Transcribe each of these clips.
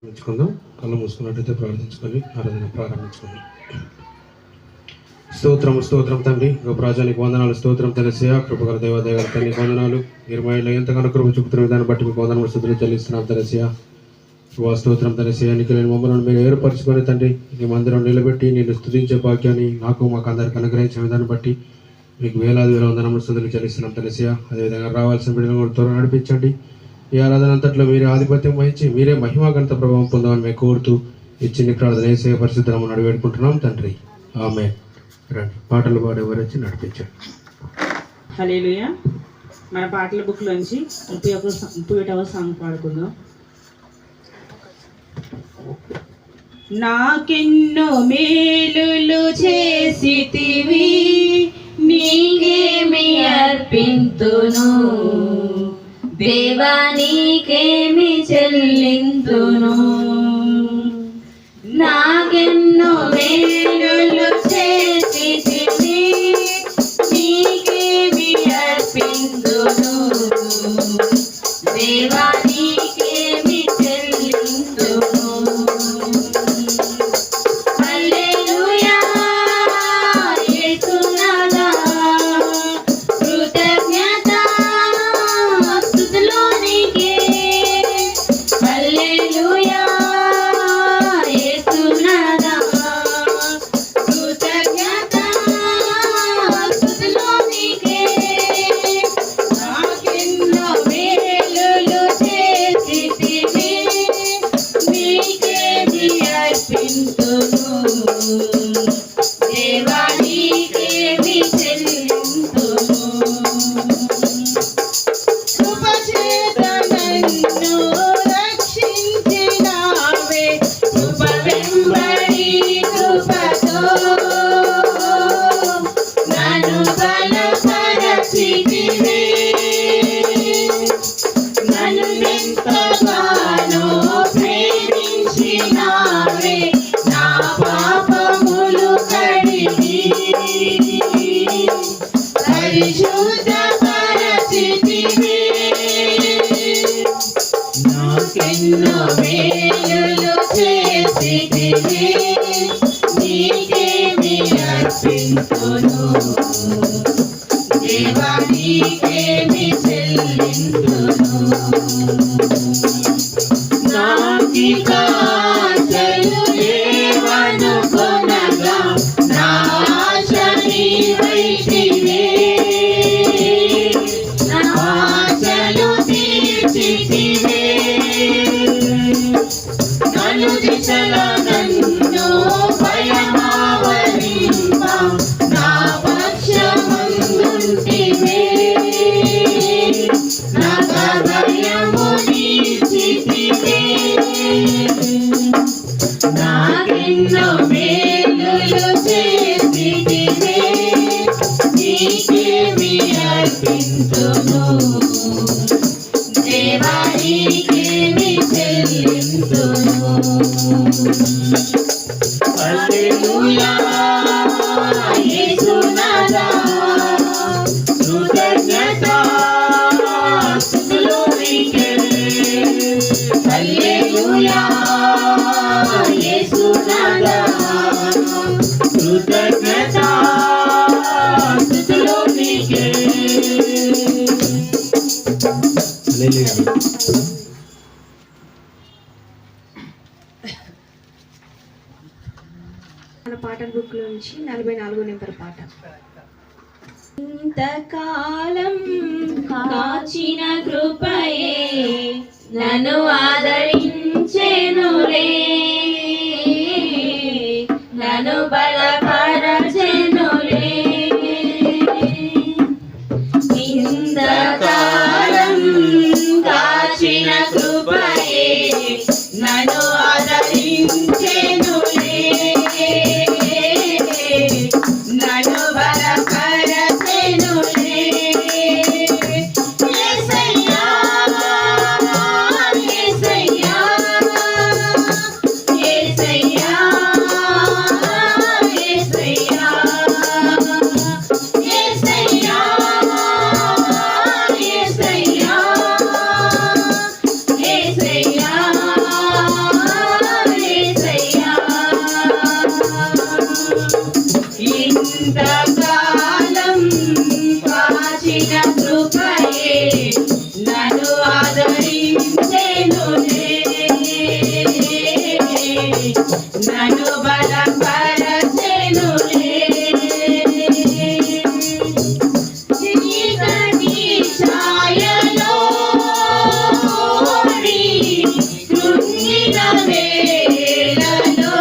ప్రారంభించుకుందాం. కళ్ళు మూసుకున్నట్టయితే ప్రార్థించుకొని ఆరాధన ప్రారంభించుకుందాం. స్తోత్రం స్తోత్రం తండ్రి, గొప్ప రాజానికి వందనాలు. స్తోత్రం తెలిసయా కృపగల దేవాదేవాల తండ్రి వందనాలు. మీరు మైలో ఎంతగానో కృప చూపుతున్న విధానం బట్టి మీకు వందనములు స్తుతులు చెల్లిస్తున్నాం తెలిసయా. స్తోత్రం తెలిసయా నీకు మమ్మల్ని మీరు ఏర్పరచుకొని తండ్రి ఈ మందిరం నిలబెట్టి నేను స్తుతించే భాగ్యాన్ని నాకు మాకు అందరికి అనుగ్రహించిన విధానం బట్టి మీకు వేలాది వేల వందనములు స్తుతులు చెల్లిస్తున్నాం తెలిసయా. అదేవిధంగా రావాల్సిన బిడ్డలను కూడా త్వరగా నడిపించండి. ఈ ఆరాధన అంతట్లో మీరే ఆధిపత్యం వహించి మీరే మహిమాగంత ప్రభావం పొందామని మేము కోరుతూ ఇచ్చిన ప్రార్థన వేసే పరిశుద్ధము నడివేడుకుంటున్నాం తండ్రి. ఆమె రండి పాటలు పాడే వచ్చి నడిపించండి. హల్లెలూయా. మన పాటల బుక్ లోంచి 31వ సాంగ్ పాడుకుందాం. నాకెన్నో మేలులు చేసితివి, నీకేమి అర్పింతును, దేవా నీకేమి చెల్లింతును. నాకెన్నో మేలులు చేసితివి, నీకేమి అర్పింతును, దేవా నీకేమి చెల్లింతును. హల్లెలూయా యేసునాథా, కృతజ్ఞత స్తుతులు నీకే. హల్లెలూయా యేసునాథా, కృతజ్ఞత స్తుతులు నీకే. నాకెన్నో మేలులు చేసితివి, నీకేమి అర్పింతును, దేవా నీకేమి చెల్లింతును. కృపచేత నన్ను రక్షించినావే, కృప వెంబడి కృపతో నన్ను బలపరచితివే. నన్ను ఎంతగానో ప్రేమించినావే, నా పాపములు కడిగి పరిశుద్ధపరచితివే. నాకెన్నో మేలులు చేసితివి, నీకేమి అర్పింతును, దేవా నీకేమి చెల్లింతును. నాకిక ఆశలు లేవనుకొనగా, నా ఆశ నీవైతివే. నా ఆశలు తీర్చితివే. నలు దిశల నన్ను భయమావరింప, నా పక్షమందుంటివే. నా భయము నీచితివే. నాకెన్నో మేలులు చేసితివే, నీకేమి అర్పింతును, దేవా నీకేమి చెల్లింతును. హల్లెలూయా యేసునాథా, కృతజ్ఞత స్తుతులు నీకే. హల్లెలూయా యేసునాథా, కృతజ్ఞత స్తుతులు నీకే. హల్లెలూయా. మన పాటల బుక్ నుంచి 44వ నెంబర్ పాట. ఇంతకాలం కాచిన కృపయే నన్ను ఆదరించెనులే, నన్ను బలపరచెనులే. ఇంతకాలం కాచిన కృపయే నన్ను ఆదరించెనులే, నన్ను బలపరచెనులే. యేసయ్యా యేసయ్యా యేసయ్యా యేసయ్యా యేసయ్యా యేసయ్యా యేసయ్యా నన్ను బలపరచెనులే. చీకటి ఛాయలోని కృంగిన వేళలో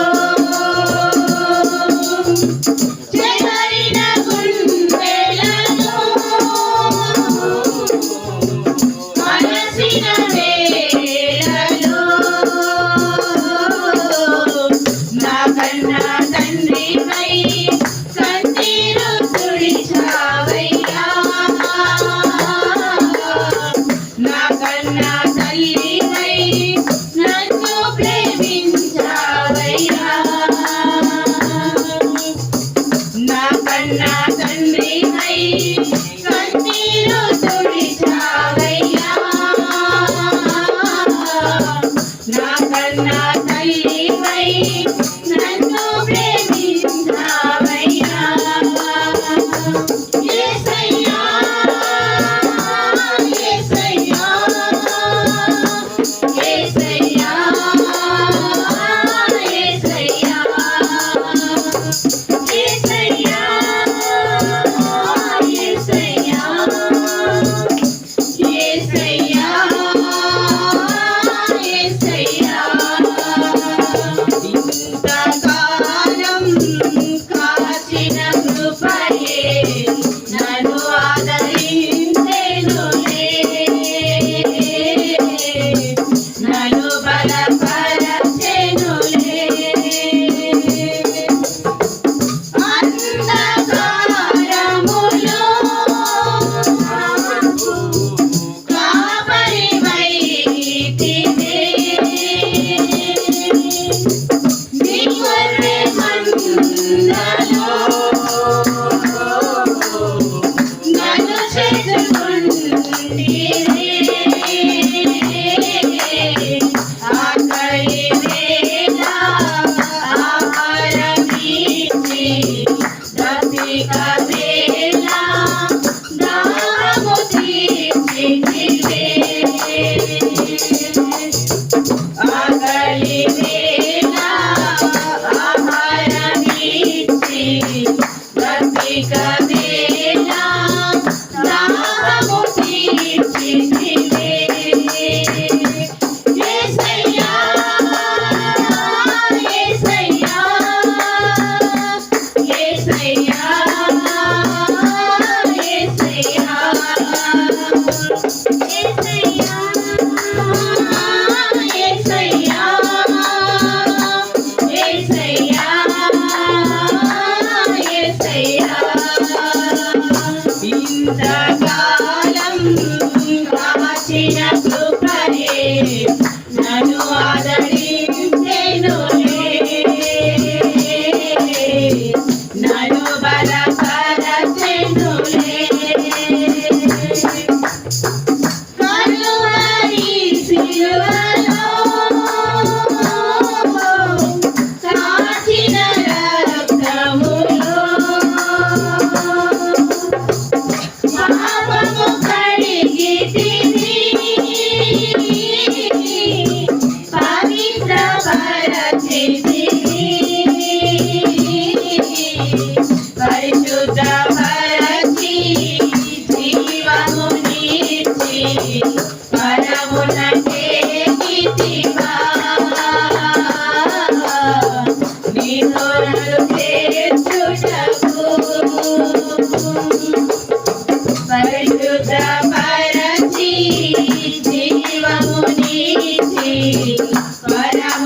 చెదరిన గుండెలను మనసిన వేళలో నా కన్నా తండ్రివై కన్నీరు తుడిచావయ్యా. నా కన్నా తల్లివై నన్ను ప్రేమించావయ్యా. నా కన్నా తండ్రివై కన్నీరు తుడిచావయ్యా. నా కన్నా తల్లివై నన్ను ప్రేమించావయ్యా. యేసయ్యా, యేసయ్యా, యేసయ్యా, యేసయ్యా, యేసయ్యా, యేసయ్యా, యేసయ్యా, యేసయ్యా. ఇంతకాలం కాచిన కృపయే నన్ను ఆదరించెనులే. నన్ను బలపరచెనులే. అంధకారములో కాపరివైతివే. నీ గొర్రె మందలో నన్ను చేర్చుకుంటివే. ఆకలి వేళ ఆహారమిచ్చి, దప్పిక వేళ దాహము తీర్చితివే. ఆకలి వేళ ఆహారమిచ్చి, దప్పిక వేళ దాహము తీర్చితివే. యేసయ్యా, యేసయ్యా, యేసయ్యా, యేసయ్యా, యేసయ్యా, యేసయ్యా, యేసయ్యా, యేసయ్యా. ఇంతకాలం కాచిన కృపయే నన్ను ఆదరించెనులే. నన్ను బలపరచెనులే. కలువరి శిలువలో కాచిన రక్తములో పాపము కడిగితివి. పవిత్రపరచితివి. పరిశుద్ధపరచి జీవమునిచ్చి పరమునకేగితివా. నీ తోరలు తీర్చుటకు పరిశుద్ధపరచి జీవమునిచ్చి పరమునకేగితివా.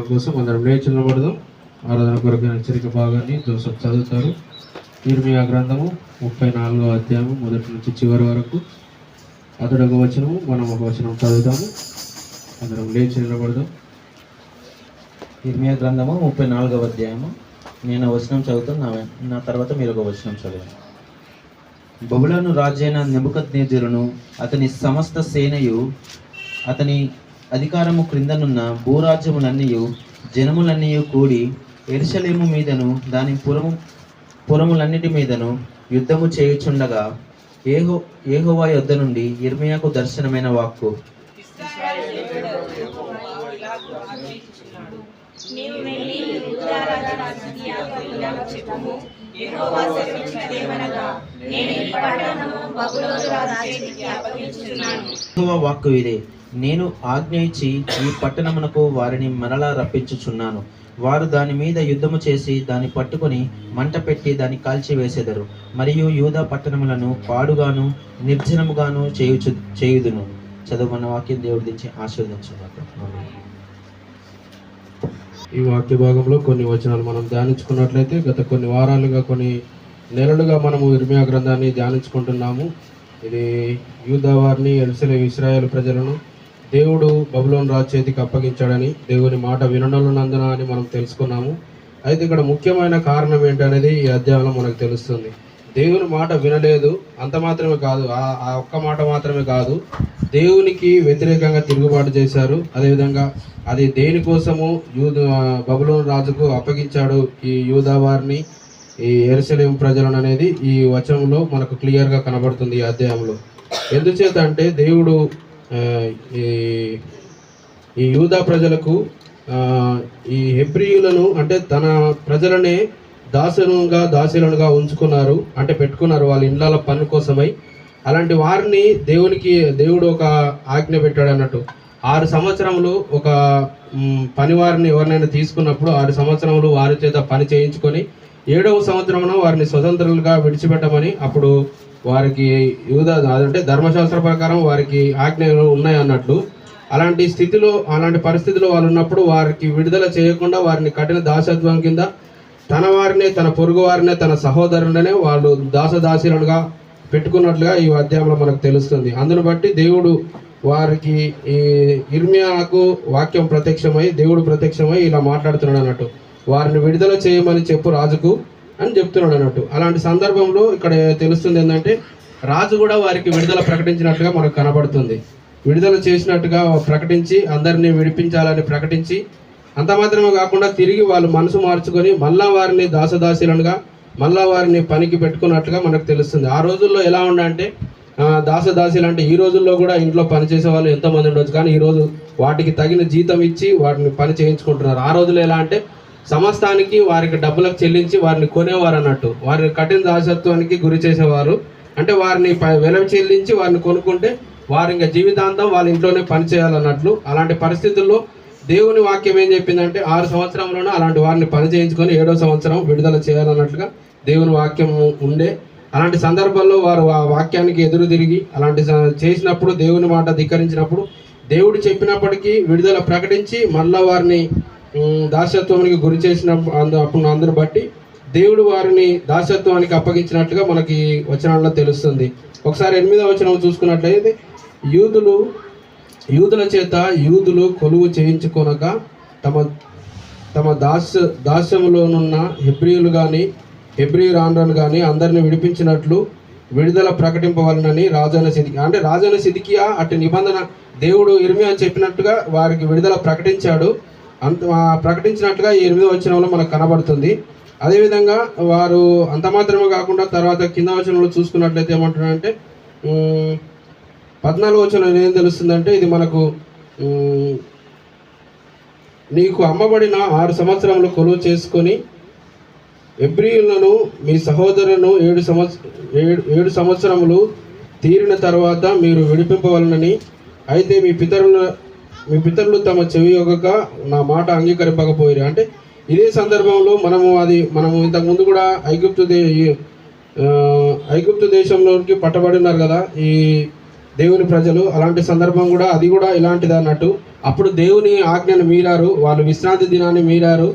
కోసం అందరం లేచి నిలబడదాం. ఆరాధన కొరకు హెచ్చరిక భాగాన్ని జోసఫ్ చదువుతారు. ఇర్మియా గ్రంథము 34వ అధ్యాయము మొదటి నుంచి చివరి వరకు అతడు ఒక వచనము, మనం ఒక వచనం చదువుతాము. అందరం లేచి నిలబడదాం. ఇర్మియా గ్రంథము 34వ అధ్యాయము. నేను వచనం చదువుతాను, నా తర్వాత మీరు ఒక వచనం చదవండి. బబులోను రాజైన నెబుకద్నెజరును అతని సమస్త సేనయు అతని అధికారము క్రిందనున్న భూరాజ్యములన్నీయు జనములన్నీయు కూడి యెరూషలేము మీదను దాని పురములన్నిటి మీదను యుద్ధము చేయుచుండగా యెహోవా యొద్ద నుండి ఇర్మియాకు దర్శనమైన వాక్కు. నీవు వెళ్ళి యూదా రాజు హిజ్కియాతో ఇలాగ చెప్పుము, యెహోవా సెలవిచ్చినదేమనగా, నేను ఈ పట్టణము బబులోను రాజు చేతికి అప్పగించుచున్నాను. యెహోవా వాక్కు ఇదే, నేను ఆజ్ఞ ఇచ్చి ఈ పట్టణమునకు వారిని మరలా రప్పించుచున్నాను. వారు దాని మీద యుద్ధము చేసి దాన్ని పట్టుకొని మంట పెట్టి దాన్ని కాల్చివేసెదరు. మరియు యూదా పట్టణములను పాడుగాను నిర్జనముగాను చేయుదును. చదువుకున్న వాక్యం దేవుడి నుంచి ఆశీర్వదించుగాక. ఈ వాక్య భాగంలో కొన్ని వచనాలు మనం ధ్యానించుకున్నట్లయితే గత కొన్ని వారాలుగా, కొన్ని నెలలుగా మనము ఇర్మియా గ్రంథాన్ని ధ్యానించుకుంటున్నాము. ఇది యూదా వారిని, ఇశ్రాయేలు ప్రజలను దేవుడు బబులోను రాజు చేతికి అప్పగించాడని, దేవుని మాట వినడంలోనందున అని మనం తెలుసుకున్నాము. అయితే ఇక్కడ ముఖ్యమైన కారణం ఏంటనేది ఈ అధ్యాయంలో మనకు తెలుస్తుంది. దేవుని మాట వినలేదు, అంత మాత్రమే కాదు, ఆ ఒక్క మాట మాత్రమే కాదు, దేవునికి వ్యతిరేకంగా తిరుగుబాటు చేశారు. అదేవిధంగా అది దేనికోసము బబులోను రాజుకు అప్పగించాడు ఈ యూదా వారిని, ఈ యెరూషలేము ప్రజలను అనేది ఈ వచనంలో మనకు క్లియర్గా కనబడుతుంది ఈ అధ్యాయంలో. ఎందుచేత అంటే దేవుడు ఈ యూదా ప్రజలకు ఈ హెబ్రీయులను అంటే తన ప్రజలనే దాసులుగా ఉంచుకున్నారు, అంటే పెట్టుకున్నారు వాళ్ళ ఇండ్ల పని కోసమై. అలాంటి వారిని దేవుడు ఒక ఆజ్ఞ పెట్టాడు అన్నట్టు. 6 సంవత్సరములు ఒక పనివారిని ఎవరినైనా తీసుకున్నప్పుడు 6 సంవత్సరములు వారి చేత పని చేయించుకొని 7వ సంవత్సరమున వారిని స్వతంత్రులుగా విడిచిపెట్టమని అప్పుడు వారికి యూదా అంటే ధర్మశాస్త్ర ప్రకారం వారికి ఆజ్ఞలు ఉన్నాయి అన్నట్లు. అలాంటి పరిస్థితిలో వాళ్ళు ఉన్నప్పుడు వారికి విడుదల చేయకుండా వారిని కఠిన దాసత్వం కింద తన వారినే, తన పొరుగు వారినే, తన సహోదరులనే వాళ్ళు దాసదాసీలుగా పెట్టుకున్నట్లుగా ఈ అధ్యాయంలో మనకు తెలుస్తుంది. అందును బట్టి దేవుడు వారికి ఈ ఇర్మియాకు వాక్యం ప్రత్యక్షమై, దేవుడు ప్రత్యక్షమై ఇలా మాట్లాడుతున్నాడు అన్నట్టు. వారిని విడుదల చేయమని చెప్పు రాజుకు అని చెప్తున్నాడు అన్నట్టు. అలాంటి సందర్భంలో ఇక్కడ తెలుస్తుంది ఏంటంటే రాజు కూడా వారికి విడుదల ప్రకటించినట్లుగా మనకు కనబడుతుంది. విడుదల చేసినట్టుగా ప్రకటించి అందరినీ విడిపించాలని ప్రకటించి, అంత మాత్రమే కాకుండా తిరిగి వాళ్ళు మనసు మార్చుకొని మళ్ళా వారిని దాసదాసీలుగా మళ్ళా వారిని పనికి పెట్టుకున్నట్లుగా మనకు తెలుస్తుంది. ఆ రోజుల్లో ఎలా ఉండంటే దాసదాసీలు అంటే ఈ రోజుల్లో కూడా ఇంట్లో పని చేసే వాళ్ళు ఎంతోమంది ఉండొచ్చు, కానీ ఈరోజు వాటికి తగిన జీతం ఇచ్చి వాటిని పని చేయించుకుంటున్నారు. ఆ రోజుల్లో ఎలా అంటే సమస్తానికి వారికి డబ్బులకు చెల్లించి వారిని కొనేవారు అన్నట్టు. వారిని కఠిన దాసత్వానికి గురి చేసేవారు. అంటే వారిని వెల చెల్లించి వారిని కొనుక్కుంటే వారు ఇంకా జీవితాంతం వాళ్ళ ఇంట్లోనే పని చేయాలన్నట్లు. అలాంటి పరిస్థితుల్లో దేవుని వాక్యం ఏం చెప్పిందంటే 6 సంవత్సరంలోనే అలాంటి వారిని పని చేయించుకొని 7వ సంవత్సరం విడుదల చేయాలన్నట్లుగా దేవుని వాక్యం ఉండే. అలాంటి సందర్భాల్లో వారు ఆ వాక్యానికి ఎదురు తిరిగి అలాంటి చేసినప్పుడు, దేవుని మాట ధిక్కరించినప్పుడు, దేవుడు చెప్పినప్పటికీ విడుదల ప్రకటించి మళ్ళా వారిని దాసత్వానికి గురి చేసినప్పుడు అందును బట్టి దేవుడు వారిని దాసత్వానికి అప్పగించినట్లుగా మనకి వచనాల్లో తెలుస్తుంది. ఒకసారి 8వ వచనం చూసుకున్నట్లయితే యూదుల చేత కొలువు చేయించుకొనక తమ దాస్యములోనున్న హెబ్రీయులు కానీ హెబ్రీరాండ్రను కానీ అందరిని విడిపించినట్లు విడుదల ప్రకటింపవలనని రాజైన సిద్కియా అటు నిబంధన దేవుడు ఇర్మియా చెప్పినట్టుగా వారికి విడుదల ప్రకటించాడు. ప్రకటించినట్లుగా ఈ 8వ వచనంలో మనకు కనబడుతుంది. అదేవిధంగా వారు అంత మాత్రమే కాకుండా తర్వాత కింద వచనంలో చూసుకున్నట్లయితే ఏమంటున్నారంటే 14వ వచనం ఏం తెలుస్తుందంటే, ఇది మనకు నీకు అమ్మబడిన 6 సంవత్సరములు కొలువు చేసుకొని హెబ్రీయులను మీ సహోదరులను 7 సంవత్సరములు తీరిన తర్వాత మీరు విడిపింపవలనని. అయితే మీ పితరులు తమ చెవి యొగ్గక నా మాట అంగీకరింపకపోయారు. అంటే ఇదే సందర్భంలో మనము ఇంతకుముందు కూడా ఐగుప్తు దేశంలోకి పట్టబడి ఉన్నారు కదా. ఈ దేవుని ప్రజలు. అలాంటి సందర్భం కూడా అది కూడా ఇలాంటిది అన్నట్టు. అప్పుడు దేవుని ఆజ్ఞను మీరారు, వాళ్ళు విశ్రాంతి దినాన్ని మీరారు.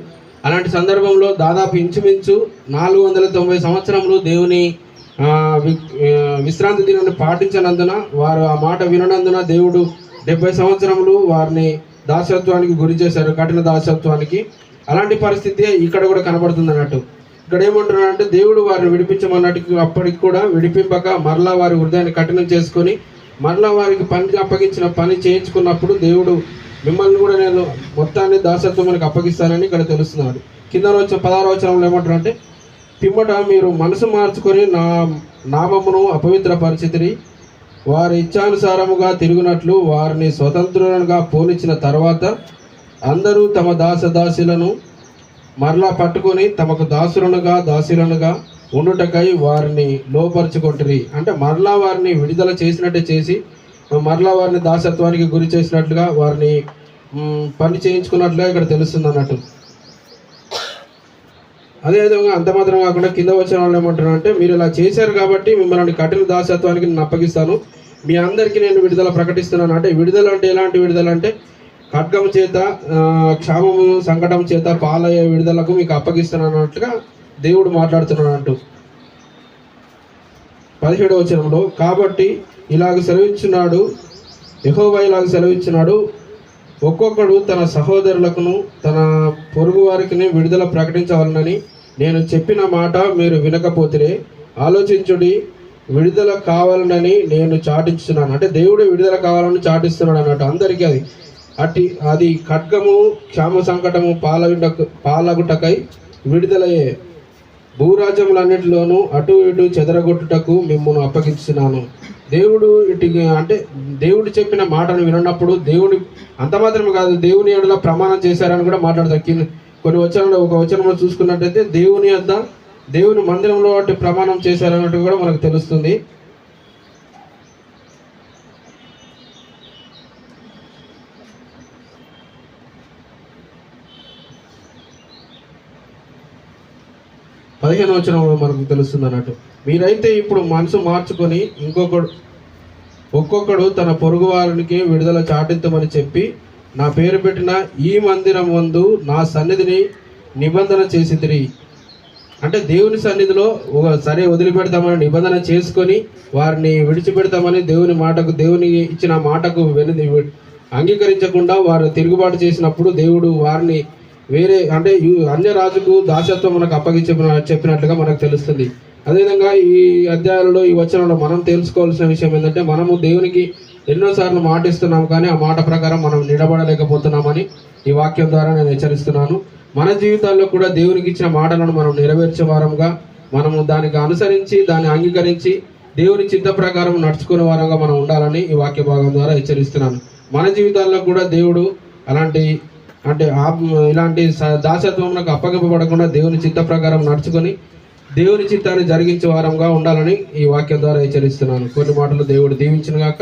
అలాంటి సందర్భంలో దాదాపు ఇంచుమించు 490 సంవత్సరములు దేవుని విశ్రాంతి దినాన్ని పాటించనందున, వారు ఆ మాట విననందున దేవుడు 70 సంవత్సరములు వారిని దాసత్వానికి గురి చేశారు, కఠిన దాసత్వానికి. అలాంటి పరిస్థితి ఇక్కడ కూడా కనబడుతుంది అన్నట్టు. ఇక్కడ ఏమంటున్నారంటే దేవుడు వారిని విడిపించమన్నట్టు అప్పటికి కూడా విడిపింపక మరలా వారి హృదయాన్ని కఠినం చేసుకొని మరలా వారికి పని అప్పగించిన పని చేయించుకున్నప్పుడు దేవుడు మిమ్మల్ని కూడా నేను మొత్తాన్ని దాసత్వానికి అప్పగిస్తానని ఇక్కడ తెలుస్తున్నాడు. కింద 16వ వచనంలో ఏమంటారంటే, పిమ్మట మీరు మనసు మార్చుకొని నా నామమును అపవిత్రపరిచితిరి, వారి ఇచ్ఛానుసారముగా తిరుగునట్లు వారిని స్వతంత్రులుగా పోనిచ్చిన తర్వాత అందరూ తమ దాసదాసులను మరలా పట్టుకొని తమకు దాసులనుగా ఉండుటకై వారిని లోపరుచుకుంటురి. అంటే మరలా వారిని విడుదల చేసినట్టే చేసి మరలా వారిని దాసత్వానికి గురి చేసినట్లుగా వారిని పని చేయించుకున్నట్లుగా ఇక్కడ తెలుస్తుంది అన్నట్టు. అదేవిధంగా అంత మాత్రం కాకుండా కింద వచ్చిన వాళ్ళు ఏమంటున్నారు అంటే, మీరు ఇలా చేశారు కాబట్టి మిమ్మల్ని కఠిన దాసత్వానికి నేను అప్పగిస్తాను, మీ అందరికీ నేను విడుదల ప్రకటిస్తున్నాను. అంటే విడుదల అంటే ఎలాంటి విడుదల అంటే, ఖడ్గం చేత క్షామము సంకటం చేత పాలయ్యే విడుదలకు మీకు అప్పగిస్తున్నాను అన్నట్లుగా దేవుడు మాట్లాడుతున్నాడు అంటూ. 17వ వచనంలో, కాబట్టి ఇలాగ సెలవిచ్చున్నాడు యెహోవా, ఇలాగ సెలవిచ్చున్నాడు, ఒక్కొక్కడు తన సహోదరులకును తన పొరుగు వారికి విడుదల ప్రకటించవలనని నేను చెప్పిన మాట మీరు వినకపోతే ఆలోచించుడి, విడుదల కావాలనని నేను చాటిస్తున్నాను. అంటే దేవుడే విడుదల కావాలని చాటిస్తున్నాడు అన్నట్టు అందరికీ. అది ఖడ్గము క్షామ సంకటము పాలగుటకై విడుదలయ్యే భూరాజ్యములన్నిటిలోనూ అటు ఇటు చెదరగొట్టుటకు మిమ్మల్ని అప్పగించున్నాను. దేవుడు అంటే దేవుడు చెప్పిన మాటను వినప్పుడు దేవుని అంత మాత్రమే కాదు, దేవుని ఎడల ప్రమాణం చేశారని కూడా మాట్లాడతారు. కొన్ని వచనంలో ఒక వచనంలో చూసుకున్నట్టయితే దేవుని మందిరంలో వాటి ప్రమాణం చేశారన్నట్టు కూడా మనకు తెలుస్తుంది. పదిహేను వచనంలో మనకు తెలుస్తుంది అన్నట్టు, మీరైతే ఇప్పుడు మనసు మార్చుకొని ఒక్కొక్కడు తన పొరుగు వారికి విడుదల చాటించమని చెప్పి నా పేరు పెట్టిన ఈ మందిరం ముందు నా సన్నిధిని నిబంధన చేసితిరి. అంటే దేవుని సన్నిధిలో సరే వదిలిపెడతామని నిబంధన చేసుకొని వారిని విడిచిపెడతామని దేవుని ఇచ్చిన మాటకు అంగీకరించకుండా వారు తిరుగుబాటు చేసినప్పుడు దేవుడు వారిని వేరే అంటే అన్య రాజుకు దాసత్వం మనకు చెప్పినట్లుగా మనకు తెలుస్తుంది. అదేవిధంగా ఈ అధ్యాయంలో ఈ వచనంలో మనం తెలుసుకోవాల్సిన విషయం ఏంటంటే, మనము దేవునికి ఎన్నోసార్లు మాట ఇస్తున్నాం కానీ ఆ మాట ప్రకారం మనం నిలబడలేకపోతున్నామని ఈ వాక్యం ద్వారా నేను హెచ్చరిస్తున్నాను. మన జీవితాల్లో కూడా దేవునికి ఇచ్చిన మాటలను మనం నెరవేర్చే వారంగా, మనము దానికి అనుసరించి దాన్ని అంగీకరించి దేవుని చిత్త ప్రకారం నడుచుకునే వారంగా మనం ఉండాలని ఈ వాక్య భాగం ద్వారా హెచ్చరిస్తున్నాను. మన జీవితాల్లో కూడా దేవుడు ఇలాంటి దాసత్వమునకు అప్పగింపబడకుండా దేవుని చిత్త ప్రకారం నడుచుకొని దేవుని చిత్తాన్ని జరిగించే వారంగా ఉండాలని ఈ వాక్యం ద్వారా హెచ్చరిస్తున్నాను. కొన్ని మాటలు దేవుడు దీవించిన గాక.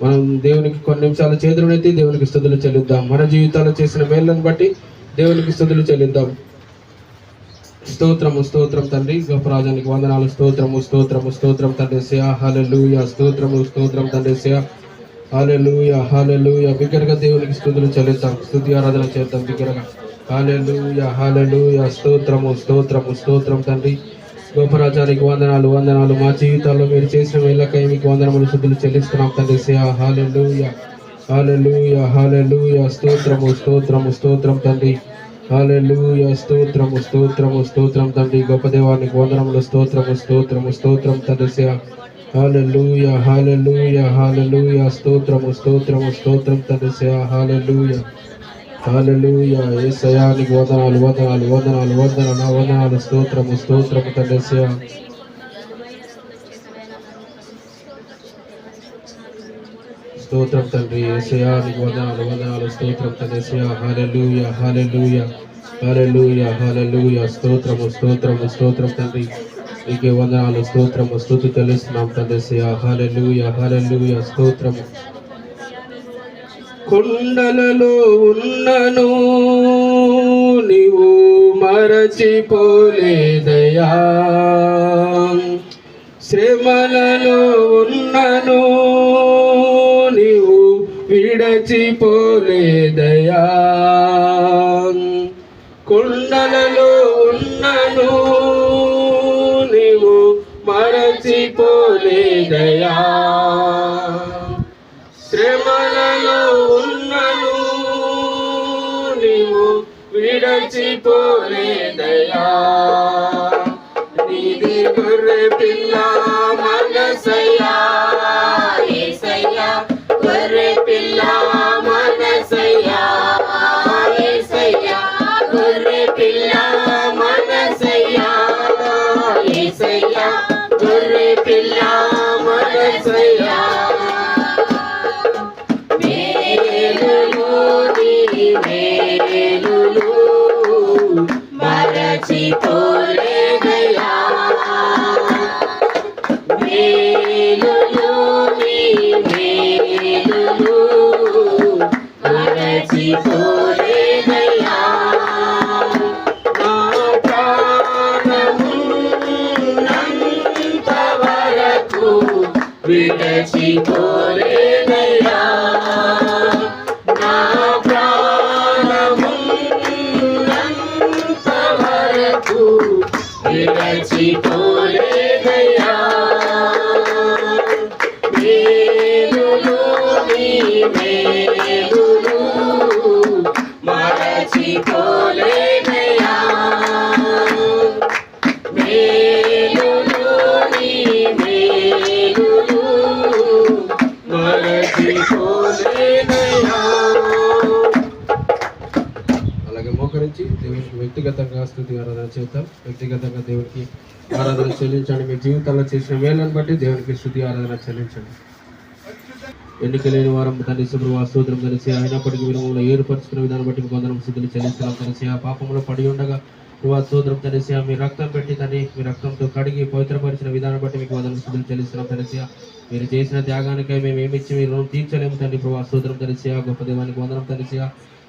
మనం దేవునికి కొన్ని నిమిషాలు చేతులనెత్తి దేవునికి స్తుతులు చెల్లిద్దాం. మన జీవితాల్లో చేసిన మేళ్ళను బట్టి దేవునికి స్తుతులు చెల్లిద్దాం. స్తోత్రము స్తోత్రం తండ్రి, గొప్ప రాజానికి వందనాలు. స్తోత్రము స్తోత్రము స్తోత్రం తండ్రి యేసయ్యా, హల్లెలూయా. స్తోత్రము స్తోత్రం తండ్రి యేసయ్యా, హల్లెలూయా హల్లెలూయా. బిగ్గరగా దేవునికి స్తుతులు చెల్లిద్దాం, స్తుతి ఆరాధన చేద్దాం బిగ్గరగా. హల్లెలూయా హల్లెలూయా. స్తోత్రము స్తోత్రము స్తోత్రం తండ్రి, గొప్ప రాజానికి వందనాలు వందనాలు. మా జీవితాల్లో మీరు చేసిన మేళ్ళకై మీకు వందనములు స్తుతులు చెల్లిస్తున్నాం తండ్రి యేసయ్యా, హల్లెలూయా హల్లెలూయా హల్లెలూయా. స్తోత్రము స్తోత్రము స్తోత్రం తండ్రి, హల్లెలూయా. స్తోత్రము స్తోత్రము స్తోత్రం తండ్రి, గొప్ప దేవానికి వందనములు. స్తోత్రము స్తోత్రము స్తోత్రం తండ్రి యేసయ్యా, హల్లెలూయా హల్లెలూయా హల్లెలూయా. స్తోత్రము స్తోత్రము స్తోత్రం తండ్రి యేసయ్యా, హల్లెలూయా హల్లెలూయా. యేసయ్యా నీకు వందనాలు వందనాలు వందనాలు వందనాలు. స్తోత్రము స్తోత్రము తండ్రి యేసయ్యా. స్తోత్రం తండ్రి యేసయ్యా నీకు వందనాలు వందనాలు. స్తోత్రం తండ్రి యేసయ్యా, హల్లెలూయా హల్లెలూయా హల్లెలూయా హల్లెలూయా. స్తోత్రము స్తోత్రము స్తోత్రం తండ్రి, నీకే వందనాలు. స్తోత్రము స్తుతి తెలుస్తున్నాం తండ్రి యేసయ్యా, హల్లెలూయా హల్లెలూయా. స్తోత్రము. కొండలలో ఉన్నను నీవు మరచిపోలేదయా, శ్రమలలో ఉన్నను విడచిపోలేదయా. కొండలలో ఉన్నను నీవు మరచిపోలేదయా. శ్రమలలో ఉన్నను నీవు విడచిపోలేదయా. నీది గొర్రె పిల్ల మనసయ్యా, యేసయ్యా గొర్రె పిల్ల మనసయ్యా, యేసయ్యా గొర్రె పిల్ల మనసయ్యా, యేసయ్యా గొర్రె పిల్ల మనసయ్యా. మేలులు నీ మేలులు మరచిపోలేదయా. మేలులు నీ మేలులు మరచిపోలేదయా. నా ప్రాణమున్నంత వరకు విడచిపోలేదయా. నా ప్రాణమున్నంత వరకు విడచిపోలేదయా. మేలులు నీ మేలులు మరచిపోలేదయా. మేలులు నీ మేలులు మరచిపోలేదయా. అలాగే మోకరించి దేవునికి వ్యక్తిగతంగా స్తుతి ఆరాధన చేద్దాం. వ్యక్తిగతంగా దేవునికి ఆరాధన చెల్లించండి. మీ జీవితాల్లో చేసిన మేలను బట్టి దేవునికి స్తుతి ఆరాధన చెల్లించండి. ఎన్నిక లేని వారం తండ్రి ప్రభు స్తోత్రం తెలిసి అయినప్పటికీ మీరు మమ్మల్ని ఏర్పరచుకున్న విధానం బట్టి మీకు వందనం స్థుతులు చెల్లిస్తున్నాం తెలిసి ఆ పాపంలో పడి ఉండగా స్తోత్రం తెలిసి మీ రక్తం పెట్టి తండ్రి మీ రక్తంతో కడిగి పవిత్రపరిచిన విధానం బట్టి మీకు వందనం స్థుతులు చెల్లిస్తున్నాం తెలిసి మీరు చేసిన త్యాగానికై మేము ఏమిచ్చి మీరు రుణం తీర్చలేము తండ్రి ప్రభు స్తోత్రం తెలిసి గొప్ప దేవానికి వందనం తెలిసి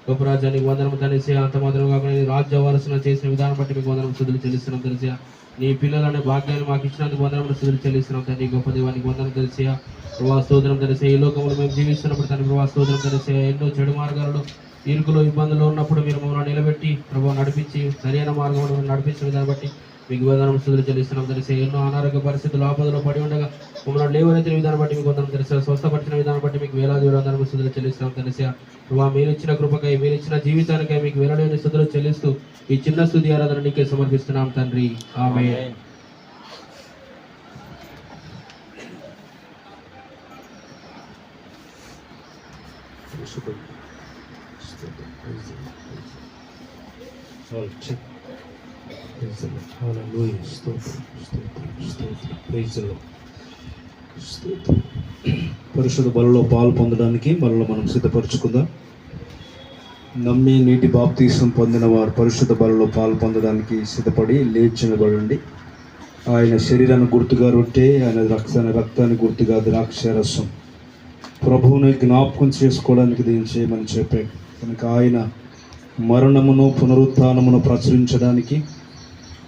గొప్ప రాజ్యానికి వందనం తెలిసి అంత మాత్రం కాకుండా రాజ్య వారసున చేసిన విధానం బట్టి మీకు వందనం స్థుతులు చెల్లిస్తున్నాం తెలిసి నీ పిల్లలనే భాగ్యాన్ని మాకు ఇచ్చినందుకు వందనం స్థుతులు చెల్లిస్తున్నాం తండ్రి గొప్ప దేవానికి వందనం తెలిసి ప్రభా స్తోత్రం తెలిసి ఈ లోకంలో మేము జీవిస్తున్నప్పుడు తండ్రి ప్రభా స్తోత్రం తెలిసి ఎన్నో చెడు మార్గాలలో ఇరుకులు ఇబ్బందులు ఉన్నప్పుడు మీరు మమ్మల్ని నిలబెట్టి ప్రభావ నడిపించి సరైన మార్గంలో నడిపించిన విధాన్ని బట్టి మీకు వందనం స్థుతులు చెల్లిస్తున్నాం తెలిసి ఎన్నో అనారోగ్య పరిస్థితులు ఆపదలో పడి ఉండగా మమ్మల్ని లేవనెత్తిన విధానం బట్టి మీకు వందనం తెలిసి స్వస్థపరిచిన విధానం బట్టి మీకు వేలాది వందనం స్థుతులు చెల్లిస్తున్నాం తెలిసి ప్రభావ మీరు ఇచ్చిన కృపకై మీరు ఇచ్చిన జీవితానికై మీకు వేలలేని స్థుతులు చెల్లిస్తూ ఈ చిన్న స్తుతి ఆరాధన నీకే సమర్పిస్తున్నాం తండ్రి. ఆమేన్. పరిశుద్ధ బలలో పాలు పొందడానికి మనలో మనం సిద్ధపరచుకుందాం. నమ్మి నీటి బాప్తీసం పొందిన వారు పరిశుద్ధ బలలో పాలు పొందడానికి సిద్ధపడి లేచినబడండి. ఆయన శరీరాన్ని గుర్తుగా రొట్టె, ఆయన రక్తాన్ని గుర్తుగా ద్రాక్షరసం ప్రభువుని జ్ఞాపకం చేసుకోవడానికి దీన్ని చేయమని చెప్పాడు. కనుక ఆయన మరణమును పునరుత్థానమును ప్రచురించడానికి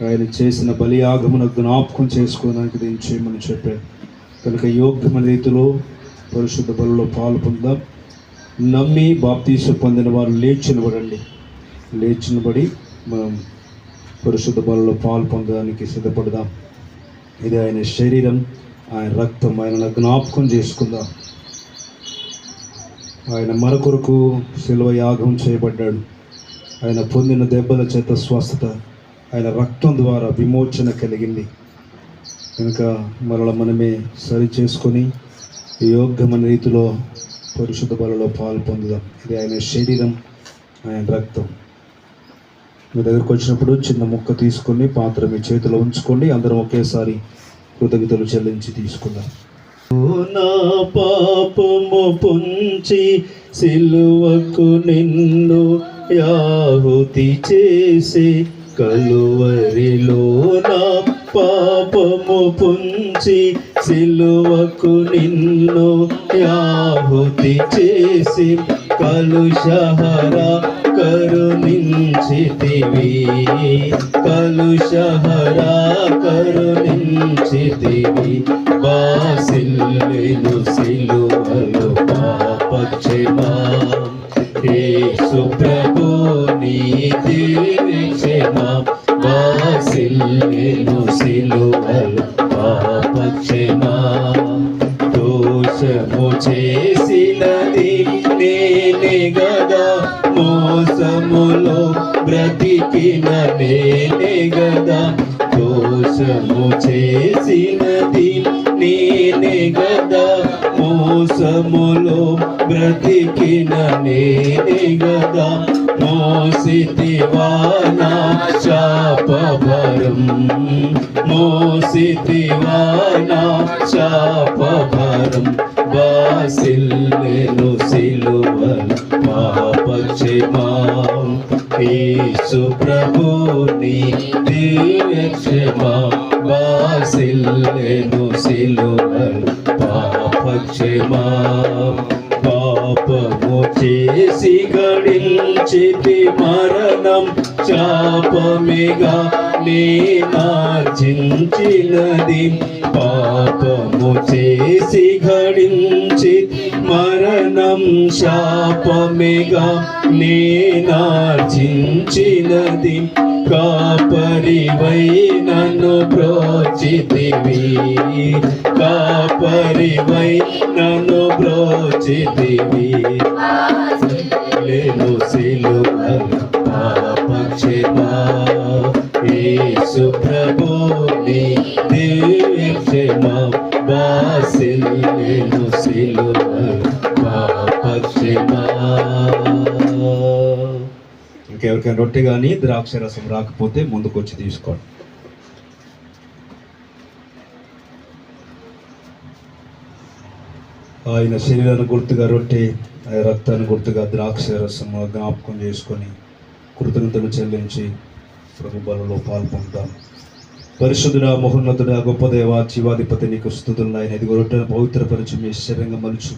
ఆయన చేసిన బలియాగమును జ్ఞాపకం చేసుకోవడానికి దీన్ని చేయమని చెప్పాడు. కనుక యోగ్యమైన రీతిలో పరిశుద్ధ బలలో పాలు పొందాం. నమ్మి బాప్తీసం పొందిన వారు లేచినబడి మనం పరిశుద్ధ బలలో పాలు పొందడానికి సిద్ధపడదాం. ఇది ఆయన శరీరం, ఆయన రక్తం, ఆయన జ్ఞాపకం చేసుకుందాం. ఆయన మన కొరకు శిలువ యాగం చేయబడ్డాడు. ఆయన పొందిన దెబ్బల చేత స్వస్థత, ఆయన రక్తం ద్వారా విమోచన కలిగింది. కనుక మనమే సరి చేసుకొని యోగ్యమైన రీతిలో పరిశుద్ధ బలలో పాలు పొందుదాం. ఇది ఆయన శరీరం, ఆయన రక్తం. మీ దగ్గరకు వచ్చినప్పుడు చిన్న ముక్క తీసుకొని పాత్ర మీ చేతిలో ఉంచుకోండి. అందరం ఒకేసారి కృతజ్ఞతలు చెల్లించి తీసుకుందాం. నా పాపము పుంచి సిలువకు నిన్ను యాహుతి చేసి కలువరిలో నా పాపము పుంచి సిలువకు నిన్ను యాహుతి చేసి కలుషహరా కరుణించితివి, కలుషహరా కరుణించితివి. బాసిల్లేను సిలువలో పాపక్షమా యేసు ప్రభు నీ దివ్యక్షమా వాసిల్లెను సిలువలో పాపక్షమా దోషము చేసినది నేనే గదా మోసములో బ్రతికిన నేనే గదా దోషము చేసినది నేనే గదా మోసములో బ్రతికిన నేనే గదా మోసితివా నా శాపభరం మోసితివా నా శాపభరం వాసిల్లెను సిలువలో పాపక్షమా యేసు ప్రభు నీ దివ్యక్షమా వాసిల్లెను సిలువలో పాపక్షమా పాపము చేసి గడించితి మరణం శాపమిగా నేనార్జించినది పాపము చేసి గడించి మరణం శాపమిగా నేనార్జించినది కాపరివై నన్ను బ్రోచితివి కాపరివై నన్ను బ్రోచితివి లేను సిలువలో పాపక్షమా యేసు ప్రభు నీ దివ్యక్షమా వాసిల్లెను సిలువలో పాపక్షమా. ఇంకెవరికైనా రొట్టె కానీ ద్రాక్ష రసం రాకపోతే ముందుకు వచ్చి తీసుకోండి. ఆయన శరీరాన్ని గుర్తుగా రొట్టె, ఆయన రక్తాన్ని గుర్తుగా ద్రాక్ష రసం జ్ఞాపకం చేసుకొని కృతజ్ఞతలు చెల్లించి ప్రభు బలలో పాల్పొందాం. పరిశుద్ధుడా, మహోన్నతుడా, గొప్ప దేవా, జీవాధిపతి నీకు స్తుతులు. ఆయన ఇదిగో రొట్టెను పవిత్రపరిచి మీ శరీరంగా మలుచు,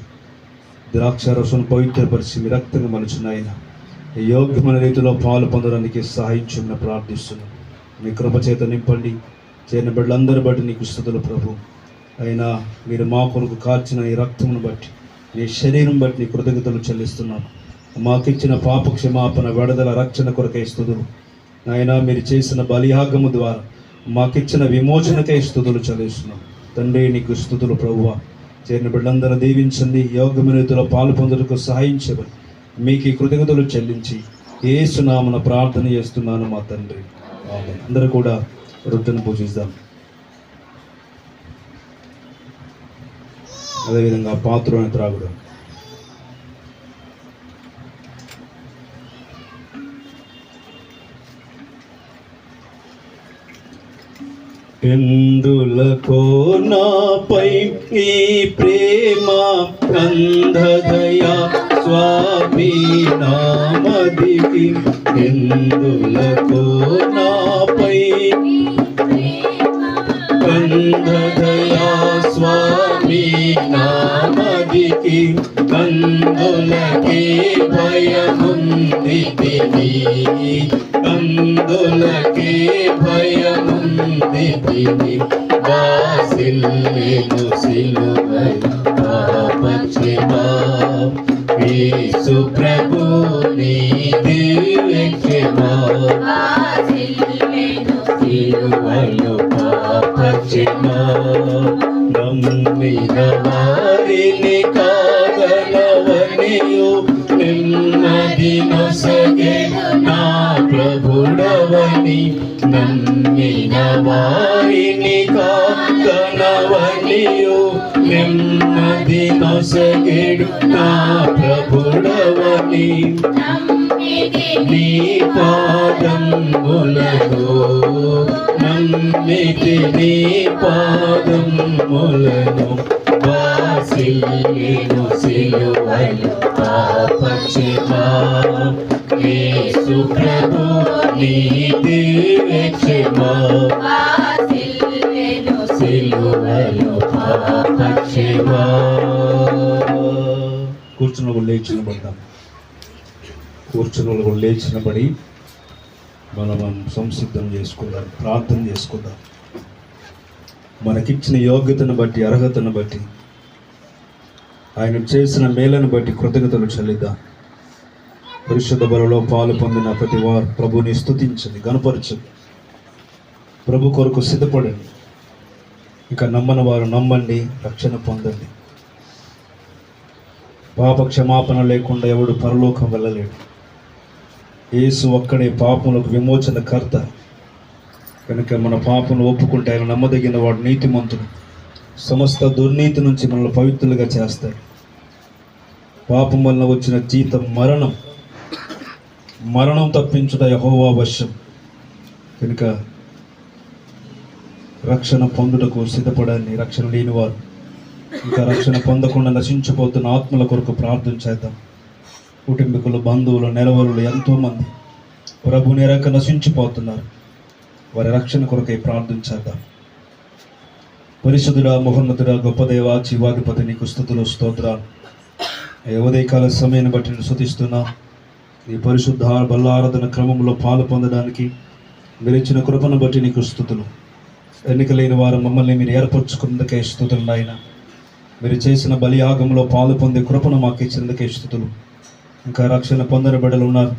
ద్రాక్ష రసం పవిత్రపరిచి మీ రక్తంగా మలుచున్న ఆయన యోగ్యమైన రీతిలో పాలు పొందడానికి సహాయించమని ప్రార్థిస్తున్నాను. మీ కృప చేత నింపండి. చేరిన బిడ్డలందరి బట్టి నీకు స్తుతులు ప్రభు. అయినా మీరు మా కొరకు కార్చిన ఈ రక్తమును బట్టి, మీ శరీరం బట్టి నీ కృతజ్ఞతలు చెల్లిస్తున్నాను. మాకిచ్చిన పాప క్షమాపణ, విడుదల, రక్షణ కొరకై స్తుతులు. అయినా మీరు చేసిన బలియాగము ద్వారా మాకిచ్చిన విమోచనకై స్తుతులు చెల్లిస్తున్నాం. తండ్రి నీకు స్తుతులు ప్రభువా. చేరిన బిడ్డలందరూ దీవించండి. యోగ్యమైన రీతిలో పాలు పొందుటకు సహాయించమని మీకు ఈ కృతజ్ఞతలు చెల్లించి యేసు నామమున ప్రార్థన చేస్తున్నాను మా తండ్రి, ఆమేన్. అందరూ కూడా రొట్టెను పూజిద్దాం. అదేవిధంగా పాత్రను త్రాగుదాం. ఎందులకో నాపై ఈ ప్రేమ కందదయా స్వామి నామదికి, ఎందులకో నాపై కందదయా స్వామి నామదికి, కందులకే భయముందితిని, కందులకే భయముందితిని, వాసిల్లెను సిలువలో పాపక్షమా యేసు ప్రభు నీ దివ్యక్షమా సిలువలో పాపక్షమా. నమ్మిన వారిని కాగలవనియు నెమ్మది నొసగెను నా ప్రభుడవని, నమ్మిన వారిని కాగలవనియు నెమ్మది నొసగెను నా ప్రభుడవని, నీ పాదములలో నమ్మితి నీ పాదములను, వాసిల్లెను సిలువలో పాపక్షమా యేసు ప్రభు నీ దివ్యక్షమా సిలువలో పాపక్షమా. కూర్చున్న వాళ్ళు లేచినబడ్డాం. కూర్చున్న వాళ్ళు కూడా లేచినబడి మనం సంసిద్ధం చేసుకుందాం, ప్రార్థన చేసుకుందాం. మనకిచ్చిన యోగ్యతను బట్టి, అర్హతను బట్టి ఆయన చేసిన మేలను బట్టి కృతజ్ఞతలు చెల్లిద్దాం. పరిశుద్ధ బలలో పాలు పొందిన ప్రతి వారు ప్రభుని స్తుతించండి, గణపరచండి. ప్రభు కొరకు సిద్ధపడండి. ఇక నమ్మని వారు నమ్మండి, రక్షణ పొందండి. పాప క్షమాపణ లేకుండా ఎవడు పరలోకం వెళ్ళలేడు. యేసు ఒక్కడే పాపములకు విమోచన కర్త కనుక మన పాపను ఒప్పుకుంటే ఆయన నమ్మదగిన వాడు, నీతిమంతుడు, సమస్త దుర్నీతి నుంచి మనల్ని పవిత్రులుగా చేస్తాడు. పాపం వలన వచ్చిన జీతం మరణం, మరణం తప్పించుట యెహోవా వశం. కనుక రక్షణ పొందుటకు సిద్ధపడండి. రక్షణ లేనివారు, ఇంకా రక్షణ పొందకుండా నశించిపోతున్న ఆత్మల కొరకు ప్రార్థన చేద్దాం. కుటుంబీకులు, బంధువులు, నెలవరులు ఎంతోమంది ప్రభుని ఎరక నశించిపోతున్నారు. వారి రక్షణ కొరకై ప్రార్థన చేద్దాం. పరిశుద్ధుడా, మహోన్నతుడా, గొప్ప దేవా, జీవాధిపతి, నీకు స్తుతులు, స్తోత్రాలు. ఉదయకాల సమయాన్ని బట్టి నేను స్తుతిస్తున్నా. ఈ పరిశుద్ధ బల్లారాధన క్రమంలో పాలు పొందడానికి మీరు ఇచ్చిన కృపను బట్టి నీకు స్తుతులు. ఎన్నికలేని వారు మమ్మల్ని మీరు ఏర్పరచుకున్నందుకే స్తుతులు నాయన. మీరు చేసిన బలియాగంలో పాలు పొందే కృపను మాకు ఇచ్చినందుకే స్తుతులు. ఇంకా రక్షణ పొందని బిడ్డలు ఉన్నారు.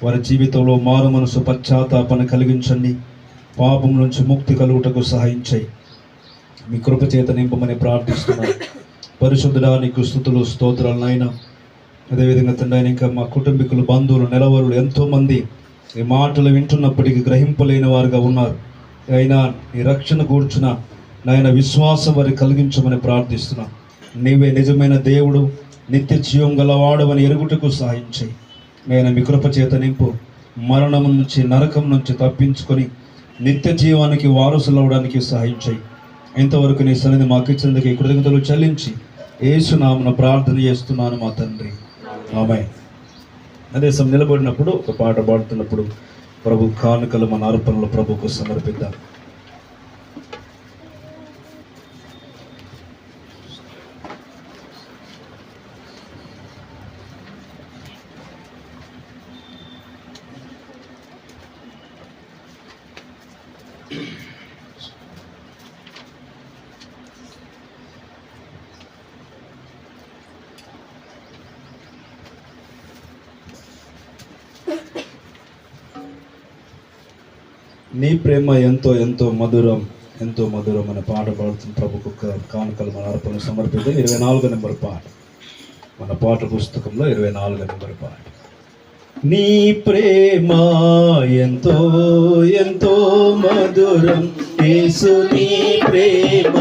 వారి జీవితంలో మారు మనసు, పశ్చాత్తాపన కలిగించండి. పాపం నుంచి ముక్తి కలుగుటకు సహాయం చేయి. మీ కృప చేత నింపమని ప్రార్థిస్తున్నాను. పరిశుద్ధుడా, నీకు స్తుతులు, స్తోత్రాలు నాయన. అదేవిధంగా తండ్రి, ఇంకా మా కుటుంబీకులు, బంధువులు, నెలవరులు ఎంతోమంది ఈ మాటలు వింటున్నప్పటికీ గ్రహింపలేని వారుగా ఉన్నారు. అయినా నీ రక్షణ కూర్చున్న నాయన విశ్వాసం వారి కలిగించమని ప్రార్థిస్తున్నా. నీవే నిజమైన దేవుడు, నిత్య జీవం గలవాడవని ఎరుగుటకు సహాయం చేయి. నేను మీ కృప చేత నింపు. మరణం నుంచి, నరకం నుంచి తప్పించుకొని నిత్య జీవానికి వారసులవడానికి సహాయం చేయి. ఇంతవరకు నీ సన్నిధి మాకు ఇచ్చినందుకు కృతజ్ఞతలు చెల్లించి యేసు నామమున ప్రార్థన చేస్తున్నాను మా తండ్రి, ఆమేన్. అదే సమయం నిలబడినప్పుడు ఒక పాట పాడుతున్నప్పుడు ప్రభు కానుకలు మన అర్పణలు ప్రభుకు సమర్పిద్దాం. నీ ప్రేమ ఎంతో ఎంతో మధురం, ఎంతో మధురం అనే పాట పాడుతున్న ప్రభుకు కానుకలు మన అర్పణ సమర్పిద్దాం. 24 నెంబర్ పాట, మన పాట పుస్తకంలో 24 నెంబర్ పాట. నీ ప్రేమ ఎంతో ఎంతో మధురం, యేసు నీ ప్రేమ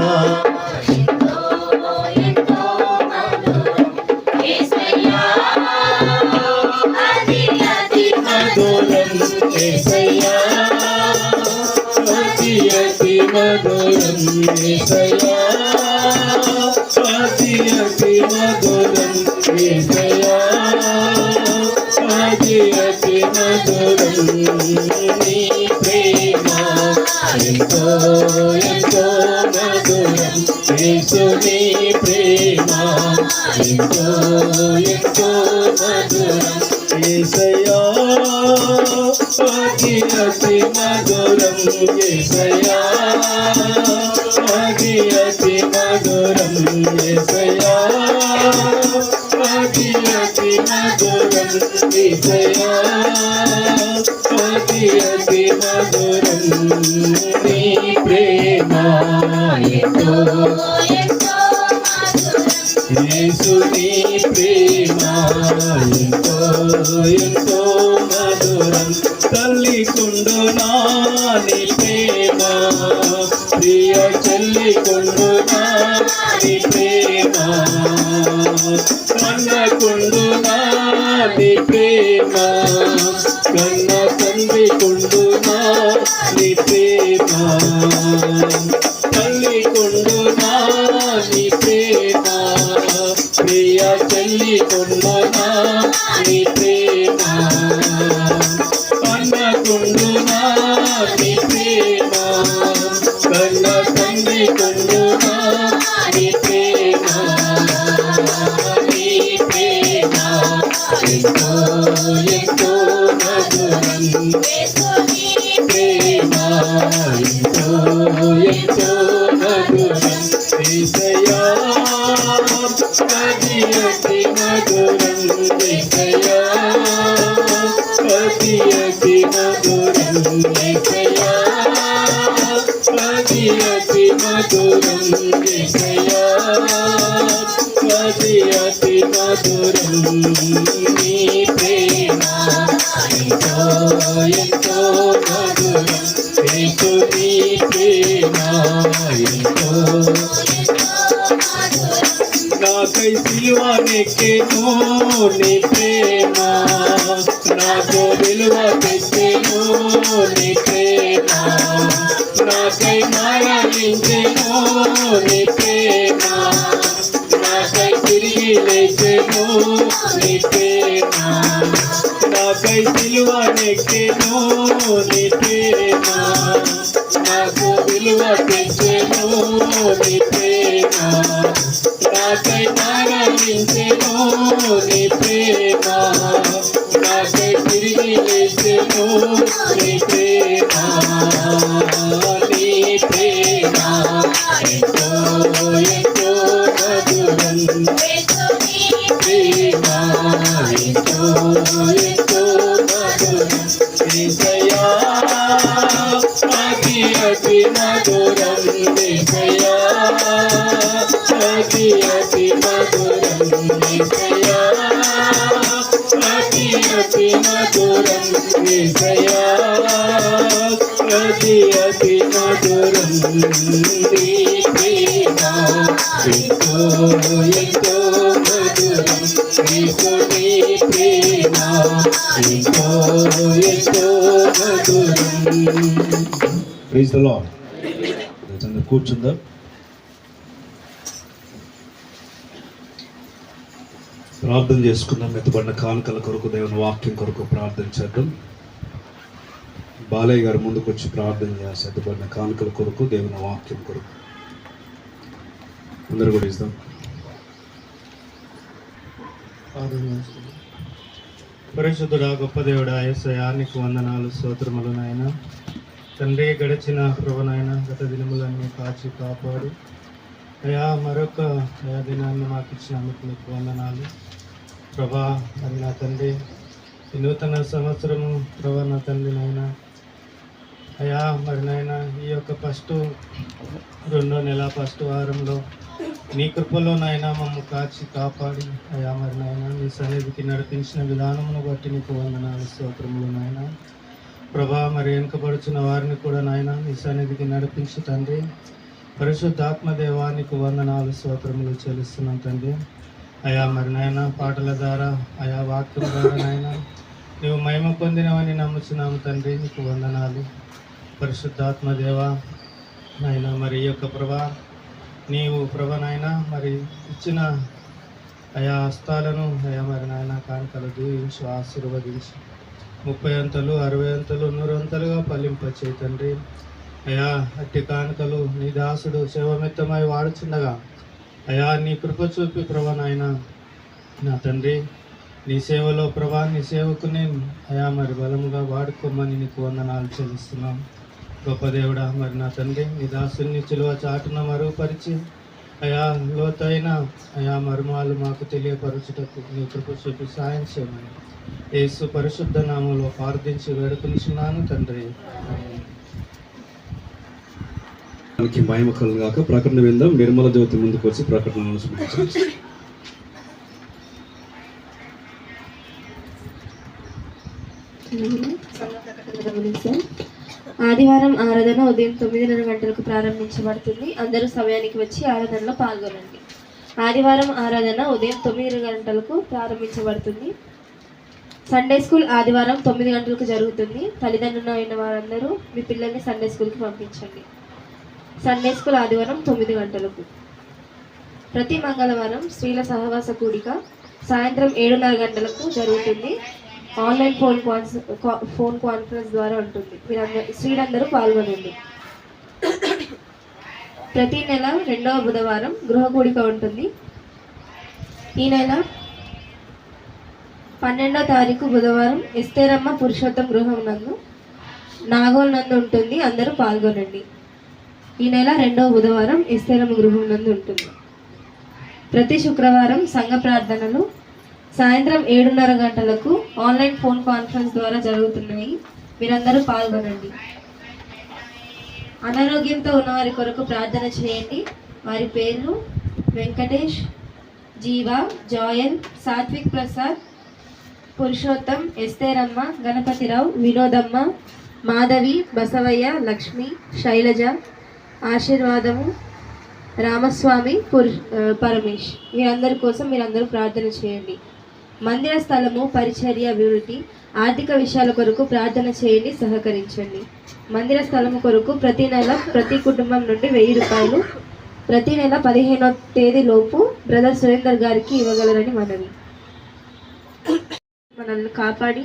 మధురం, యేసయ్యా అతి అతి మధురం, యేసయ్యా అతి అతి మధురం, యేసయ్యా అతి అతి మధురం. నీ ప్రేమ ఎంతో ఎంతో మధురం, యేసు నీ ప్రేమ ఎంతో ఎంతో మధురం, యేసయ్యా అతి అతి మధురం, యేసయ్యా అతి అతి మధురం, యేసయ్యా అతి అతి మధురం, యేసయ్యా అతి అతి మధురం. నీ ప్రేమ ఎంతో యేసు నీ ప్రేమ ఎంతో ఎంతో మధురం. తల్లి కుండునా నీ ప్రేమ, ప్రియ చెల్లి కుండునా నీ ప్రేమ, కన్న కుండునా నీ ప్రేమ, కన్న తండ్రి కుండునా నీ ప్రేమ, తల్లి కుండునా నీ ప్రేమ, ప్రియ చెల్లి కుండునా నీ ప్రేమ, కన్న కుండునా నీ ప్రేమ, కన్న తండ్రి కుండునా నీ ప్రేమ. నీ ప్రేమ ఎంతో ఎంతో మధురం, ప్రేమ ఎంతో ఎంతో మధురం, యేసయ్యా మధురం యేసయ్యా అతి అతి మధురం నీ ప్రేమ ఎంతో ఎంతో మధురం యేసు నీ ప్రేమ ఎంతో నాకై సిలువనెక్కెను నీ ప్రేమ నాకు విలువ పెట్టెను నీ ప్రేమ నాకై మరణించెను నీ ప్రేమ నాకై తిరిగి లేచెను నీ ప్రేమ నాకై సిలువనెక్కెను నీ ప్రేమ నాకు విలువ తెచ్చెను నీ ప్రేమ నాకై మరణించెను నీ ప్రేమ నాకై తిరిగి లేచెను నీ ప్రేమ నీ ప్రేమ ఎంతో ఎంతో మధురం ప్రేమ ఎంతో ఎంతో మధురం యేసయ్యా అతి అతి మధురం యేసయ్యా అతి అతి మధురం యేసయ్యా అతి అతి మధురం యేసయ్యా అతి అతి మధురం నీ ప్రేమ ఎంతో ఎంతో మధురం యేసు నీ ప్రేమ ఎంతో ఎంతో మధురం. Praise the lord. అందరూ కూర్చుందాం. ప్రార్థన చేసుకుందాం. మెత్తబడిన కానుకల కొరకు, దేవుని వాక్యం కొరకు ప్రార్థన చేద్దాం. బాలయ్య గారు ముందుకు వచ్చి ప్రార్థన చేసి మెత్తబడిన కానుకల కొరకు, దేవుని వాక్యం కొరకు అందరూ కూడా ఇస్తాం. పరిశుద్ధుడా, గొప్ప దేవుడా, యేసయ్యా నీకు వందనాలు, స్తోత్రములు నాయన. తండ్రి, గడిచిన ప్రభునైనా గత దినములన్నీ కాచి కాపాడు అయా, మరొక అయా దినాన్ని మాకు ఇచ్చినందుకు నీకు వందనాలు ప్రభా. మరి నా తండ్రి, ఈ నూతన సంవత్సరము ప్రభా నా తండ్రి నాయన అయా, మరి నాయన ఈ యొక్క ఫస్ట్ 2వ నెల ఫస్ట్ వారంలో నీ కృపలో నాయన మమ్మల్ని కాచి కాపాడి అయా మరి నాయన నీ సన్నిధికి నడిపించిన విధానమును బట్టి నీకు వందనాలు, స్తోత్రములు నాయన ప్రభా. మరి వెనుకబడుచున్న వారిని కూడా నాయన నీ సన్నిధికి నడిపించు తండ్రి. పరిశుద్ధాత్మ దేవానికి వందనాలు, స్తోత్రములు చెల్లిస్తున్నాం తండ్రి. అయా మరి నాయన పాటల ద్వారా అయా వాక్యం ద్వారా నాయన నీవు మహిమ పొందినవని నమ్ముచున్నాము తండ్రి, నీకు వందనాలు. పరిశుద్ధాత్మ దేవా నాయన మరి ఈ యొక్క ప్రభా నీవు ప్రభ నాయన మరి ఇచ్చిన అయా హస్తాలను అయా మరి నాయన కానుకలు దీవించి ఆశీర్వదించి 30 అంతలు 60 అంతలు 100 అంతలుగా ఫలింపచేయి తండ్రి. అయా అట్టి కానుకలు నీ దాసుడు సేవమిత్తమై వాడుచుండగా అయా నీ కృప చూపి ప్రభా నాయన నా తండ్రి నీ సేవలో ప్రభా నీ సేవకుని అయా మరి బలముగా వాడుకోమని నీకు వందనాలు చెల్లిస్తున్నాం. గొప్ప దేవుడా, మరి నా తండ్రి నీ దాసుని చిలువ చాటున మరుగుపరిచి అయా లోతైన అయా మర్మాలు మాకు తెలియపరచుటకు నీ కృప చూపి సాయం చేయమని యేసు పరిశుద్ధ నామంలో ప్రార్థించి వేడుకొనిచున్నాను తండ్రి. మనకి మహిమ కలుగాక. ప్రకటన విందాం. నిర్మల జ్యోతి ముందుకు వచ్చి ప్రకటనలను స్మరించండి. ఆదివారం ఆరాధన ఉదయం 9:30 గంటలకు ప్రారంభించబడుతుంది. అందరూ సమయానికి వచ్చి ఆరాధనలో పాల్గొనండి. ఆదివారం ఆరాధన ఉదయం 9 గంటలకు ప్రారంభించబడుతుంది. సండే స్కూల్ ఆదివారం 9 గంటలకు జరుగుతుంది. తల్లిదండ్రులు అయిన వారందరూ మీ పిల్లల్ని సండే స్కూల్కి పంపించండి. సండే స్కూల్ ఆదివారం 9 గంటలకు. ప్రతి మంగళవారం స్త్రీల సహవాస కూడిక సాయంత్రం 7:30 గంటలకు జరుగుతుంది. ఆన్లైన్ ఫోన్ కాన్ఫరెన్స్ ద్వారా ఉంటుంది. స్త్రీలందరూ పాల్గొనండి. ప్రతి నెల 2వ బుధవారం గృహ కూడిక ఉంటుంది. ఈ నెల 12వ తారీఖు బుధవారం ఎస్తేరమ్మ పురుషోత్తం గృహం నందు నాగోల్ నందు ఉంటుంది. అందరూ పాల్గొనండి. ఈ నెల 2వ బుధవారం ఎస్తేరమ్మ గృహం నందు ఉంటుంది. ప్రతి శుక్రవారం సంఘ ప్రార్థనలు సాయంత్రం 7:30 గంటలకు ఆన్లైన్ ఫోన్ కాన్ఫరెన్స్ ద్వారా జరుగుతున్నాయి. మీరందరూ పాల్గొనండి. అనారోగ్యంతో ఉన్నవారి కొరకు ప్రార్థన చేయండి. వారి పేర్లు వెంకటేష్, జీవా, జోయల్, సాత్విక్ ప్రసాద్, పురుషోత్తం, ఎస్తేరమ్మ, గణపతిరావు, వినోదమ్మ, మాధవి, బసవయ్య, లక్ష్మి, శైలజ, ఆశీర్వాదము, రామస్వామి, పరమేష్. వీరందరి కోసం మీరందరూ ప్రార్థన చేయండి. మందిర స్థలము, పరిచర్య, అభివృద్ధి, ఆర్థిక విషయాల కొరకు ప్రార్థన చేయండి, సహకరించండి. మందిర స్థలము కొరకు ప్రతి నెల ప్రతి కుటుంబం నుండి 1000 రూపాయలు ప్రతి నెల 15వ తేదీలోపు బ్రదర్ సురేందర్ గారికి ఇవ్వగలరని మనవి. మనల్ని కాపాడి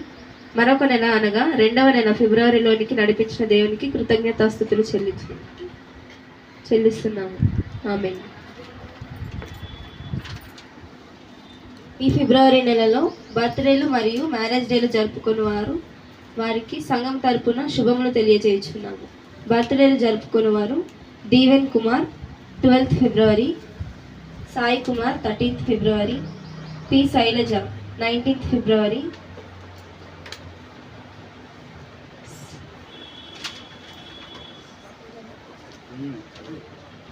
మరొక నెల అనగా 2వ నెల ఫిబ్రవరిలోనికి నడిపించిన దేవునికి కృతజ్ఞతాస్తుతులు చెల్లిస్తున్నాము. ఆమేన్. ఈ ఫిబ్రవరి నెలలో బర్త్డేలు మరియు మ్యారేజ్ డేలు జరుపుకున్న వారికి సంఘం తరపున శుభములు తెలియజేయుచున్నాము. బర్త్డేలు జరుపుకున్న వారు దీవెన్ కుమార్ 12th ఫిబ్రవరి, సాయి కుమార్ 13th ఫిబ్రవరి, పి శైలజ 19th ఫిబ్రవరి,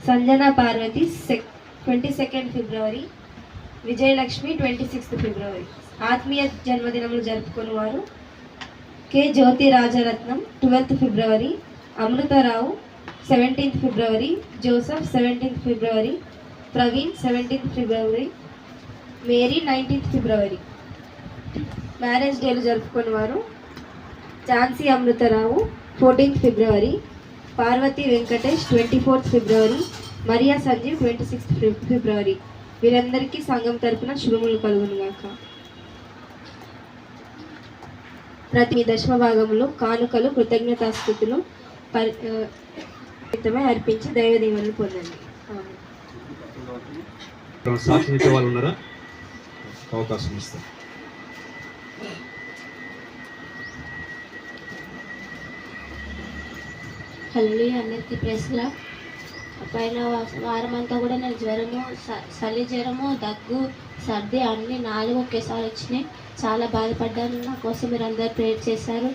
సంజన పార్వతి 22nd ఫిబ్రవరి, విజయలక్ష్మి 26th ఫిబ్రవరి. ఆత్మీయ జన్మదినములు జరుపుకుని వారు కె జ్యోతి రాజరత్నం 12th ఫిబ్రవరి, అమృతరావు 17th ఫిబ్రవరి, జోసఫ్ 17th ఫిబ్రవరి, ప్రవీణ్ 17th ఫిబ్రవరి, మేరీ 19th ఫిబ్రవరి. మ్యారేజ్ డేలు జరుపుకుని వారు ఝాన్సీ అమృతరావు 14th ఫిబ్రవరి, పార్వతి వెంకటేష్ 24th ఫిబ్రవరి, మరియా సంజీవ్ 26th ఫిబ్రవరి. వీరందరికీ సంఘం తరపున శుభములు కలుగునుగాక. ప్రతి దశమ భాగంలో కానుకలు, కృతజ్ఞతాస్తుతులు అర్పించి దైవ దీవెనలు పొందండి. సాక్షి ఇచ్చే వాళ్ళు ఉన్నారా? అవకాశం ఇస్తాం. హలో, అందరికీ ప్రెస్లా. పైన వారం అంతా కూడా నాకు జ్వరము, చలి జ్వరము, దగ్గు, సర్ది అన్నీ 4 ఒకేసారి వచ్చినాయి. చాలా బాధపడ్డాను. నా కోసం మీరు అందరు ప్రేయర్ చేశారు.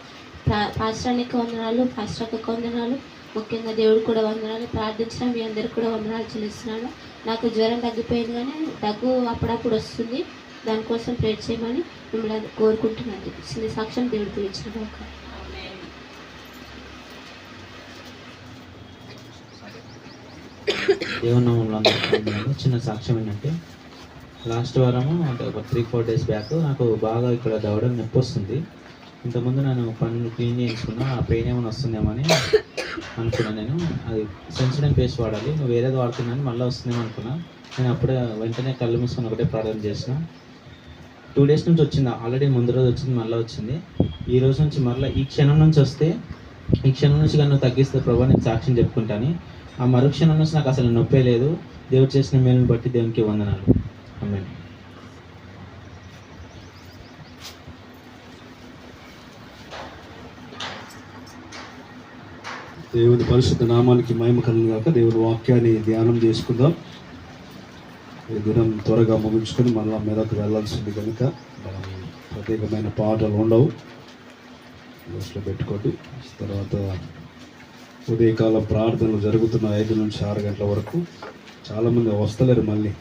పాస్టర్కి వందనాలు, పాస్టర్కి వందనాలు, ముఖ్యంగా దేవుడు కూడా వందనాలు. ప్రార్థించిన మీ అందరికి కూడా వందనాలు చెల్లిస్తున్నాను. నాకు జ్వరం తగ్గిపోయింది, కానీ దగ్గు అప్పుడప్పుడు వస్తుంది. దానికోసం ప్రేయర్ చేయమని మిమ్మల్ని కోరుకుంటున్నాను. చిన్న సాక్ష్యం దేవుడు పిలిచిన ఒక దేవునామంలో అందరికీ చిన్న సాక్ష్యం ఏంటంటే, లాస్ట్ వారము అంటే ఒక 3-4 డేస్ బ్యాక్ నాకు బాగా ఇక్కడ దవడం నొప్పి వస్తుంది. ఇంతకుముందు నేను పనులు క్లీన్ చేయించుకున్నా, ఆ పెయిన్ ఏమైనా వస్తుందేమో అని అనుకున్నాను. నేను అది సెన్సిడెంట్ పేస్ట్ వాడాలి, నువ్వు వేరేది వాడుతున్నాను మళ్ళీ వస్తుందేమో అనుకున్నా. నేను అప్పుడే వెంటనే కళ్ళు మూసుకొని ఒకటే ప్రార్థన చేసిన. 2 డేస్ నుంచి వచ్చింది, ఆల్రెడీ ముందు రోజు వచ్చింది, మళ్ళీ వచ్చింది. ఈ రోజు నుంచి మళ్ళీ ఈ క్షణం నుంచి వస్తే, ఈ క్షణం నుంచి కానీ నువ్వు తగ్గిస్తే ప్రభావ నేను సాక్ష్యం చెప్పుకుంటాను. ఆ మరుక్షణం నుంచి నాకు అసలు నొప్పే లేదు. దేవుడు చేసిన మేలుని బట్టి దేవునికి వందనాలు. ఆమేన్. దేవుని పరిశుద్ధ నామానికి మహిమ కలుగును గాక. దేవుని వాక్యాన్ని ధ్యానం చేసుకుందాం. ఈ దినం త్వరగా ముగించుకొని మళ్ళీ మీదకు వెళ్ళాల్సింది కనుక ప్రత్యేకమైన పాటలు ఉండవు, దృష్టిలో పెట్టుకోండి. తర్వాత ఉదయకాల ప్రార్థనలు జరుగుతున్న 5 నుంచి 6 గంటల వరకు. చాలామంది వస్తలేరు మళ్ళీ.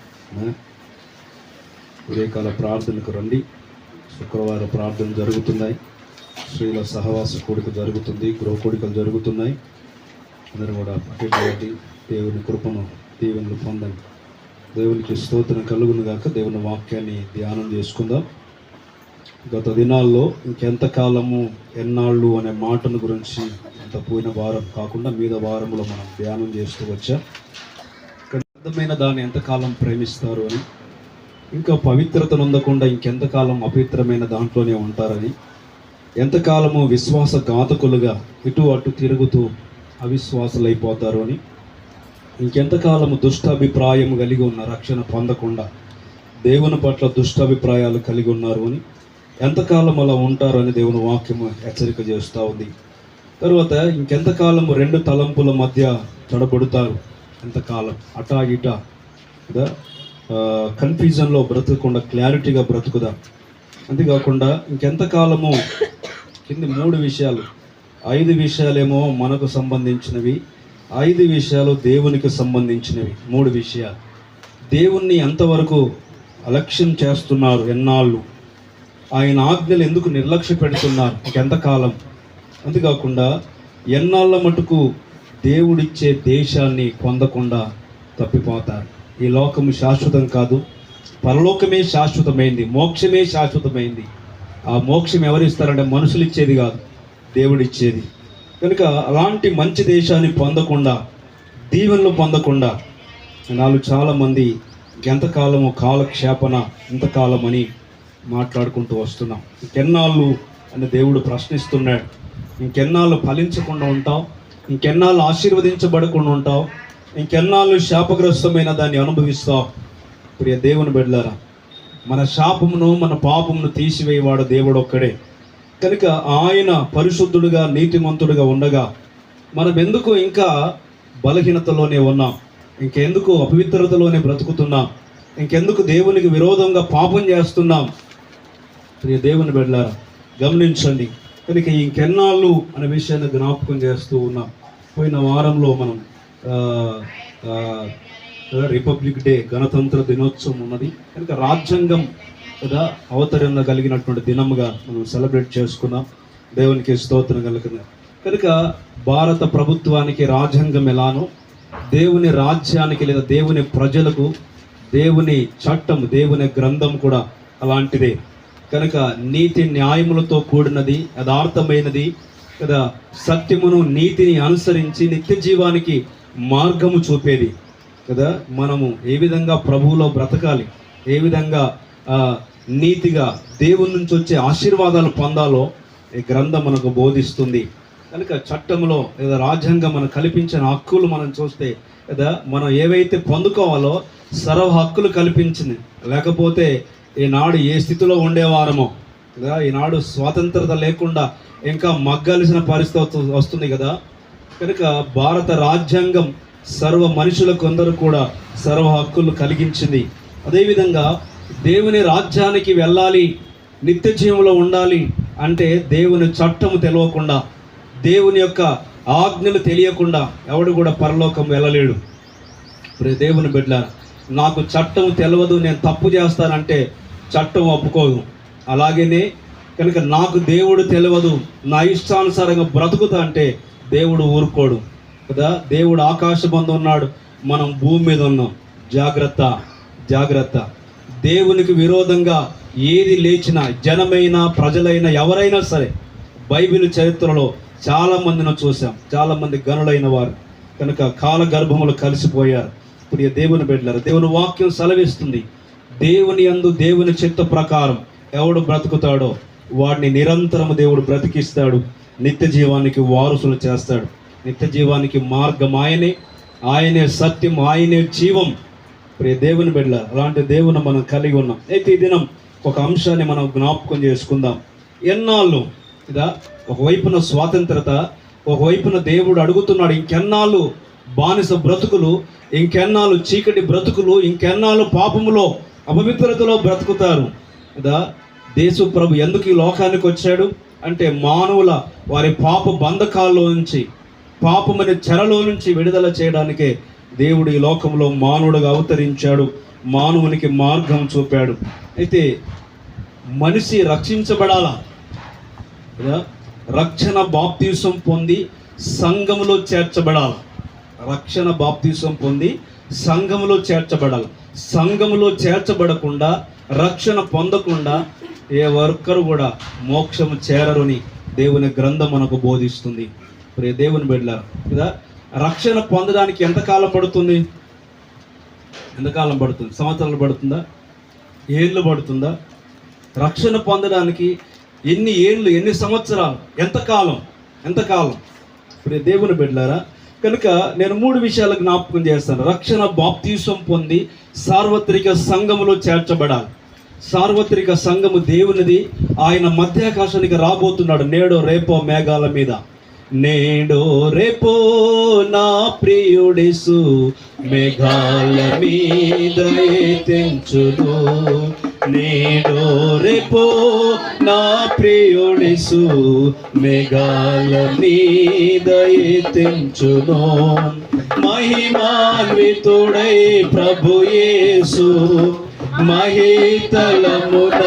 ఉదయకాల ప్రార్థనకు రండి. శుక్రవారం ప్రార్థనలు జరుగుతున్నాయి, స్త్రీల సహవాస కూడిక జరుగుతుంది, గృహ కూడికలు జరుగుతున్నాయి. అందరూ కూడా అటు దేవుని కృపను, దీవెనలు పొందండి. దేవునికి స్తోత్రం కలుగును గాక. దేవుని వాక్యాన్ని ధ్యానం చేసుకుందాం. గత దినాల్లో ఇంకెంతకాలము, ఎన్నాళ్ళు అనే మాటను గురించి అంత పోయిన వారం కాకుండా మీద వారంలో మనం ధ్యానం చేస్తూ వచ్చాం. అర్థమైన దాన్ని ఎంతకాలం ప్రేమిస్తారు అని, ఇంకా పవిత్రత నొందకుండా ఇంకెంతకాలం అపవిత్రమైన దాంట్లోనే ఉంటారని, ఎంతకాలము విశ్వాసఘాతకులుగా ఇటు అటు తిరుగుతూ అవిశ్వాసులైపోతారు అని, ఇంకెంతకాలము దుష్టాభిప్రాయం కలిగి ఉన్న రక్షణ పొందకుండా దేవుని పట్ల దుష్టాభిప్రాయాలు కలిగి ఉన్నారు అని, ఎంతకాలం అలా ఉంటారు అని దేవుని వాక్యము హెచ్చరిక చేస్తూ ఉంది. తర్వాత ఇంకెంతకాలము 2 తలంపుల మధ్య తడబడుతారు, ఎంతకాలం అటా ఇటా కన్ఫ్యూజన్లో బ్రతకకుండా క్లారిటీగా బ్రతుకుదా. అంతేకాకుండా ఇంకెంతకాలము కింది 3 విషయాలు, 5 విషయాలేమో మనకు సంబంధించినవి, 5 విషయాలు దేవునికి సంబంధించినవి. 3 విషయాలు. దేవుణ్ణి ఎంతవరకు అలక్ష్యం చేస్తున్నారు, ఎన్నాళ్ళు ఆయన ఆజ్ఞలు ఎందుకు నిర్లక్ష్య పెడుతున్నారు, ఎంతకాలం, అంతేకాకుండా ఎన్నాళ్ళ మటుకు దేవుడిచ్చే దేశాన్ని పొందకుండా తప్పిపోతారు. ఈ లోకము శాశ్వతం కాదు, పరలోకమే శాశ్వతమైంది, మోక్షమే శాశ్వతమైంది. ఆ మోక్షం ఎవరిస్తారంటే మనుషులు ఇచ్చేది కాదు, దేవుడిచ్చేది. కనుక అలాంటి మంచి దేశాన్ని పొందకుండా, దీవెనలు పొందకుండా నాలుగు చాలామంది ఎంతకాలము కాలక్షేపణ, ఇంతకాలం అని మాట్లాడుకుంటూ వస్తున్నాం. ఇంకెన్నాళ్ళు అని దేవుడు ప్రశ్నిస్తున్నాడు. ఇంకెన్నాళ్ళు ఫలించకుండా ఉంటావు, ఇంకెన్నాళ్ళు ఆశీర్వదించబడకుండా ఉంటావు, ఇంకెన్నాళ్ళు శాపగ్రస్తమైన దాన్ని అనుభవిస్తావు. ప్రియ దేవుని బిడ్డలారా, మన శాపమును మన పాపమును తీసివేయవాడు దేవుడు ఒక్కడే. కనుక ఆయన పరిశుద్ధుడుగా నీతిమంతుడుగా ఉండగా మనం ఎందుకు ఇంకా బలహీనతలోనే ఉన్నాం, ఇంకెందుకు అపవిత్రతలోనే బ్రతుకుతున్నాం, ఇంకెందుకు దేవునికి విరోధంగా పాపం చేస్తున్నాం? ప్రియ దేవుని బిడ్డలారా గమనించండి. కనుక ఇంకెన్నాళ్ళు అనే విషయాన్ని జ్ఞాపకం చేస్తూ ఉన్నాం. పోయిన వారంలో మనం రిపబ్లిక్ డే, గణతంత్ర దినోత్సవం ఉన్నది. కనుక రాజ్యాంగం కదా అవతరణ కలిగినటువంటి దినముగా మనం సెలబ్రేట్ చేసుకున్నాం. దేవునికి స్తోత్రం కలుగుతుంది. కనుక భారత ప్రభుత్వానికి రాజ్యాంగం ఎలానో దేవుని రాజ్యానికి లేదా దేవుని ప్రజలకు దేవుని చట్టం, దేవుని గ్రంథం కూడా అలాంటిదే. కనుక నీతి న్యాయములతో కూడినది, యథార్థమైనది కదా, సత్యమును నీతిని అనుసరించి నిత్య జీవానికి మార్గము చూపేది కదా. మనము ఏ విధంగా ప్రభువులో బ్రతకాలి, ఏ విధంగా నీతిగా దేవుని నుంచి వచ్చే ఆశీర్వాదాలు పొందాలో ఈ గ్రంథం మనకు బోధిస్తుంది. కనుక చట్టంలో లేదా రాజ్యాంగం మనకు కల్పించిన హక్కులు మనం చూస్తే కదా, మనం ఏవైతే పొందుకోవాలో సర్వ హక్కులు కల్పించింది. లేకపోతే ఈనాడు ఏ స్థితిలో ఉండేవారమో కదా, ఈనాడు స్వాతంత్రత లేకుండా ఇంకా మగ్గాల్సిన పరిస్థితి వస్తుంది కదా. కనుక భారత రాజ్యాంగం సర్వ మనుషులకు అందరూ కూడా సర్వ హక్కులు కలిగించింది. అదేవిధంగా దేవుని రాజ్యానికి వెళ్ళాలి, నిత్య జీవంలో ఉండాలి అంటే దేవుని చట్టము తెలియకుండా, దేవుని యొక్క ఆజ్ఞలు తెలియకుండా ఎవడు కూడా పరలోకం వెళ్ళలేడు. ఇప్పుడు దేవుని బిడ్డలారా, నాకు చట్టం తెలియదు, నేను తప్పు చేస్తానంటే చట్టం ఒప్పుకోదు. అలాగనే కనుక నాకు దేవుడు తెలియదు, నా ఇష్టానుసారంగా బ్రతుకుతా అంటే దేవుడు ఊరుకోడు కదా. దేవుడు ఆకాశమందు ఉన్నాడు, మనం భూమి మీద ఉన్నాం. జాగ్రత్త, జాగ్రత్త. దేవునికి విరోధంగా ఏది లేచినా, జనమైనా ప్రజలైనా ఎవరైనా సరే, బైబిల్ చరిత్రలో చాలామందిని చూసాం, చాలామంది గనులైన వారు కనుక కాల గర్భములు కలిసిపోయారు. ఇప్పుడు దేవుని బిడ్డలారా, దేవుని వాక్యం సెలవిస్తుంది, దేవుని యందు దేవుని చిత్త ప్రకారం ఎవడు బ్రతుకుతాడో వాడిని నిరంతరము దేవుడు బ్రతికిస్తాడు, నిత్య జీవానికి వారసులు చేస్తాడు. నిత్య జీవానికి మార్గం ఆయనే, ఆయనే సత్యం, ఆయనే జీవం. ప్రియ దేవుని బిడ్డలారా, అలాంటి దేవుని మనం కలిగి ఉన్నాం. అయితే ఈ దినం ఒక అంశాన్ని మనం జ్ఞాపకం చేసుకుందాం. ఎన్నాళ్ళు ఇదా, ఒకవైపున స్వాతంత్రత, ఒకవైపున దేవుడు అడుగుతున్నాడు, ఇంకెన్నాళ్ళు బానిస బ్రతుకులు, ఇంకెన్నాళ్ళు చీకటి బ్రతుకులు, ఇంకెన్నాళ్ళు పాపములో అపవిత్రతలో బ్రతుకుతారు కదా. దేశ ప్రభు ఎందుకు ఈ లోకానికి వచ్చాడు అంటే మానవుల వారి పాప బంధకాల్లో నుంచి, పాపమనే చెరలో నుంచి విడుదల చేయడానికే దేవుడు ఈ లోకంలో మానవుడుగా అవతరించాడు, మానవునికి మార్గం చూపాడు. అయితే మనిషి రక్షించబడాలా కదా, రక్షణ బాప్తీసం పొంది సంఘములో చేర్చబడాలి. రక్షణ బాప్తీసం పొంది సంఘములో చేర్చబడాలి. సంఘములో చేర్చబడకుండా, రక్షణ పొందకుండా ఏ ఒక్కరు కూడా మోక్షము చేరరుని దేవుని గ్రంథం మనకు బోధిస్తుంది. ప్రియ దేవుని బిడ్డలారా కదా, రక్షణ పొందడానికి ఎంతకాలం పడుతుంది? ఎంతకాలం పడుతుంది? సంవత్సరాలు పడుతుందా? ఏళ్ళు పడుతుందా? రక్షణ పొందడానికి ఎన్ని ఏళ్ళు, ఎన్ని సంవత్సరాలు, ఎంతకాలం? ఎంతకాలం? ప్రియ దేవుని బిడ్డలారా, కనుక నేను 3 విషయాలు జ్ఞాపకం చేస్తాను. రక్షణ బాప్తీసం పొంది సార్వత్రిక సంఘములో చేర్చబడాలి. సార్వత్రిక సంఘము దేవునిది. ఆయన మధ్యాకాశానికి రాబోతున్నాడు నేడో రేపో మేఘాల మీద. నేడో రేపో నా ప్రియుడేసు మేఘాల మీద తెంచును, నేడో రేపో నా ప్రియుడేసు మేఘాల మీద ఎత్తించును. మహిమాన్వితుడై ప్రభు యేసు మహితలమున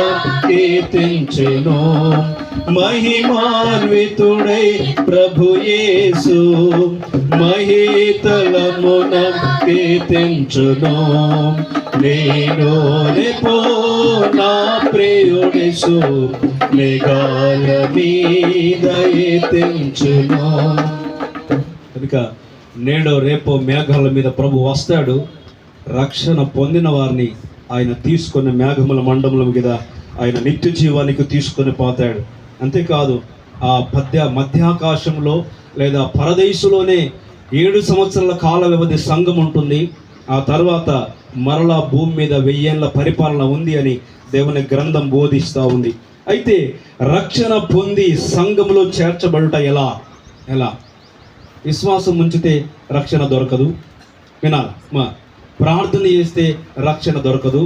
కీర్తించును. మహిమాన్వితుడై ప్రభు యేసు మహితలమున కీర్తించును. నేను రేపో నా ప్రియుడేసు మేఘాల మీద ఎత్తించును. కనుక నేడో రేపో మేఘాల మీద ప్రభు వస్తాడు. రక్షణ పొందిన వారిని ఆయన తీసుకుని మేఘముల మండముల మీద ఆయన నిత్య జీవానికి తీసుకొని పోతాడు. అంతేకాదు ఆ మధ్యాకాశంలో లేదా పరదేశులోనే 7 సంవత్సరాల కాల వ్యవధి సంఘం ఉంటుంది. ఆ తర్వాత మరలా భూమి మీద 1000 ఏళ్ల పరిపాలన ఉంది అని దేవుని గ్రంథం బోధిస్తూ ఉంది. అయితే రక్షణ పొంది సంఘంలో చేర్చబడుట ఎలా? విశ్వాసం ఉంచితే రక్షణ దొరకదు. వినాలి, ప్రార్థన చేస్తే రక్షణ దొరకదు,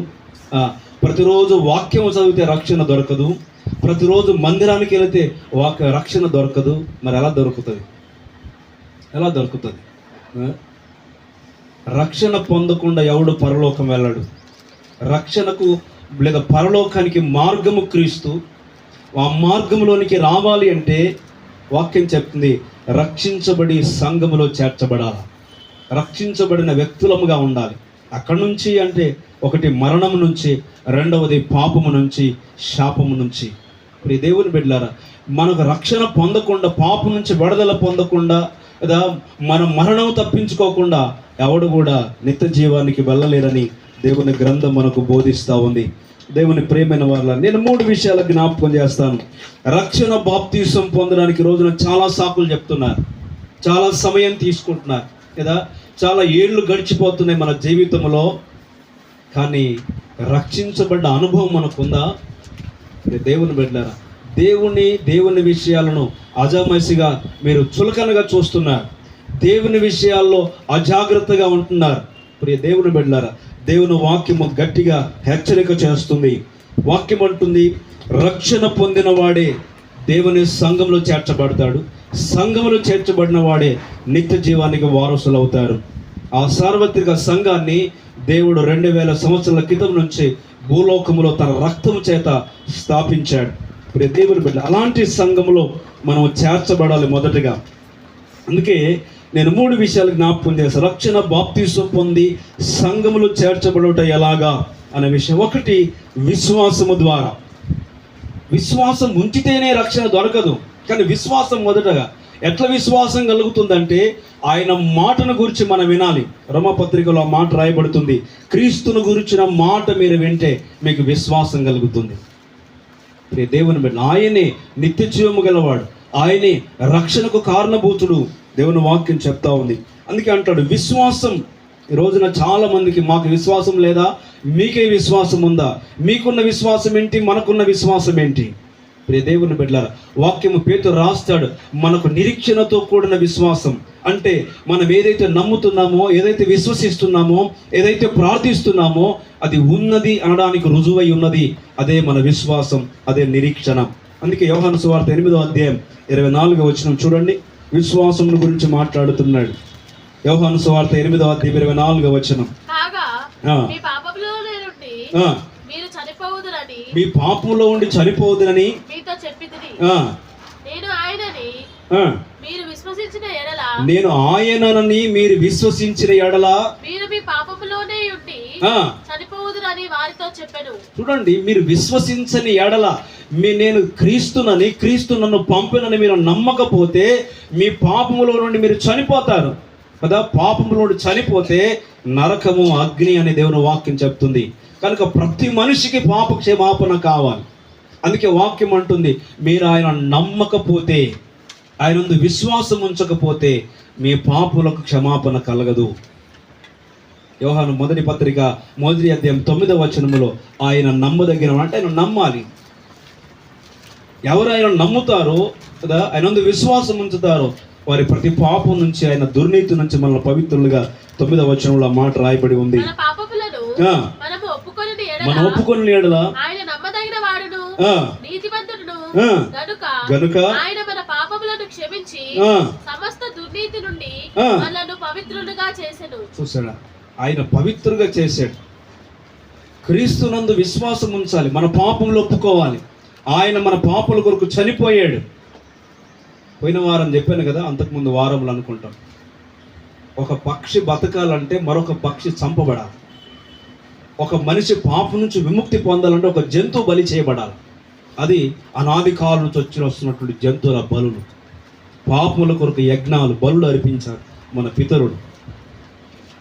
ప్రతిరోజు వాక్యం చదివితే రక్షణ దొరకదు, ప్రతిరోజు మందిరానికి వెళితే రక్షణ దొరకదు. మరి ఎలా దొరుకుతుంది? రక్షణ పొందకుండా ఎవడు పరలోకం వెళ్ళాడు. రక్షణకు లేదా పరలోకానికి మార్గము క్రీస్తు. ఆ మార్గంలోనికి రావాలి అంటే వాక్యం చెప్తుంది, రక్షించబడి సంఘములో చేర్చబడాలి, రక్షించబడిన వ్యక్తులముగా ఉండాలి. అక్కడి నుంచి అంటే ఒకటి మరణం నుంచి, రెండవది పాపము నుంచి, శాపము నుంచి. ఇప్పుడు దేవుని బిడ్డలారా, మనకు రక్షణ పొందకుండా, పాపం నుంచి విడుదల పొందకుండా, లేదా మన మరణం తప్పించుకోకుండా ఎవడు కూడా నిత్య జీవానికి వెళ్ళలేరని దేవుని గ్రంథం మనకు బోధిస్తూ ఉంది. దేవుని ప్రియమైన వాళ్ళ నేను 3 విషయాలు జ్ఞాపకం చేస్తాను. రక్షణ బాప్తీసం పొందడానికి రోజున చాలా సాకులు చెప్తున్నారు, చాలా సమయం తీసుకుంటున్నారు కదా, చాలా ఏళ్ళు గడిచిపోతున్నాయి మన జీవితంలో. కానీ రక్షించబడ్డ అనుభవం మనకుందా? దేవుని బిడ్డలారా, దేవుని విషయాలను అజామసిగా మీరు చులకనగా చూస్తున్నారు, దేవుని విషయాల్లో అజాగ్రత్తగా ఉంటున్నారు. ప్రియ దేవుని బిడ్డలారా, దేవుని వాక్యము గట్టిగా హెచ్చరిక చేస్తుంది. వాక్యం అంటుంది, రక్షణ పొందిన వాడే దేవుని సంఘంలో చేర్చబడతాడు, సంఘంలో చేర్చబడిన వాడే నిత్య జీవానికి వారసులు అవుతారు. ఆ సార్వత్రిక సంఘాన్ని దేవుడు 2000 సంవత్సరాల క్రితం నుంచి భూలోకములో తన రక్తము చేత స్థాపించాడు. ఇప్పుడు దేవుని బిడ్డ, అలాంటి సంఘములో మనం చేర్చబడాలి మొదటగా. అందుకే నేను 3 విషయాలు జ్ఞాపకం చేస్తాను. రక్షణ బాప్తీసం పొంది సంఘములో చేర్చబడుట ఎలాగా అనే విషయం. ఒకటి, విశ్వాసము ద్వారా. విశ్వాసం ఉంచితేనే రక్షణ దొరకదు, కానీ విశ్వాసం మొదటగా. ఎట్లా విశ్వాసం కలుగుతుందంటే ఆయన మాటను గురించి మనం వినాలి. రోమపత్రికలో ఆ మాట రాయబడుతుంది, క్రీస్తును గురించిన మాట మీరు వింటే మీకు విశ్వాసం కలుగుతుంది. దేవుని బిడ్డ, ఆయనే నిత్య జీవము గలవాడు, ఆయనే రక్షణకు కారణభూతుడు. దేవుని వాక్యం చెప్తా ఉంది. అందుకే అంటాడు విశ్వాసం. ఈ రోజున చాలా మందికి మాకు విశ్వాసం లేదా, మీకే విశ్వాసం ఉందా, మీకున్న విశ్వాసం ఏంటి, మనకున్న విశ్వాసం ఏంటి? ప్రియ దేవుని బిడ్డలారా, వాక్యము పేతురు రాస్తాడు, మనకు నిరీక్షణతో కూడిన విశ్వాసం అంటే మనం ఏదైతే నమ్ముతున్నామో, ఏదైతే విశ్వసిస్తున్నామో, ఏదైతే ప్రార్థిస్తున్నామో అది ఉన్నది అనడానికి రుజువై ఉన్నది. అదే మన విశ్వాసం, అదే నిరీక్షణ. అందుకే యోహాను సువార్త 8వ అధ్యాయం 24వ వచనం చూడండి, విశ్వాసం గురించి మాట్లాడుతున్నాడు. యోహాను సువార్త 8వ అధ్యాయం 24వ వచనం. మీ పాపంలో ఉండి చనిపోవుదురని నేను ఆయనని మీరు విశ్వసించిన ఎడల మీరు మీ పాపములోనే ఉండి చనిపోవుదురని వారితో చెప్పెను. చూడండి, మీరు విశ్వసించని ఎడల నేను క్రీస్తునని, క్రీస్తు నన్ను పంపినని మీరు నమ్మకపోతే మీ పాపములో నుండి మీరు చనిపోతారు కదా. పాపములో నుండి చనిపోతే నరకము, అగ్ని అని దేవుని వాక్యం చెప్తుంది. కనుక ప్రతి మనిషికి పాప క్షమాపణ కావాలి. అందుకే వాక్యం అంటుంది, మీరు ఆయన నమ్మకపోతే, ఆయన ముందు విశ్వాసం ఉంచకపోతే మీ పాపులకు క్షమాపణ కలగదు. యోహాను మొదటి పత్రిక 1వ అధ్యాయం 9వ వచనములో ఆయన నమ్మదగిన అంటే ఆయన నమ్మాలి. ఎవరు ఆయన నమ్ముతారో కదా, ఆయన ముందు విశ్వాసం ఉంచుతారో వారి ప్రతి పాపం నుంచి, ఆయన దుర్నీతి నుంచి మనల్ని పవిత్రులుగా 9వ వచనంలో మాట రాయబడి ఉంది. మనం ఒప్పుకొని ఎడల ఆయన నమ్మదగిన వాడును ఆ, నీతిమంతుడును ఆ, గనుక గనుక ఆయన మన పాపములను క్షమించి ఆ, సమస్త దుర్నీతి నుండి ఆ. మనలను పవిత్రులుగా చేసెను. చూసాడా, ఆయన పవిత్రుగా చేశాడు. క్రీస్తునందు విశ్వాసం ఉంచాలి, మన పాపములు ఒప్పుకోవాలి. ఆయన మన పాపల కొరకు చనిపోయాడు. పోయిన వారం చెప్పాను కదా, అంతకుముందు వారములు అనుకుంటాం. ఒక పక్షి బతకాలంటే మరొక పక్షి చంపబడాలి. ఒక మనిషి పాపం నుంచి విముక్తి పొందాలంటే ఒక జంతువు బలి చేయబడాలి. అది అనాది కాలం నుంచి వస్తున్నటువంటి జంతువుల బలులు. పాపముల కొరకు యజ్ఞాలు, బలులు అర్పించారు మన పితరుడు.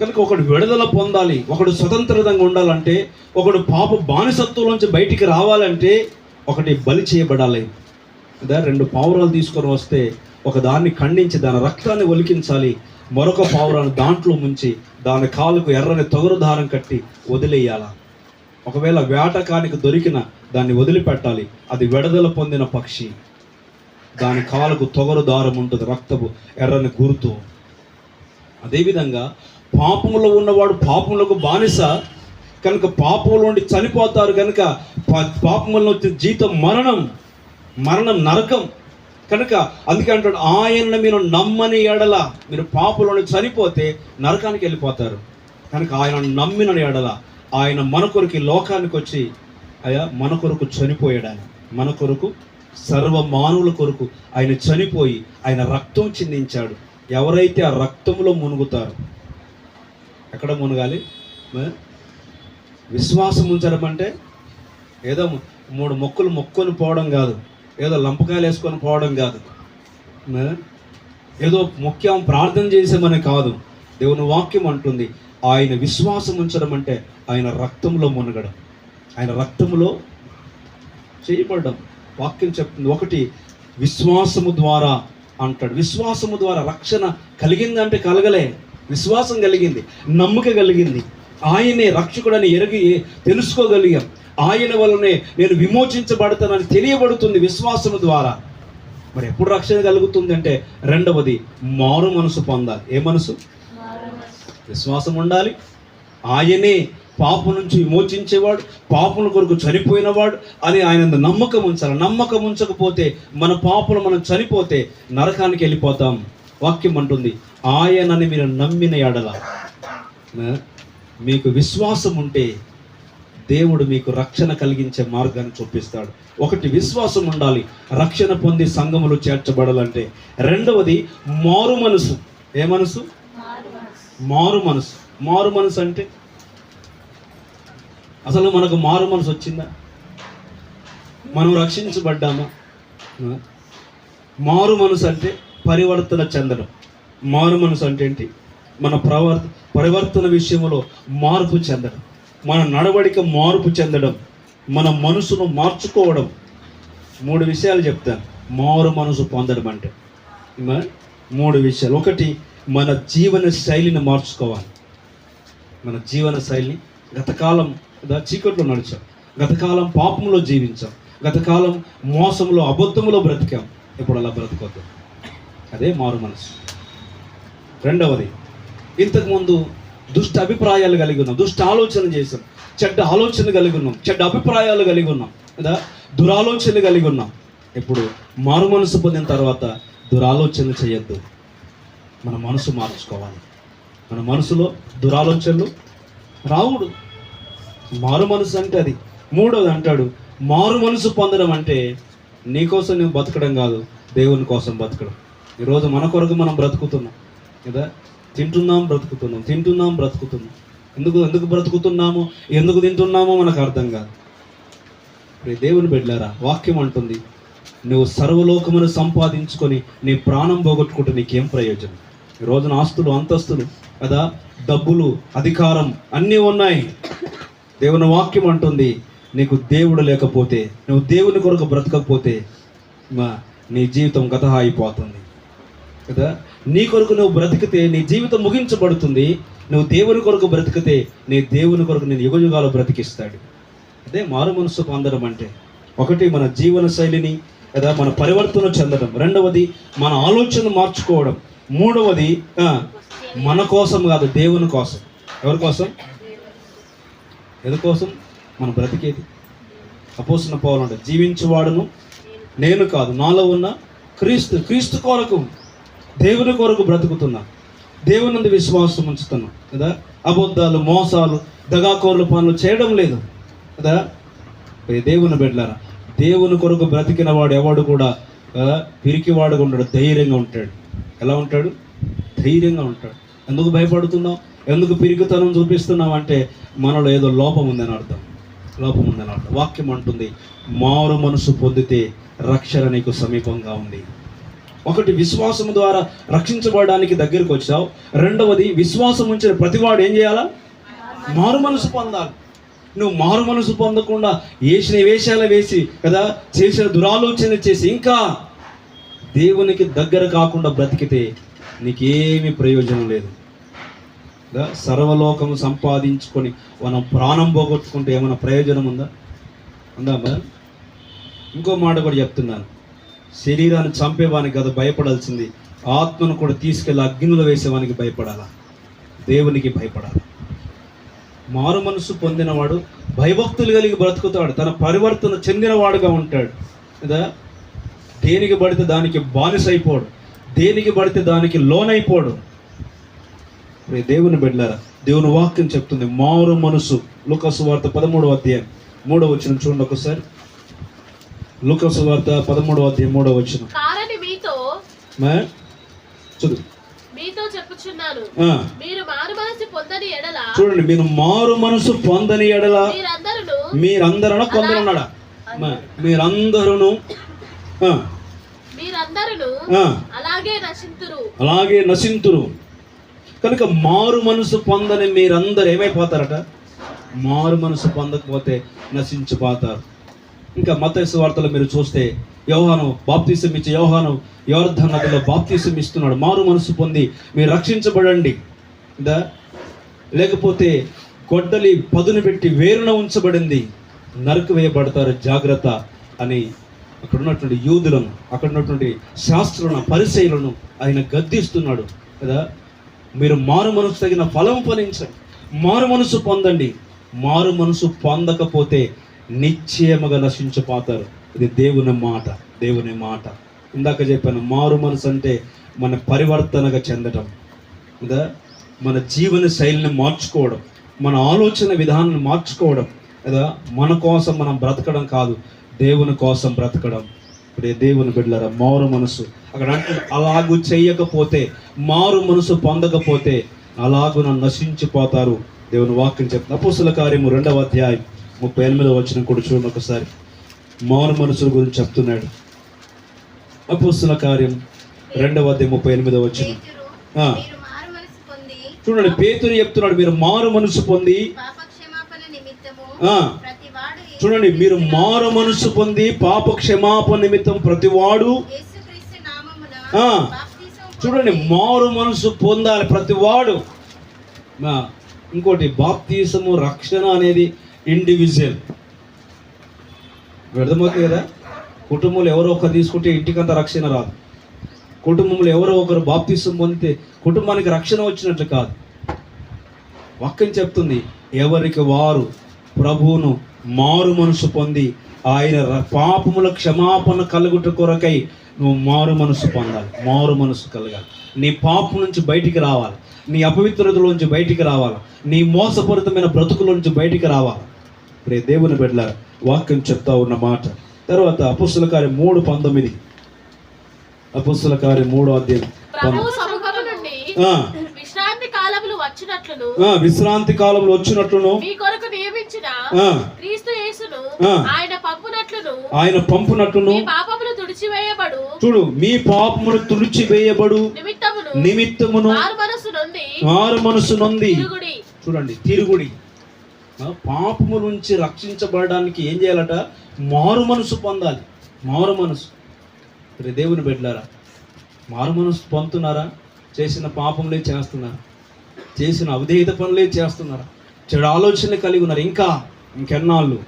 కనుక ఒకడు విడుదల పొందాలి, ఒకడు స్వతంత్రంగా ఉండాలంటే, ఒకడు పాప బానిసత్వంలోంచి బయటికి రావాలంటే ఒకటి బలి చేయబడాలి. అదే 2 పావురాలు తీసుకొని వస్తే ఒక దాన్ని ఖండించి దాని రక్తాన్ని ఒలికించాలి, మరొక పావురాన్ని దాంట్లో ముంచి దాని కాలుకు ఎర్రని తొగరు దారం కట్టి వదిలేయాల. ఒకవేళ వేటకానికి దొరికిన దాన్ని వదిలిపెట్టాలి. అది విడుదల పొందిన పక్షి, దాని కాలుకు తొగరు దారం ఉంటుంది, రక్తపు ఎర్రని గుర్తు. అదేవిధంగా పాపములో ఉన్నవాడు పాపములకు బానిస కనుక పాపంలో ఉండి చనిపోతారు. కనుక పాపములో వచ్చే జీతం మరణం, మరణం నరకం. కనుక అందుకే అంటాడు, ఆయన్ని మీరు నమ్మని ఎడల, మీరు పాపంలో చనిపోతే నరకానికి వెళ్ళిపోతారు. కనుక ఆయన నమ్మిన ఎడల, ఆయన మన కొరకు ఈ లోకానికి వచ్చి అయ్యా మన కొరకు చనిపోయాడు. ఆయన మన కొరకు, సర్వ మానవుల కొరకు ఆయన చనిపోయి ఆయన రక్తం చిందించాడు. ఎవరైతే ఆ రక్తంలో మునుగుతారో, ఎక్కడ మునగాలి? విశ్వాసం ఉంచడం అంటే ఏదో 3 మొక్కులు మొక్కొని పోవడం కాదు, ఏదో లంపకాయలు వేసుకొని పోవడం కాదు, ఏదో ముఖ్యం ప్రార్థన చేసామని కాదు. దేవుని వాక్యం అంటుంది, ఆయన విశ్వాసం ఉంచడం అంటే ఆయన రక్తంలో మునగడం, ఆయన రక్తంలో చేయబడడం. వాక్యం చెప్తుంది. ఒకటి విశ్వాసము ద్వారా అంటాడు. విశ్వాసము ద్వారా రక్షణ కలిగిందంటే కలగలే, విశ్వాసం కలిగింది, నమ్మక కలిగింది. ఆయనే రక్షకుడని ఎరిగి తెలుసుకోగలిగాం. ఆయన వల్లనే నేను విమోచించబడతానని తెలియబడుతుంది విశ్వాసము ద్వారా. మరి ఎప్పుడు రక్షణ కలుగుతుంది అంటే, రెండవది మారు మనసు పొందాలి. ఏ మనసు? విశ్వాసం ఉండాలి. ఆయనే పాపం నుంచి విమోచించేవాడు, పాపముల కొరకు చనిపోయినవాడు అని ఆయన నమ్మకం ఉంచాలి. నమ్మకం ఉంచకపోతే మన పాపలు మనం చనిపోతే నరకానికి వెళ్ళిపోతాం. వాక్యం అంటుంది, ఆయనని మీరు నమ్మిన ఎడల, మీకు విశ్వాసం ఉంటే దేవుడు మీకు రక్షణ కలిగించే మార్గాన్ని చూపిస్తాడు. ఒకటి విశ్వాసం ఉండాలి రక్షణ పొంది సంఘములో చేర్చబడాలంటే. రెండవది మారు మనసు. ఏ మనసు? మారు మనసు. మారు మనసు అంటే అసలు మనకు మారు మనసు వచ్చిందా? మనం రక్షించబడ్డామా? మారు మనసు అంటే పరివర్తన చెందడం. మారు మనసు అంటే ఏంటి? మన పరివర్తన విషయంలో మార్పు చెందడం, మన నడవడిక మార్పు చెందడం, మన మనసును మార్చుకోవడం. 3 విషయాలు చెప్తాను మారు మనసు పొందడం అంటే. 3 విషయాలు. ఒకటి, మన జీవన శైలిని మార్చుకోవాలి. మన జీవన శైలిని, గతకాలం చీకట్లో నడిచాం, గతకాలం పాపంలో జీవించాం, గతకాలం మోసంలో అబద్ధంలో బ్రతికాం. ఇప్పుడు అలా బ్రతకొద్దు. అదే మారు మనసు. రెండవది, ఇంతకుముందు దుష్ట అభిప్రాయాలు కలిగి ఉన్నాం, దుష్ట ఆలోచన చేసాం, చెడ్డ ఆలోచన కలిగి ఉన్నాం, చెడ్డ అభిప్రాయాలు కలిగి ఉన్నాం కదా, దురాలోచనలు కలిగి ఉన్నాం. ఇప్పుడు మారు మనసు పొందిన తర్వాత దురాలోచనలు చేయొద్దు. మన మనసు మార్చుకోవాలి. మన మనసులో దురాలోచనలు రావుడు. మారు మనసు అంటే అది. మూడవది అంటాడు, మారు మనసు పొందడం అంటే నీకోసం నువ్వు బతకడం కాదు, దేవుని కోసం బతకడం. ఈరోజు మన కొరకు మనం బ్రతుకుతున్నాం కదా, తింటున్నాం బ్రతుకుతున్నాం, తింటున్నాం బ్రతుకుతున్నాం. ఎందుకు బ్రతుకుతున్నామో, ఎందుకు తింటున్నామో మనకు అర్థం కాదు. ఇప్పుడు దేవుని బిడ్డలారా, వాక్యం అంటుంది, నువ్వు సర్వలోకమును సంపాదించుకొని నీ ప్రాణం పోగొట్టుకుంటే నీకేం ప్రయోజనం? ఈ రోజున ఆస్తులు, అంతస్తులు కదా, డబ్బులు, అధికారం అన్నీ ఉన్నాయి. దేవుని వాక్యం అంటుంది, నీకు దేవుడు లేకపోతే, నువ్వు దేవుని కొరకు బ్రతకకపోతే నీ జీవితం గతహా అయిపోతుంది కదా. నీ కొరకు నువ్వు బ్రతికితే నీ జీవితం ముగించబడుతుంది. నువ్వు దేవుని కొరకు బ్రతికితే నీ దేవుని కొరకు నేను యుగయుగాలు బ్రతికిస్తాడు. అదే మారు మనసు పొందడం అంటే. ఒకటి, మన జీవన శైలిని కదా మన పరివర్తన చెందడం. రెండవది, మన ఆలోచన మార్చుకోవడం. మూడవది, మన కోసం కాదు, దేవుని కోసం. ఎవరి కోసం? ఎందుకోసం? మన బ్రతికేది. అపోస్తలుడైన పౌలు అంటే జీవించువాడును నేను కాదు, నాలో ఉన్న క్రీస్తు కొరకు, దేవుని కొరకు బ్రతుకుతున్నా, దేవుని నందు విశ్వాసం ఉంచుతున్నా కదా. అబద్ధాలు, మోసాలు, దగాకోర్ల పనులు చేయడం లేదు కదా. దేవుని బిడ్డలారా, దేవుని కొరకు బ్రతికిన వాడు ఎవడు కూడా పిరికివాడుగా ఉంటాడు, ధైర్యంగా ఉంటాడు. ఎలా ఉంటాడు? ధైర్యంగా ఉంటాడు. ఎందుకు భయపడుతున్నావు, ఎందుకు పిరికితనం చూపిస్తున్నావు అంటే మనలో ఏదో లోపం ఉందని అర్థం. వాక్యం అంటుంది, మారు మనసు పొందితే రక్షణ నీకు సమీపంగా ఉంది. ఒకటి, విశ్వాసం ద్వారా రక్షించబడడానికి దగ్గరికి వచ్చావు. రెండవది, విశ్వాసం ఉంచిన ప్రతివాడు ఏం చేయాలా? మారు మనసు పొందాలి. నువ్వు మారు మనసు పొందకుండా వేసిన వేషాలు వేసి కదా, చేసిన దురాలోచన చేసి ఇంకా దేవునికి దగ్గర కాకుండా బ్రతికితే నీకేమీ ప్రయోజనం లేదు. సర్వలోకము సంపాదించుకొని మనం ప్రాణం పోగొట్టుకుంటే ఏమైనా ప్రయోజనం ఉందా? ఇంకో మాట కూడా చెప్తున్నాను, శరీరాన్ని చంపేవానికి కదా భయపడాల్సింది, ఆత్మను కూడా తీసుకెళ్ళి అగ్నిలో వేసేవానికి భయపడాలా, దేవునికి భయపడాలి. మారు మనసు పొందినవాడు భయభక్తులు కలిగి బ్రతుకుతాడు, తన పరివర్తన చెందినవాడుగా ఉంటాడు కదా. దేనికి పడితే దానికి బానిసైపోడు, దేనికి పడితే దానికి లోనైపోడు. దేవుని బిడ్డలారా, దేవుని వాక్యం చెప్తుంది మారు మనసు. లూకా సువార్త 13వ అధ్యాయం 3వ వచనం చూడండి ఒకసారి. లూకా సువార్త 13వ అధ్యాయం 3వ వచనం. మీతో చెప్పుచున్నాను, మీరు మారు మనసు పొందని ఎడల, చూడండి, మీరు మారు మనసు పొందని ఎడల మీరందరూ పొందనున్నాడా? మీరందరూ అలాగే నశింతురు. కనుక మారు మనసు పొందని మీరందరూ ఏమైపోతారట? మారు మనసు పొందకపోతే నశించిపోతారు. ఇంకా మత్తయి సువార్తలో మీరు చూస్తే యోహాను బాప్తీసం ఇచ్చే యోహాను యోర్దాను నదిలో బాప్తీసం ఇస్తున్నాడు. మారు మనసు పొంది మీరు రక్షించబడండి కదా, లేకపోతే గొడ్డలి పదును పెట్టి వేరున ఉంచబడింది, నరికి వేయబడతారు, జాగ్రత్త అని అక్కడ ఉన్నటువంటి యూదులను, అక్కడ ఉన్నటువంటి శాస్త్రులను, పరిసయ్యులను ఆయన గద్దిస్తున్నాడు కదా. మీరు మారు మనసు తగిన ఫలం ఫలించండి, మారు మనసు పొందండి. మారు మనసు పొందకపోతే నిశ్చయముగా నశించిపోతారు. ఇది దేవుని మాట. ఇందాక చెప్పాను, మారు మనసు అంటే మన పరివర్తనగా చెందటం కదా, మన జీవన శైలిని మార్చుకోవడం, మన ఆలోచన విధానాన్ని మార్చుకోవడం కదా. మన కోసం మనం బ్రతకడం కాదు, దేవుని కోసం బ్రతకడం. ఇప్పుడు దేవుని బిడ్డలారా, మారు మనసు అక్కడ అంటే అలాగూ చెయ్యకపోతే, మారు మనసు పొందకపోతే అలాగున నశించిపోతారు. దేవుని వాక్యం చెప్తుంది. అపోస్తలుల కార్యము 2వ అధ్యాయం 38వ వచనం కూడా చూడండి ఒకసారి. మారు మనసుల గురించి చెప్తున్నాడు. అపోస్తలుల కార్యం 2వ అధ్యాయం 38వ వచనం. చూడండి, పేతురు చెప్తున్నాడు, మీరు మారు మనసు పొంది, చూడండి, మీరు మారు మనసు పొంది పాప క్షమాపణ నిమిత్తం ప్రతివాడు, చూడండి, మారు మనసు పొందాలి ప్రతివాడు. ఇంకోటి, బాప్తీసము రక్షణ అనేది ఇండివిజువల్. అర్థమవుతుంది కదా. కుటుంబంలో ఎవరో ఒకరు తీసుకుంటే ఇంటికంతా రక్షణ రాదు. కుటుంబంలో ఎవరో ఒకరు బాప్తీసం పొందితే కుటుంబానికి రక్షణ వచ్చినట్లు కాదు. వాక్యం చెప్తుంది, ఎవరికి వారు ప్రభువును మారు మనసు పొంది ఆయన పాపముల క్షమాపణ కలుగుట కొరకై నువ్వు మారు మనసు పొందాలి, మారు మనసు కలగాలి. నీ పాపం నుంచి బయటికి రావాలి, నీ అపవిత్రతలోంచి బయటికి రావాలి, నీ మోసపూరితమైన బ్రతుకులోంచి బయటికి రావాలి. ఇప్పుడు దేవుని బిడ్డలారా, వాక్యం చెప్తా ఉన్న మాట. తర్వాత అపోస్తలుల కార్యం 3:19. అపోస్తలుల కార్యం 3వ అధ్యాయం. విశ్రాంతి కాలంలో వచ్చినట్లును మీ కొరకు నియమించిన క్రీస్తు యేసును ఆయన పంపునట్లును మీ పాపములు తుడిచివేయబడు, చూడు, మీ పాపములు తుడిచివేయబడు నిమిత్తమును మారు మనసు నొంది, చూడండి, తిరుగుడి. పాపము నుంచి రక్షించబడడానికి ఏం చేయాలట? మారు మనసు పొందాలి. మారు మనసు. దేవుని బిడ్డలారా, మారు మనసు పొందుతున్నారా? చేసిన పాపంలే చేస్తున్నారా? చేసిన అవిధేయత పనులే చేస్తున్నారా? చెడు ఆలోచనలు కలిగి ఉన్నారు. ఇంకెన్నాళ్ళు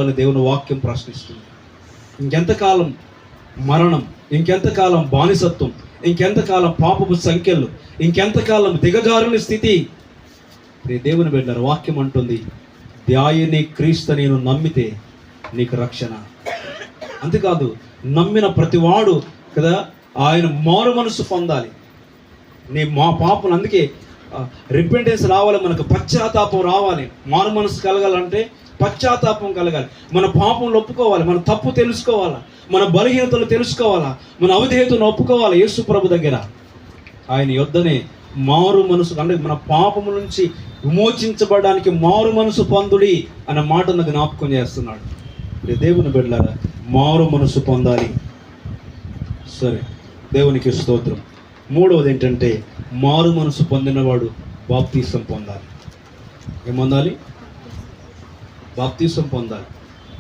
అని దేవుని వాక్యం ప్రశ్నిస్తుంది. ఇంకెంతకాలం మరణం, ఇంకెంతకాలం బానిసత్వం, ఇంకెంతకాలం పాపపు సంఖ్యలు, ఇంకెంతకాలం దిగజారుని స్థితి? దేవుని బిడ్డలారా, వాక్యం అంటుంది, ధ్యాయని క్రీస్తు నేను నమ్మితే నీకు రక్షణ. అంతేకాదు నమ్మిన ప్రతివాడు కదా ఆయన మారు మనసు పొందాలి. మా పాపం అందుకే రిపెంటెన్స్ రావాలి, మనకు పశ్చాత్తాపం రావాలి. మారు మనసు కలగాలంటే పశ్చాత్తాపం కలగాలి. మన పాపంలో ఒప్పుకోవాలి, మన తప్పు తెలుసుకోవాలా, మన బలహీనతలు తెలుసుకోవాలా, మన అవిధేయతను ఒప్పుకోవాలి. యేసు ప్రభు దగ్గర ఆయన యొద్దనే మారు మనసు అంటే మన పాపము నుంచి విమోచించబడడానికి మారు మనసు పొందుడి అన్న మాటను జ్ఞాపకం చేస్తున్నాడు. దేవుని బిడ్డలారా, మారు మనసు పొందాలి. సరే, దేవునికి స్తోత్రం. మూడవది ఏంటంటే మారు మనసు పొందినవాడు బాప్తీసం పొందాలి. ఏం పొందాలి? బాప్తీసం పొందాలి.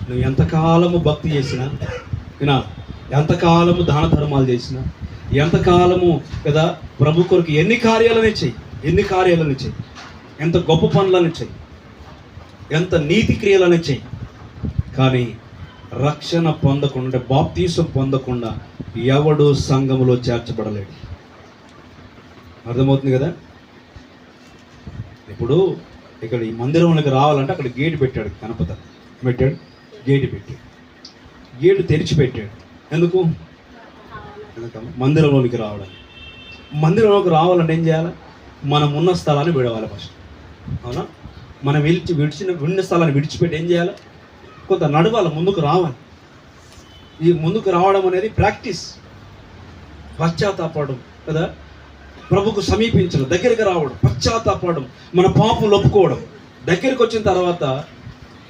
నువ్వు ఎంతకాలము భక్తి చేసినా వినా, ఎంతకాలము దాన ధర్మాలు చేసినా, ఎంతకాలము కదా ప్రభు కొరకు ఎన్ని కార్యాలని చెయ్యి, ఎంత గొప్ప పనులని చెయ్యి, ఎంత నీతి క్రియలని చెయ్యి, కానీ రక్షణ పొందకుండా బాప్తీసం పొందకుండా ఎవడు సంఘములో చేర్చబడలేడు. అర్థమవుతుంది కదా? ఇప్పుడు ఇక్కడ ఈ మందిరంలోకి రావాలంటే అక్కడ గేటు పెట్టాడు, గణపతి పెట్టాడు, గేటు తెరిచిపెట్టాడు. ఎందుకు? మందిరంలోనికి రావడానికి. మందిరంలోకి రావాలంటే ఏం చేయాలి? మనం ఉన్న స్థలాన్ని విడవాలి ఫస్ట్. అవునా? మనం విడిచిన స్థలాన్ని విడిచిపెట్టి ఏం చేయాలి? కొంత నడవాలి, ముందుకు రావాలి. ఈ ముందుకు రావడం అనేది ప్రాక్టీస్. పశ్చాత్తాపడడం కదా, ప్రభుకు సమీపించడం, దగ్గరికి రావడం, పశ్చాత్తాపడడం, మన పాపం ఒప్పుకోవడం. దగ్గరికి వచ్చిన తర్వాత,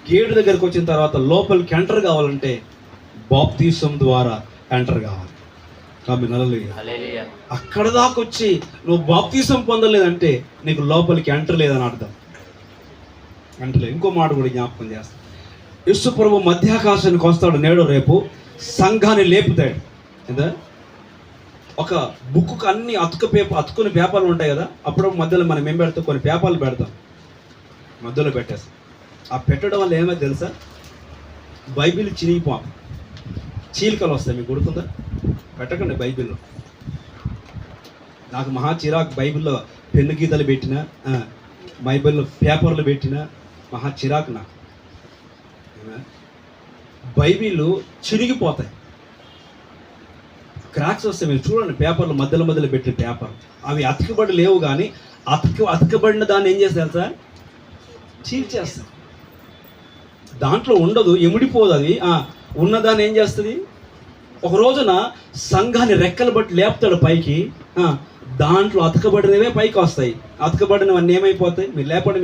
గేటు దగ్గరికి వచ్చిన తర్వాత లోపలికి ఎంటర్ కావాలంటే బాప్తీసం ద్వారా ఎంటర్ కావాలి. అక్కడ దాకా వచ్చి నువ్వు బాప్తీసం పొందలేదంటే నీకు లోపలికి ఎంటర్ లేదని అర్థం. ఎంటర్. ఇంకో మాట కూడా జ్ఞాపకం చేస్తాను. యేసు ప్రభు మధ్యాకాశానికి వస్తాడు నేడు రేపు, సంఘాన్ని లేపుతాడు. కదా, ఒక బుక్కు అన్ని అతుకుని పేపర్లు ఉంటాయి కదా, అప్పుడు మధ్యలో మనం ఏం పెడతాం? కొన్ని పేపర్లు పెడతాం, మధ్యలో పెట్టేస్తాం. ఆ పెట్టడం వల్ల ఏమో తెలుసా? బైబిల్ చినిగిపోం, చీలికలు వస్తాయి. మీకు గుర్తుందా? పెట్టకండి బైబిల్లో. నాకు మహా చిరాకు బైబిల్లో పెన్ను గీతలు పెట్టినా, బైబిల్లో పేపర్లు పెట్టినా మహా చిరాకు నాకు. బైబిల్ చిరిగిపోతాయి, క్రాక్స్ వస్తాయి. మీరు చూడండి, పేపర్లు మధ్యలో పెట్టిన పేపర్ అవి అతికబడి లేవు, కానీ అతికబడిన దాన్ని ఏం చేస్తారు తెలుసా? చీల్చేస్తారు. దాంట్లో ఉండదు, ఎమిడిపోదు. అది ఉన్నదాన్ని ఏం చేస్తుంది? ఒక రోజున సంఘాన్ని రెక్కలు బట్టి లేపుతాడు పైకి, దాంట్లో అతకబడినవే పైకి వస్తాయి. అతకబడినవన్నీ ఏమైపోతాయి? మీరు లేపండి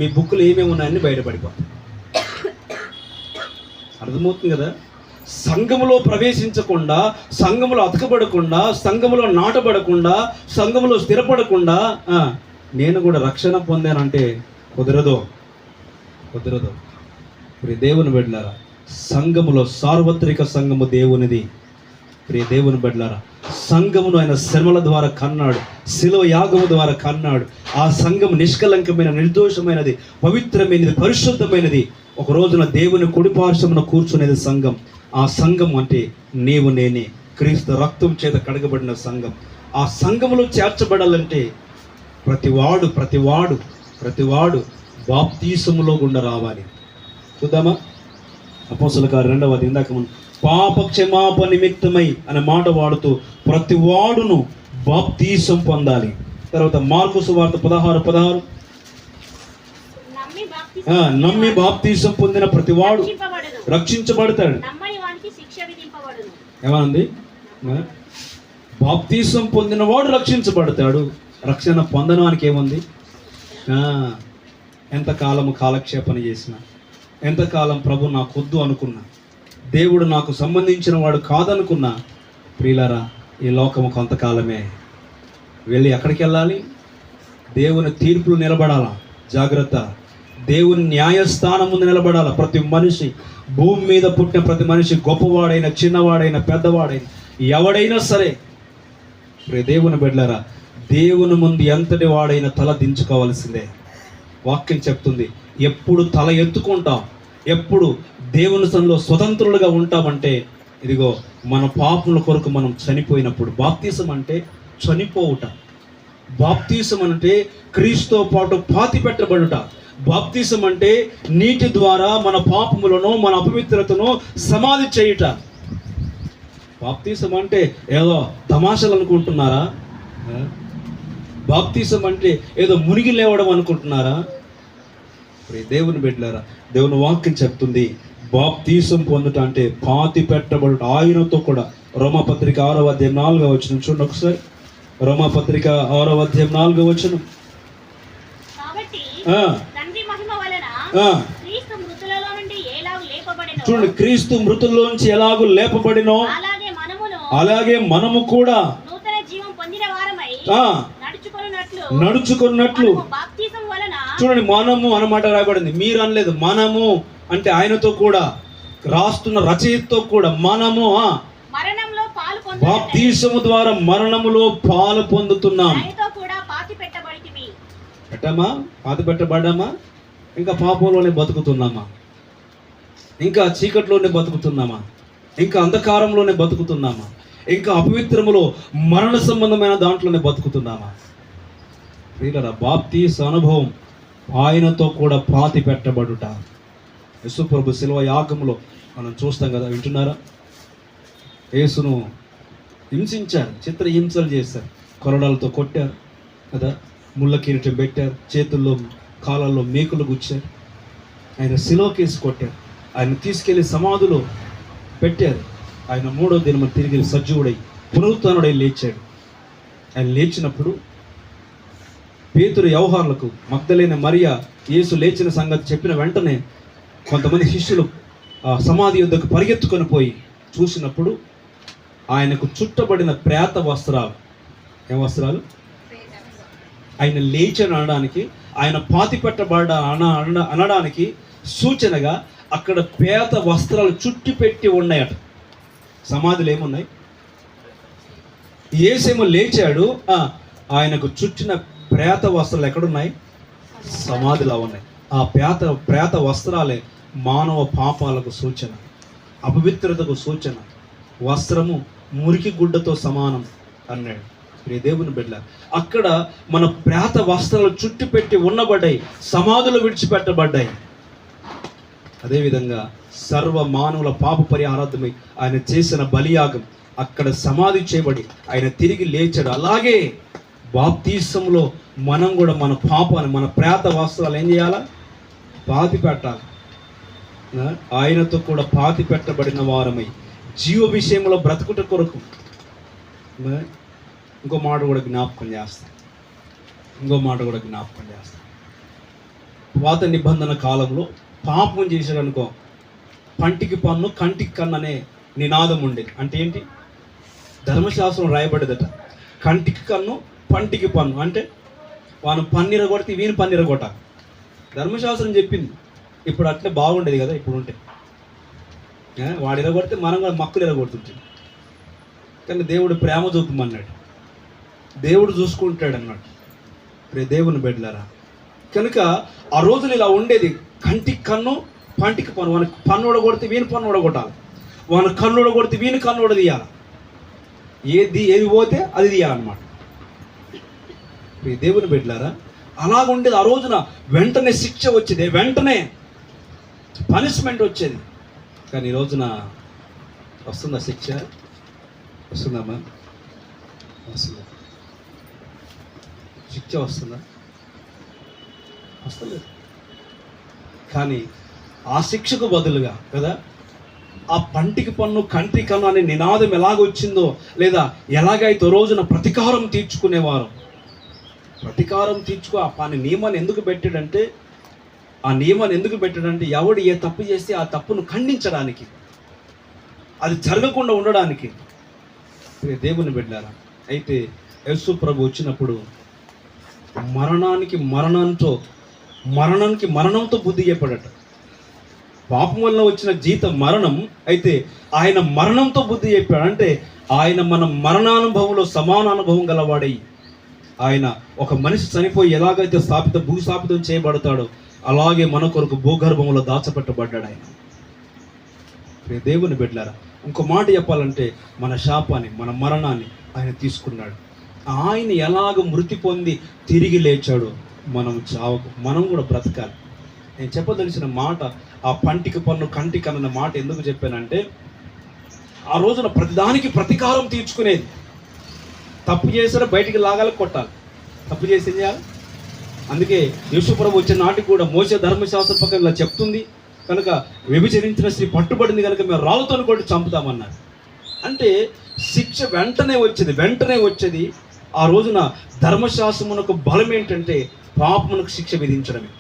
మీ బుక్కులు ఏమేమి ఉన్నాయని బయటపడిపోతాయి. అర్థమవుతుంది కదా? సంఘములో ప్రవేశించకుండా, సంఘములో అతకబడకుండా, సంఘములో నాటబడకుండా, సంఘములో స్థిరపడకుండా నేను కూడా రక్షణ పొందానంటే కుదరదు. ప్రియ దేవుని బిడ్డలారా, సంఘములో సార్వత్రిక సంఘము దేవునిది. ప్రియ దేవుని బిడ్డలారా, సంఘమును ఆయన శ్రమల ద్వారా కన్నాడు, శిలువ యాగము ద్వారా కన్నాడు. ఆ సంఘం నిష్కలంకమైన, నిర్దోషమైనది, పవిత్రమైనది, పరిశుద్ధమైనది. ఒక రోజున దేవుని కుడిపార్శ్వమున కూర్చునేది సంఘం. ఆ సంఘం అంటే నీవు నేనే, క్రీస్తు రక్తం చేత కడగబడిన సంఘం. ఆ సంఘములో చేర్చబడాలంటే ప్రతివాడు బాప్తీసములో గుండా రావాలి. చూద్దామా? అపోస్తలుల కార్యం 2వ అధ్యాయం ఇందాక పాప క్షమాపణ నిమిత్తమై అనే మాట వాడుతూ ప్రతివాడును బాప్తీసం పొందాలి. తర్వాత మార్కు సువార్త 16:16 నమ్మి బాప్తీసం పొందిన ప్రతివాడు రక్షించబడతాడు. ఏమనుంది? బాప్తీసం పొందిన వాడు రక్షించబడతాడు. రక్షణ పొందడానికి ఏముంది? ఎంతకాలము కాలక్షేపణ చేసిన, ఎంతకాలం ప్రభు నాకు వద్దు అనుకున్నా, దేవుడు నాకు సంబంధించిన వాడు కాదనుకున్నా, ప్రియులారా, ఈ లోకము కొంతకాలమే. వెళ్ళి ఎక్కడికి వెళ్ళాలి? దేవుని తీర్పులు నిలబడాలా. జాగ్రత్త. దేవుని న్యాయస్థానం ముందు నిలబడాలా. ప్రతి మనిషి, భూమి మీద పుట్టిన ప్రతి మనిషి, గొప్పవాడైన, చిన్నవాడైన, పెద్దవాడైన, ఎవడైనా సరే, దేవుని బిడ్డలారా, దేవుని ముందు ఎంతటి వాడైనా తల దించుకోవాల్సిందే. వాక్యం చెప్తుంది, ఎప్పుడు తల ఎత్తుకుంటాం, ఎప్పుడు దేవుని సన్నిధిలో స్వతంత్రులుగా ఉంటామంటే ఇదిగో మన పాపముల కొరకు మనం చనిపోయినప్పుడు. బాప్తీసం అంటే చనిపోవుట. బాప్తీసం అంటే క్రీస్తుతో పాటు పాతి పెట్టబడుట. బాప్తిసం అంటే నీటి ద్వారా మన పాపములను, మన అపవిత్రతను సమాధి చేయుట. బాప్తిసం అంటే ఏదో తమాషలు అనుకుంటున్నారా? బాప్తిసం అంటే ఏదో మునిగి లేవడం అనుకుంటున్నారా? దేవుని బిడ్డలారా, దేవుని వాక్యం చెప్తుంది బాప్తిసం పొందుట అంటే పాతి పెట్టబడుట ఆయనతో కూడా. రోమాపత్రిక 6వ అధ్యాయం 4వ వచనం చూడండి ఒకసారి. రోమాపత్రిక 6వ అధ్యాయం 4వ వచనం. కాబట్టి ఆ, తండ్రి మహిమ వలన ఆ, క్రీస్తు మృతులలో నుండి ఎలాగూ లేపబడెనో చూడండి, క్రీస్తు మృతుల్లోంచి ఎలాగూ లేపబడినో అలాగే మనము కూడా నూతన జీవం పొందిన వారమై ఆ నడుచుకున్నట్లు బాప్తిసం వలన. చూడండి, మనము అన్నమాట రాయబడింది, మీరు అనలేదు. మనము అంటే ఆయనతో కూడా, రాస్తున్న రచయితతో కూడా మనము మరణంలో పాలు బాప్తిసము ద్వారా మరణములో పాలు పొందుతున్నాం. ఆయనతో కూడా పాతి పెట్టబడితిమి. పెట్టామా? పాతి పెట్టబడ్డామా? ఇంకా పాపంలోనే బతుకుతున్నామా? ఇంకా చీకట్లోనే బతుకుతున్నామా? ఇంకా అంధకారంలోనే బతుకుతున్నామా? ఇంకా అపవిత్రములో మరణ సంబంధమైన దాంట్లోనే బతుకుతున్నామా? ప్రియులారా, బాప్తిస అనుభవం ఆయనతో కూడా పాతి పెట్టబడుట. యేసుప్రభు శిలువ యాగంలో మనం చూస్తాం కదా, వింటున్నారా? యేసును హింసించారు, చిత్ర హింసలు చేశారు, కొరడాలతో కొట్టారు కదా, ముళ్ళ కిరీటం పెట్టారు, చేతుల్లో కాళ్ళల్లో మేకులు గుచ్చారు, ఆయన శిలువకేసి కొట్టారు, ఆయన తీసుకెళ్లి సమాధిలో పెట్టారు. ఆయన 3వ దినం తిరిగి సజీవుడై పునరుత్థానుడై లేచాడు. ఆయన లేచినప్పుడు పేతురు, యోహానులకు, మగ్దలేన మరియా యేసు లేచిన సంగతి చెప్పిన వెంటనే కొంతమంది శిష్యులు సమాధి యొద్దకు పరిగెత్తుకొని పోయి చూసినప్పుడు ఆయనకు చుట్టబడిన ప్రేత వస్త్రాలు. ఏం వస్త్రాలు? ఆయన లేచని అనడానికి, ఆయన పాతి పెట్టబడ్డ అనడానికి సూచనగా అక్కడ పేత వస్త్రాలు చుట్టి పెట్టి ఉన్నాయట. సమాధులు ఏమున్నాయి? యేసేమో లేచాడు, ఆయనకు చుట్టిన ప్రేత వస్త్రాలు ఎక్కడున్నాయి? సమాధిలో ఉన్నాయి. ఆ ప్రేత వస్త్రాలే మానవ పాపాలకు సూచన, అపవిత్రతకు సూచన. వస్త్రము మురికి గుడ్డతో సమానం అన్నాడు. దేవుని బిడ్డ, అక్కడ మన ప్రేత వస్త్రాలు చుట్టి పెట్టి ఉన్నబడ్డాయి, సమాధులు విడిచిపెట్టబడ్డాయి. అదేవిధంగా సర్వ మానవుల పాప పరిహారార్థమై ఆయన చేసిన బలియాగం అక్కడ సమాధి చేయబడి ఆయన తిరిగి లేచాడు. అలాగే బాప్తిసంలో మనం కూడా మన పాపాన్ని, మన ప్రేత వస్త్రాలు ఏం చేయాలా? పాతి పెట్టాలి. ఆయనతో కూడా పాతి పెట్టబడిన వారమై జీవ విషయంలో బ్రతుకుట కొరకు. ఇంకో మాట కూడా జ్ఞాపకం చేస్తాను. పాత నిబంధన కాలంలో పాపం చేశాడనుకో, పంటికి పన్ను కంటికి కన్ను అనే నినాదం ఉండేది. అంటే ఏంటి? ధర్మశాస్త్రం రాయబడేదట, కంటికి కన్ను పంటికి పన్ను. అంటే వాను పన్నీర కొడితే వీని పన్నీర కొట్ట. ధర్మశాస్త్రం చెప్పింది. ఇప్పుడు అట్లే బాగుండేది కదా. ఇప్పుడు ఉంటే వాడు ఇరగొడితే మనం కూడా మక్కులు ఇరగొడుతుంటుంది. కానీ దేవుడు ప్రేమ చూపమన్నాడు, దేవుడు చూసుకుంటాడు అన్నాడు. దేవుని బిడ్డలారా, కనుక ఆ రోజులు ఇలా ఉండేది. కంటికి కన్ను పంటికి పన్ను. వాని పన్ను కొడితే వీని పన్ను కొట్టాలి, వాని కన్ను కొడితే వీని కన్ను తీయాలి. ఏది పోతే అది తీయాలన్నమాట. దేవుని బిడ్డలారా, అలాగుండేది ఆ రోజున. వెంటనే శిక్ష వచ్చేది, వెంటనే పనిష్మెంట్ వచ్చేది. కానీ ఈ రోజున వస్తుందా శిక్ష? వస్తుందమ్మా? వస్తుందా? శిక్ష వస్తుందా? వస్తలేదు. కానీ ఆ శిక్షకు బదులుగా కదా, ఆ పంటికి పన్ను కంటికి కన్ను అనే నినాదం ఎలాగొచ్చిందో, లేదా ఎలాగైతే రోజున ప్రతీకారం తీర్చుకునేవారు, ప్రతీకారం తీర్చుకో ఆ నియమాన్ని ఎందుకు పెట్టాడంటే, ఎవడు ఏ తప్పు చేస్తే ఆ తప్పును ఖండించడానికి, అది జరగకుండా ఉండడానికి. దేవుని బిడ్డలారా, అయితే యేసు ప్రభు వచ్చినప్పుడు మరణానికి మరణంతో బుద్ధి చెప్పాడట. పాపం వల్ల వచ్చిన జీతం మరణం, అయితే ఆయన మరణంతో బుద్ధి చెప్పాడు. అంటే ఆయన మన మరణానుభవంలో సమాన అనుభవం గలవాడై, ఆయన ఒక మనిషి చనిపోయి ఎలాగైతే భూస్థాపితం చేయబడతాడో అలాగే మన కొరకు భూగర్భంలో దాచపెట్టబడ్డాడు ఆయన. దేవుని బిడ్డలారా, ఇంకో మాట చెప్పాలంటే మన శాపాన్ని, మన మరణాన్ని ఆయన తీసుకున్నాడు. ఆయన ఎలాగ మృతి పొంది తిరిగి లేచాడు మనం చావకు, మనం కూడా బ్రతకాలి. నేను చెప్పదలిసిన మాట, ఆ పంటికి పన్ను కంటికి అన్న మాట ఎందుకు చెప్పానంటే, ఆ రోజున ప్రతిదానికి ప్రతీకారం తీర్చుకునేది. తప్పు చేసినా బయటికి లాగాలి, కొట్టాలి. తప్పు చేసి ఏం చేయాలి? అందుకే యేసుప్రభు వచ్చే నాటికి కూడా మోసే ధర్మశాస్త్ర ప్రకారం ఇలా చెప్తుంది కనుక, వ్యభిచరించిన స్త్రీ పట్టుబడింది కనుక మేము రాళ్ళతో కొట్టి చంపుతామన్నారు. అంటే శిక్ష వెంటనే వచ్చేది. ఆ రోజున ధర్మశాస్త్రమునకు బలం ఏంటంటే పాపమునకు శిక్ష విధించడమే.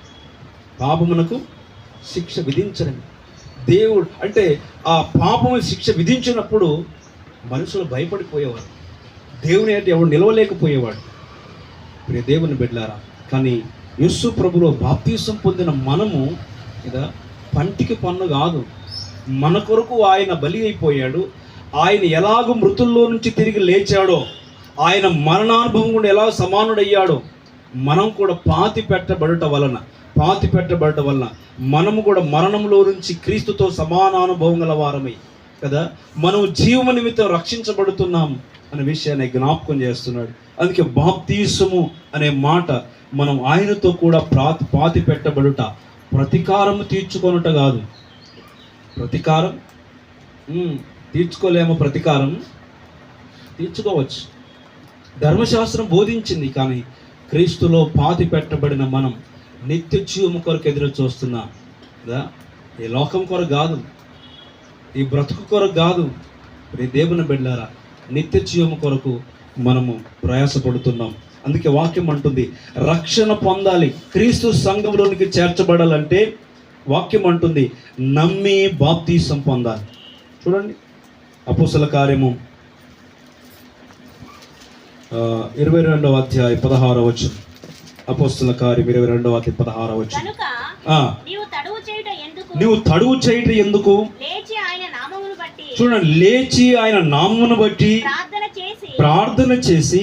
దేవుడు అంటే ఆ పాపము శిక్ష విధించినప్పుడు మనుషులు భయపడిపోయేవాడు, దేవుని అంటే ఎవడు నిలవలేకపోయేవాడు. ప్రియ దేవుని బిడ్డలారా, కానీ యేసు ప్రభులో బాప్తీసం పొందిన మనము కదా, పంటికి పన్ను కాదు, మన కొరకు ఆయన బలి అయిపోయాడు. ఆయన ఎలాగో మృతుల్లో నుంచి తిరిగి లేచాడో, ఆయన మరణానుభవం కూడా ఎలా సమానుడయ్యాడో, మనం కూడా పాతి పెట్టబడట వలన మనము కూడా మరణంలో నుంచి క్రీస్తుతో సమానానుభవం గల వారమై కదా, మనం జీవము నిమిత్తం రక్షించబడుతున్నాం అనే విషయాన్ని జ్ఞాపకం చేస్తున్నాడు. అందుకే బాప్తీసము అనే మాట, మనం ఆయనతో కూడా పాతి పెట్టబడుట, ప్రతీకారము తీర్చుకొనుట కాదు. ప్రతీకారం తీర్చుకోలేము, ప్రతీకారం తీర్చుకోవచ్చు. ధర్మశాస్త్రం బోధించింది, కానీ క్రీస్తులో పాతి పెట్టబడిన మనం నిత్య జీవము కొరకు ఎదురు చూస్తున్నాం కదా. ఈ లోకం కొరకు కాదు, ఈ బ్రతుకు కొరకు కాదు. ఈ దేవుని బిడ్డలారా, నిత్య జీవము కొరకు మనము ప్రయాసపడుతున్నాం. అందుకే వాక్యం అంటుంది, రక్షణ పొందాలి, క్రీస్తు సంఘంలోనికి చేర్చబడాలంటే వాక్యం అంటుంది నమ్మి బాప్తీసం పొందాలి. చూడండి, అపోస్తల కార్యము 22వ అధ్యాయం 16వ వచనం. అపోస్తల కార్యం 22వ అధ్యాయం 16వ వచనం. నీవు తడువు చేయుట ఎందుకు? చూడండి, లేచి ఆయన నామమును బట్టి ప్రార్థన చేసి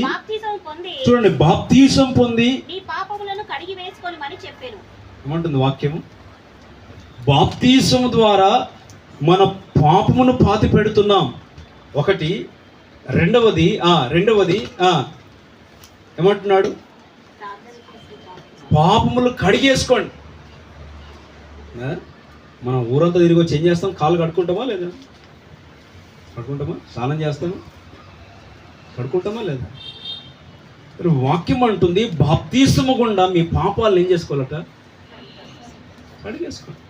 చూడండి బాప్తీసం పొంది ఏమంటుంది వాక్యము? బాప్తీసము ద్వారా మన పాపమును పాతి పెడుతున్నాం. ఒకటి. రెండవది ఏమంటున్నాడు? పాపములు కడిగేసుకోండి. మనం ఊరంతా తిరిగి వచ్చి ఏం చేస్తాం? కాళ్ళు కడుక్కుంటామా లేదా? కడుక్కుంటామా? స్నానం చేస్తామా? కడుక్కుంటామా లేదా? వాక్యం అంటుంది బాప్తీసము గుండా మీ పాపాలను ఏం చేసుకోవాలట? కడిగేసుకోండి.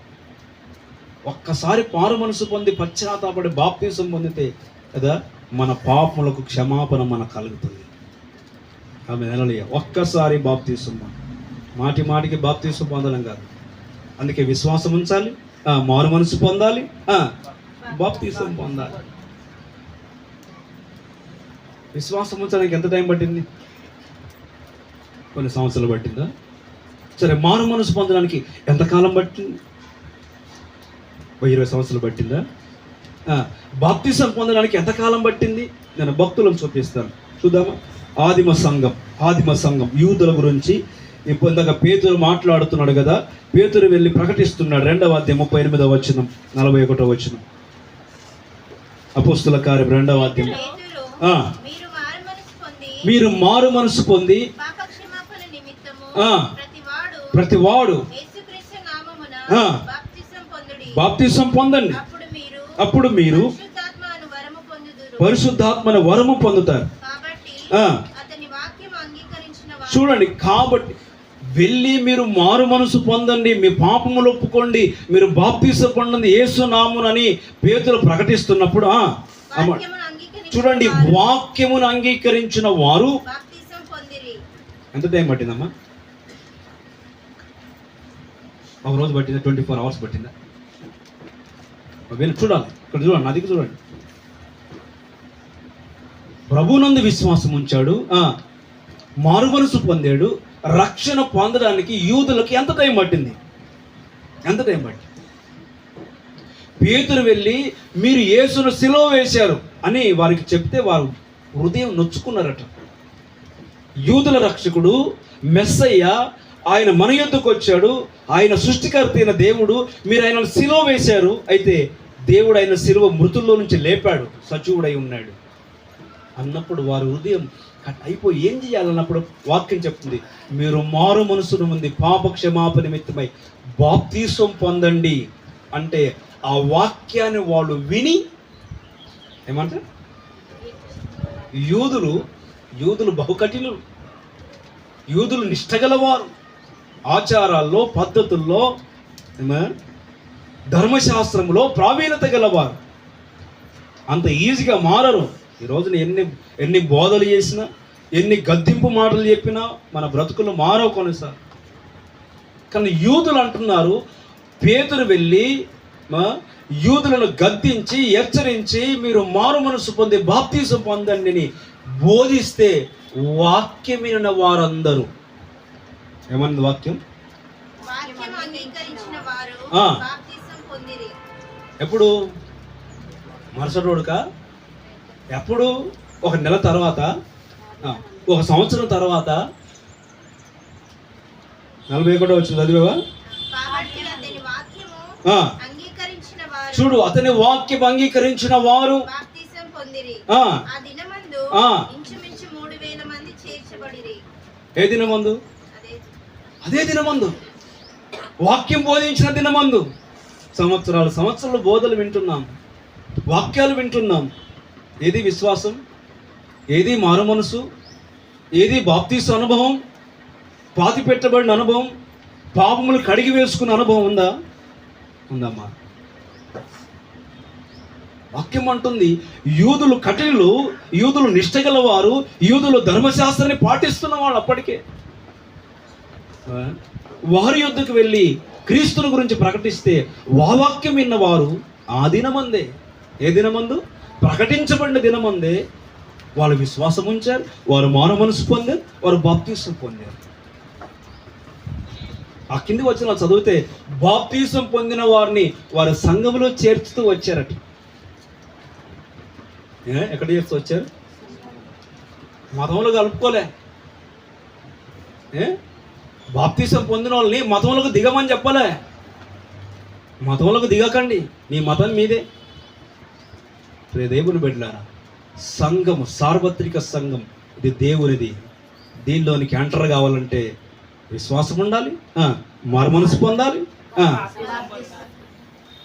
ఒక్కసారి పారు మనసు పొంది పశ్చాత్తాపడి బాప్తీసం పొందితే కదా మన పాపములకు క్షమాపణ మనకు కలుగుతుంది. ఆమె హల్లెలూయా. ఒక్కసారి బాప్తీసం, మాటికి బాప్తీసం పొందడం కాదు. అందుకే విశ్వాసం ఉంచాలి, మారు మనసు పొందాలి, బాప్తీసం పొందాలి. విశ్వాసం ఉంచడానికి ఎంత టైం పట్టింది? కొన్ని సంవత్సరాలు పట్టిందా? సరే, మారు మనసు పొందడానికి ఎంతకాలం పట్టింది? 20 సంవత్సరాలు పట్టిందా? బాప్తిసం పొందడానికి ఎంతకాలం పట్టింది? నేను భక్తులను చూపిస్తాను, చూద్దామా? ఆదిమ సంఘం యూదుల గురించి ఇప్పుడు ఇందాక పేతురు మాట్లాడుతున్నాడు కదా. పేతురు వెళ్ళి ప్రకటిస్తున్నాడు. 2వ అధ్యాయం 38వ వచనం, 41వ వచనం. అపోస్తుల కార్యం 2వ అధ్యాయం. మీరు మారు మనసు పొంది ప్రతివాడు బాప్తిసం పొందండి, అప్పుడు మీరు పరిశుద్ధాత్మను వరము పొందుతారు. చూడండి, కాబట్టి వెళ్ళి మీరు మారు మనసు పొందండి, మీ పాపములు ఒప్పుకోండి, మీరు బాప్తిసం పొందండి యేసు నామమునని పేతురు ప్రకటిస్తున్నప్పుడు చూడండి, వాక్యమును అంగీకరించిన వారు ఎంత టైం పట్టిందమ్మా? ఒక రోజు పట్టిందా? 24 hours పట్టిందా? చూడాలి, ఇక్కడ చూడండి, నదికి చూడండి. ప్రభునందు విశ్వాసం ఉంచాడు, మారు మనసు పొందాడు. రక్షణ పొందడానికి యూదులకి ఎంత టైం పట్టింది? పేతురు వెళ్ళి మీరు యేసును సిలువ వేశారు అని వారికి చెప్తే వారు హృదయం నొచ్చుకున్నారట. యూదుల రక్షకుడు మెస్సయ్య, ఆయన మన యొద్దకు వచ్చాడు, ఆయన సృష్టికర్త అయిన దేవుడు, మీరు ఆయన సిలువ వేశారు. అయితే దేవుడు ఆయన సిలువ మృతుల్లో నుంచి లేపాడు, సజీవుడై ఉన్నాడు అన్నప్పుడు వారి హృదయం అయిపోయి ఏం చేయాలన్నప్పుడు వాక్యం చెప్తుంది, మీరు మారు మనసును ఉంది పాప క్షమాపణ నిమిత్తమై బాప్తీసం పొందండి అంటే ఆ వాక్యాన్ని వాళ్ళు విని ఏమంటారు, యూదులు బహుకఠినులు, యూదులు నిష్టగలవారు, ఆచారాల్లో పద్ధతుల్లో ధర్మశాస్త్రంలో ప్రావీణ్యత గలవారు. అంత ఈజీగా మారరు. ఈ రోజున ఎన్ని బోధలు చేసినా, ఎన్ని గద్దింపు మాటలు చెప్పినా మన బ్రతుకులు మారవు కొన్నిసార్లు. కానీ యూదులు అంటున్నారు, పేతురు వెళ్ళి యూదులను గద్దించి హెచ్చరించి మీరు మారు మనసు పొంది బాప్తీసం పొందండి అని బోధిస్తే వాక్యం వినిన వారందరూ ఏమన్నది వాక్యం? ఎప్పుడు? మరుసటి రోజుకా? ఎప్పుడు? ఒక నెల తర్వాత, ఒక సంవత్సరం తర్వాత, 41 వచ్చింది చదివేవా? చూడు, అతని వాక్యం అంగీకరించిన వారు ఏ దినమందు? అదే దినమందు, వాక్యం బోధించిన దినమందు. సంవత్సరాలు బోధలు వింటున్నాం, వాక్యాలు వింటున్నాం. ఏది విశ్వాసం? ఏది మారు మనసు? ఏది బాప్తీసు అనుభవం? పాతి పెట్టబడిన అనుభవం, పాపములు కడిగి వేసుకున్న అనుభవం ఉందా? ఉందమ్మా. వాక్యం అంటుంది, యూదులు కఠినులు, యూదులు నిష్టగలవారు, యూదులు ధర్మశాస్త్రాన్ని పాటిస్తున్న వాళ్ళు. అప్పటికే వారి యొద్దకు వెళ్ళి క్రీస్తుని గురించి ప్రకటిస్తే వాక్యం విన్నవారు ఆ దినమందే, ఏ దినమందు? ప్రకటించబడిన దినమందే వాళ్ళు విశ్వాసం ఉంచారు, వారు మారు మనసు పొందారు, వారు బాప్తీసం పొందారు. ఆ కింది వచ్చిన చదివితే బాప్తీసం పొందిన వారిని వారి సంఘములో చేర్చుతూ వచ్చారట. ఎక్కడ చేస్తూ వచ్చారు? మతంలో కలుపుకోలే. బాప్తీసం పొందిన వాళ్ళని మతంలోకి దిగమని చెప్పలే. మతంలోకి దిగకండి, మీ మతం మీదే. దేవుని బిడ్డలారా, సంఘం, సార్వత్రిక సంఘం ఇది దేవునిది. దీనిలోనికి ఎంటర్ కావాలంటే విశ్వాసం ఉండాలి, మారు మనసు పొందాలి.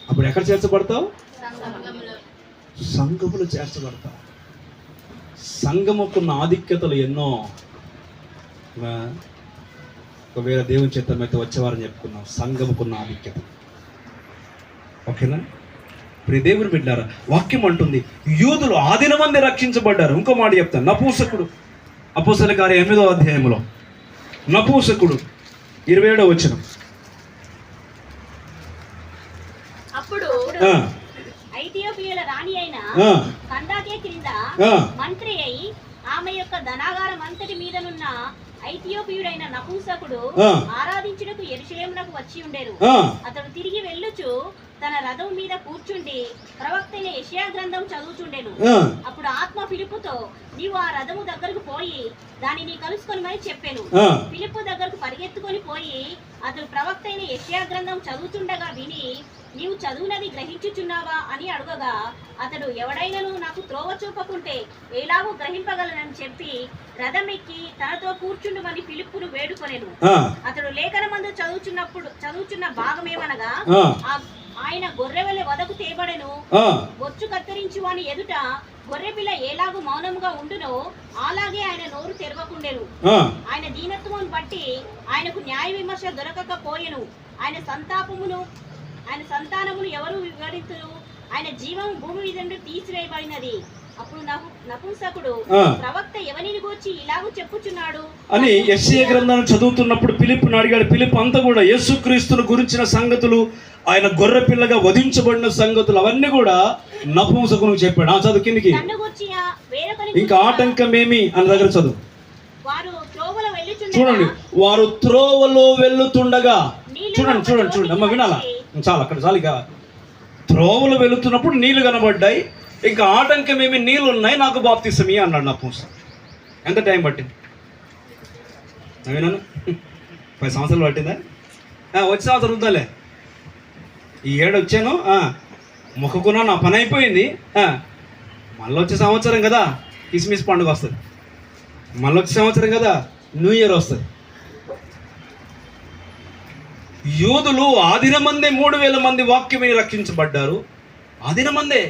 అప్పుడు ఎక్కడ చేర్చబడతావు? సంఘములు చేర్చబడతావు. సంఘముకున్న ఆధిక్యతలు ఎన్నో. ఒకవేళ దేవుని చిత్తమైతే వచ్చేవారని చెప్పుకున్నాం. సంఘముకున్న ఆధిక్యత. ఓకేనా? ప్రియ దేవుని బిడ్డారా, వాక్యం అంటుంది యూదులు ఆ దినమందే రక్షించబడ్డారు. ఇంకో మాట చెప్తాను. నపూసకుడు, అపోస్తలుల కార్యం 8వ అధ్యాయంలో నపూసకుడు 27వ వచనం. అప్పుడు ఐథియోపియాల రాణి అయిన కందాకే క్రింద మంత్రి అయి ఆమె యొక్క ధనాగారం అంతటి మీదనున్న ఐథియోపియుడైన నపుంసకుడు ఆరాధించుటకు యెరూషలేమునకు వచ్చి ఉండెను. అతడు తిరిగి వెళ్ళుచు తన రథం మీద కూర్చుండి ప్రవక్త అయిన యెషయా గ్రంథం చదువుచుండెను. అప్పుడు ఆత్మ ఫిలిప్పుతో నీవు ఆ రథము దగ్గరకు పోయి దానిని కలుసుకొనిమని చెప్పాను. ఫిలిప్పు దగ్గరకు పరిగెత్తుకొని పోయి అతడు ప్రవక్త అయిన యెషయా గ్రంథం చదువుతుండగా విని నీవు చదువునది గ్రహించుచున్నావా అని అడుగగా అతడు ఎవడైనను నాకు త్రోవ చూపకుంటే ఎలాగో గ్రహింపగలనని చెప్పి రథం ఎక్కి తనతో కూర్చుండుమని ఫిలిప్పును వేడుకొనెను. అతడు లేఖనమందు చదువుచున్న భాగమేమనగా ఆయన గొర్రెవలె వదకు తేబడెను, బొచ్చు కత్తిరించు అని ఎదుట గొర్రెపిల్ల ఎలాగూ మౌనముగా ఉండునో అలాగే ఆయన నోరు తెరవకుండెను. ఆయన దీనత్వమును బట్టి ఆయనకు న్యాయ విమర్శ దొరకకపోయెను. ఆయన సంతానమును ఎవరు వివరింతురు? ఆయన జీవము భూమి మీద నుండి తీసివేయబడినది. అప్పుడు నపుంసకుడు ప్రవక్త ఎవరిని గూర్చి ఇలాగూ చెప్పుచున్నాడు అని యెషయా గ్రంథాన్ని చదువుతున్నప్పుడు ఫిలిప్పును అడిగాడు. ఫిలిప్ అంతా కూడా యేసుక్రీస్తును గురించిన సంగతులు, ఆయన గొర్రె పిల్లగా వధించబడిన సంగతులు అవన్నీ కూడా నపుంసకునికి చెప్పాడు. ఆ చదువు కిందికి. ఇంకా ఆటంకమేమి అని దగ్గర చదువు. చూడండి, వారు త్రోవలో వెళ్ళుతుండగా, చూడండి అమ్మ వినాలా? చాలు అక్కడ చాలు. ఇక త్రోవలు వెళుతున్నప్పుడు నీళ్లు కనబడ్డాయి, ఇంకా ఆటంకమేమి, నీళ్ళు ఉన్నాయి, నాకు బాప్తిసమి అన్నాడు నపుంసకుడు. ఎంత టైం పట్టింది? విన్నాను 10 సంవత్సరాలు పట్టిందా? వచ్చే సంవత్సరం ఉందాలే. ఈ ఏడు వచ్చాను, మొక్కుకున్నా, నా పని అయిపోయింది. మళ్ళీ వచ్చే సంవత్సరం కదా కిస్మిస్ పండుగ వస్తుంది. మళ్ళొక సంవత్సరం కదా న్యూ ఇయర్ వస్తుంది. యూదులు ఆ దినమందే 3,000 మంది వాక్యం విని రక్షించబడ్డారు. ఆ దినమందే.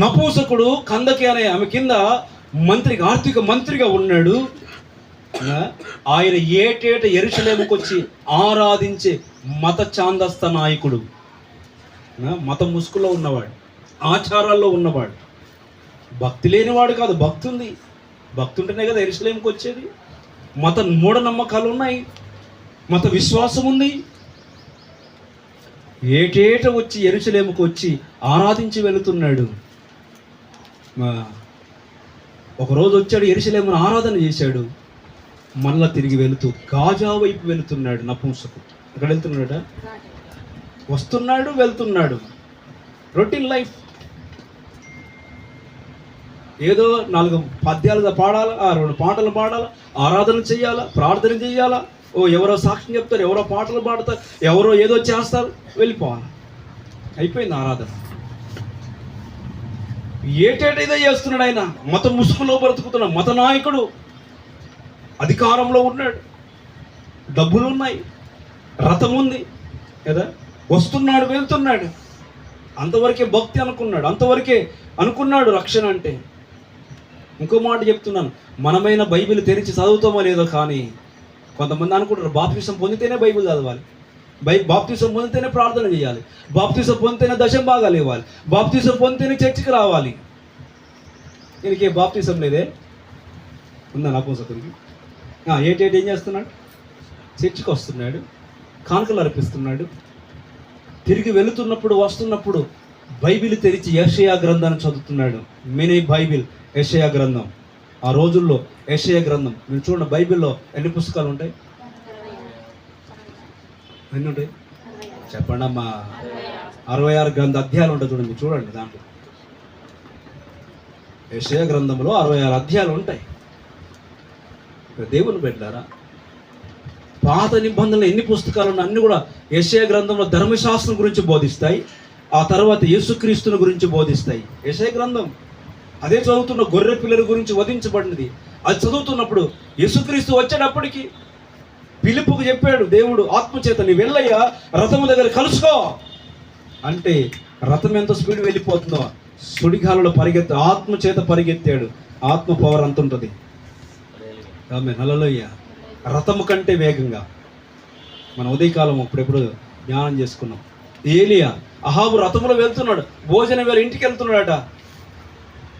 నపూసకుడు కందకి అనే ఆమె కింద మంత్రిగా, ఆర్థిక మంత్రిగా ఉన్నాడు. ఆయన ఏటేట యెరూషలేముకు వచ్చి ఆరాధించే మత ఛాందస్త నాయకుడు, మత ముసుగులో ఉన్నవాడు, ఆచారాల్లో ఉన్నవాడు. భక్తి లేనివాడు కాదు, భక్తి ఉంది. భక్తి ఉంటేనే కదా యెరూషలేముకు వచ్చేది. మత మూఢనమ్మకాలు ఉన్నాయి, మత విశ్వాసం ఉంది. ఏటేట వచ్చి యెరూషలేముకు వచ్చి ఆరాధించి వెళుతున్నాడు. ఒకరోజు వచ్చాడు, యెరూషలేమును ఆరాధన చేశాడు. మళ్ళా తిరిగి వెళుతూ గాజా వైపు వెళుతున్నాడు నపుంసకుడు. ఎక్కడ వెళ్తున్నాడా? వస్తున్నాడు, వెళ్తున్నాడు. Routine life. ఏదో 4 పద్యాలుగా పాడాలా, 2 పాటలు పాడాలా, ఆరాధన చేయాలా, ప్రార్థన చేయాలా, ఎవరో సాక్ష్యం చెప్తారు, ఎవరో పాటలు పాడతారు, ఎవరో ఏదో చేస్తారు, వెళ్ళిపోవాలి. అయిపోయింది ఆరాధన. ఏటేటైతే చేస్తున్నాడు ఆయన. మత ముసుగులో బ్రతుకుతున్నాడు. మత నాయకుడు, అధికారంలో ఉన్నాడు, డబ్బులు ఉన్నాయి, రథం ఉంది కదా, వస్తున్నాడు, వెళ్తున్నాడు. అంతవరకే భక్తి అనుకున్నాడు, అంతవరకే అనుకున్నాడు రక్షణ అంటే. ఇంకో మాట చెప్తున్నాను, మనమైన బైబిల్ తెరిచి చదువుతామో లేదో, కానీ కొంతమంది అనుకుంటారు బాప్తిసం పొందితేనే బైబిల్ చదవాలి, బాప్తిసం పొందితేనే ప్రార్థన చేయాలి, బాప్తిసం పొందితేనే దశం భాగాలు ఇవ్వాలి, బాప్తిసం పొందితేనే చర్చికి రావాలి. దీనికి బాప్తిసం లేదే, ఉందా నపుంసకుడికి? ఏటేటి ఏం చేస్తున్నాడు? చర్చికి వస్తున్నాడు, కానుకలు అర్పిస్తున్నాడు. తిరిగి వెళుతున్నప్పుడు, వస్తున్నప్పుడు బైబిల్ తెరిచి యెషయా గ్రంథాన్ని చదువుతున్నాడు. మినీ బైబిల్, యెషయా గ్రంథం. ఆ రోజుల్లో యెషయా గ్రంథం మీరు చూడండి, బైబిల్లో ఎన్ని పుస్తకాలు ఉంటాయి? ఎన్ని ఉంటాయి చెప్పండి అమ్మా? 66 గ్రంథ అధ్యాయాలు ఉంటాయి. చూడండి, చూడండి. దాంట్లో యెషయా గ్రంథంలో 66 అధ్యాయాలు ఉంటాయి. దేవుని పెట్టారా? పాత నిబంధనలు ఎన్ని పుస్తకాలు ఉన్నాయి అన్ని కూడా యెషయా గ్రంథంలో ధర్మశాస్త్రం గురించి బోధిస్తాయి. ఆ తర్వాత యేసుక్రీస్తుని గురించి బోధిస్తాయి. యెషయా గ్రంథం అదే చదువుతున్న గొర్రె పిల్లల గురించి వధించబడినది. అది చదువుతున్నప్పుడు యేసుక్రీస్తు వచ్చేటప్పటికి ఫిలిప్పుకు చెప్పాడు దేవుడు ఆత్మచేత, నీ వెళ్ళయ్యా రథము దగ్గర కలుసుకో అంటే రథం ఎంత స్పీడ్ వెళ్ళిపోతుందో సుడిగాలలో ఆత్మచేత పరిగెత్తాడు. ఆత్మ పవర్ అంత ఉంటుంది. ఆమె హల్లెలూయా. రథము కంటే వేగంగా. మన ఉదయకాలం అప్పుడెప్పుడు ధ్యానం చేసుకున్నాం. ఏలియా అహాబు రథములో వెళ్తున్నాడు, భోజనం వేళ ఇంటికి వెళ్తున్నాడట.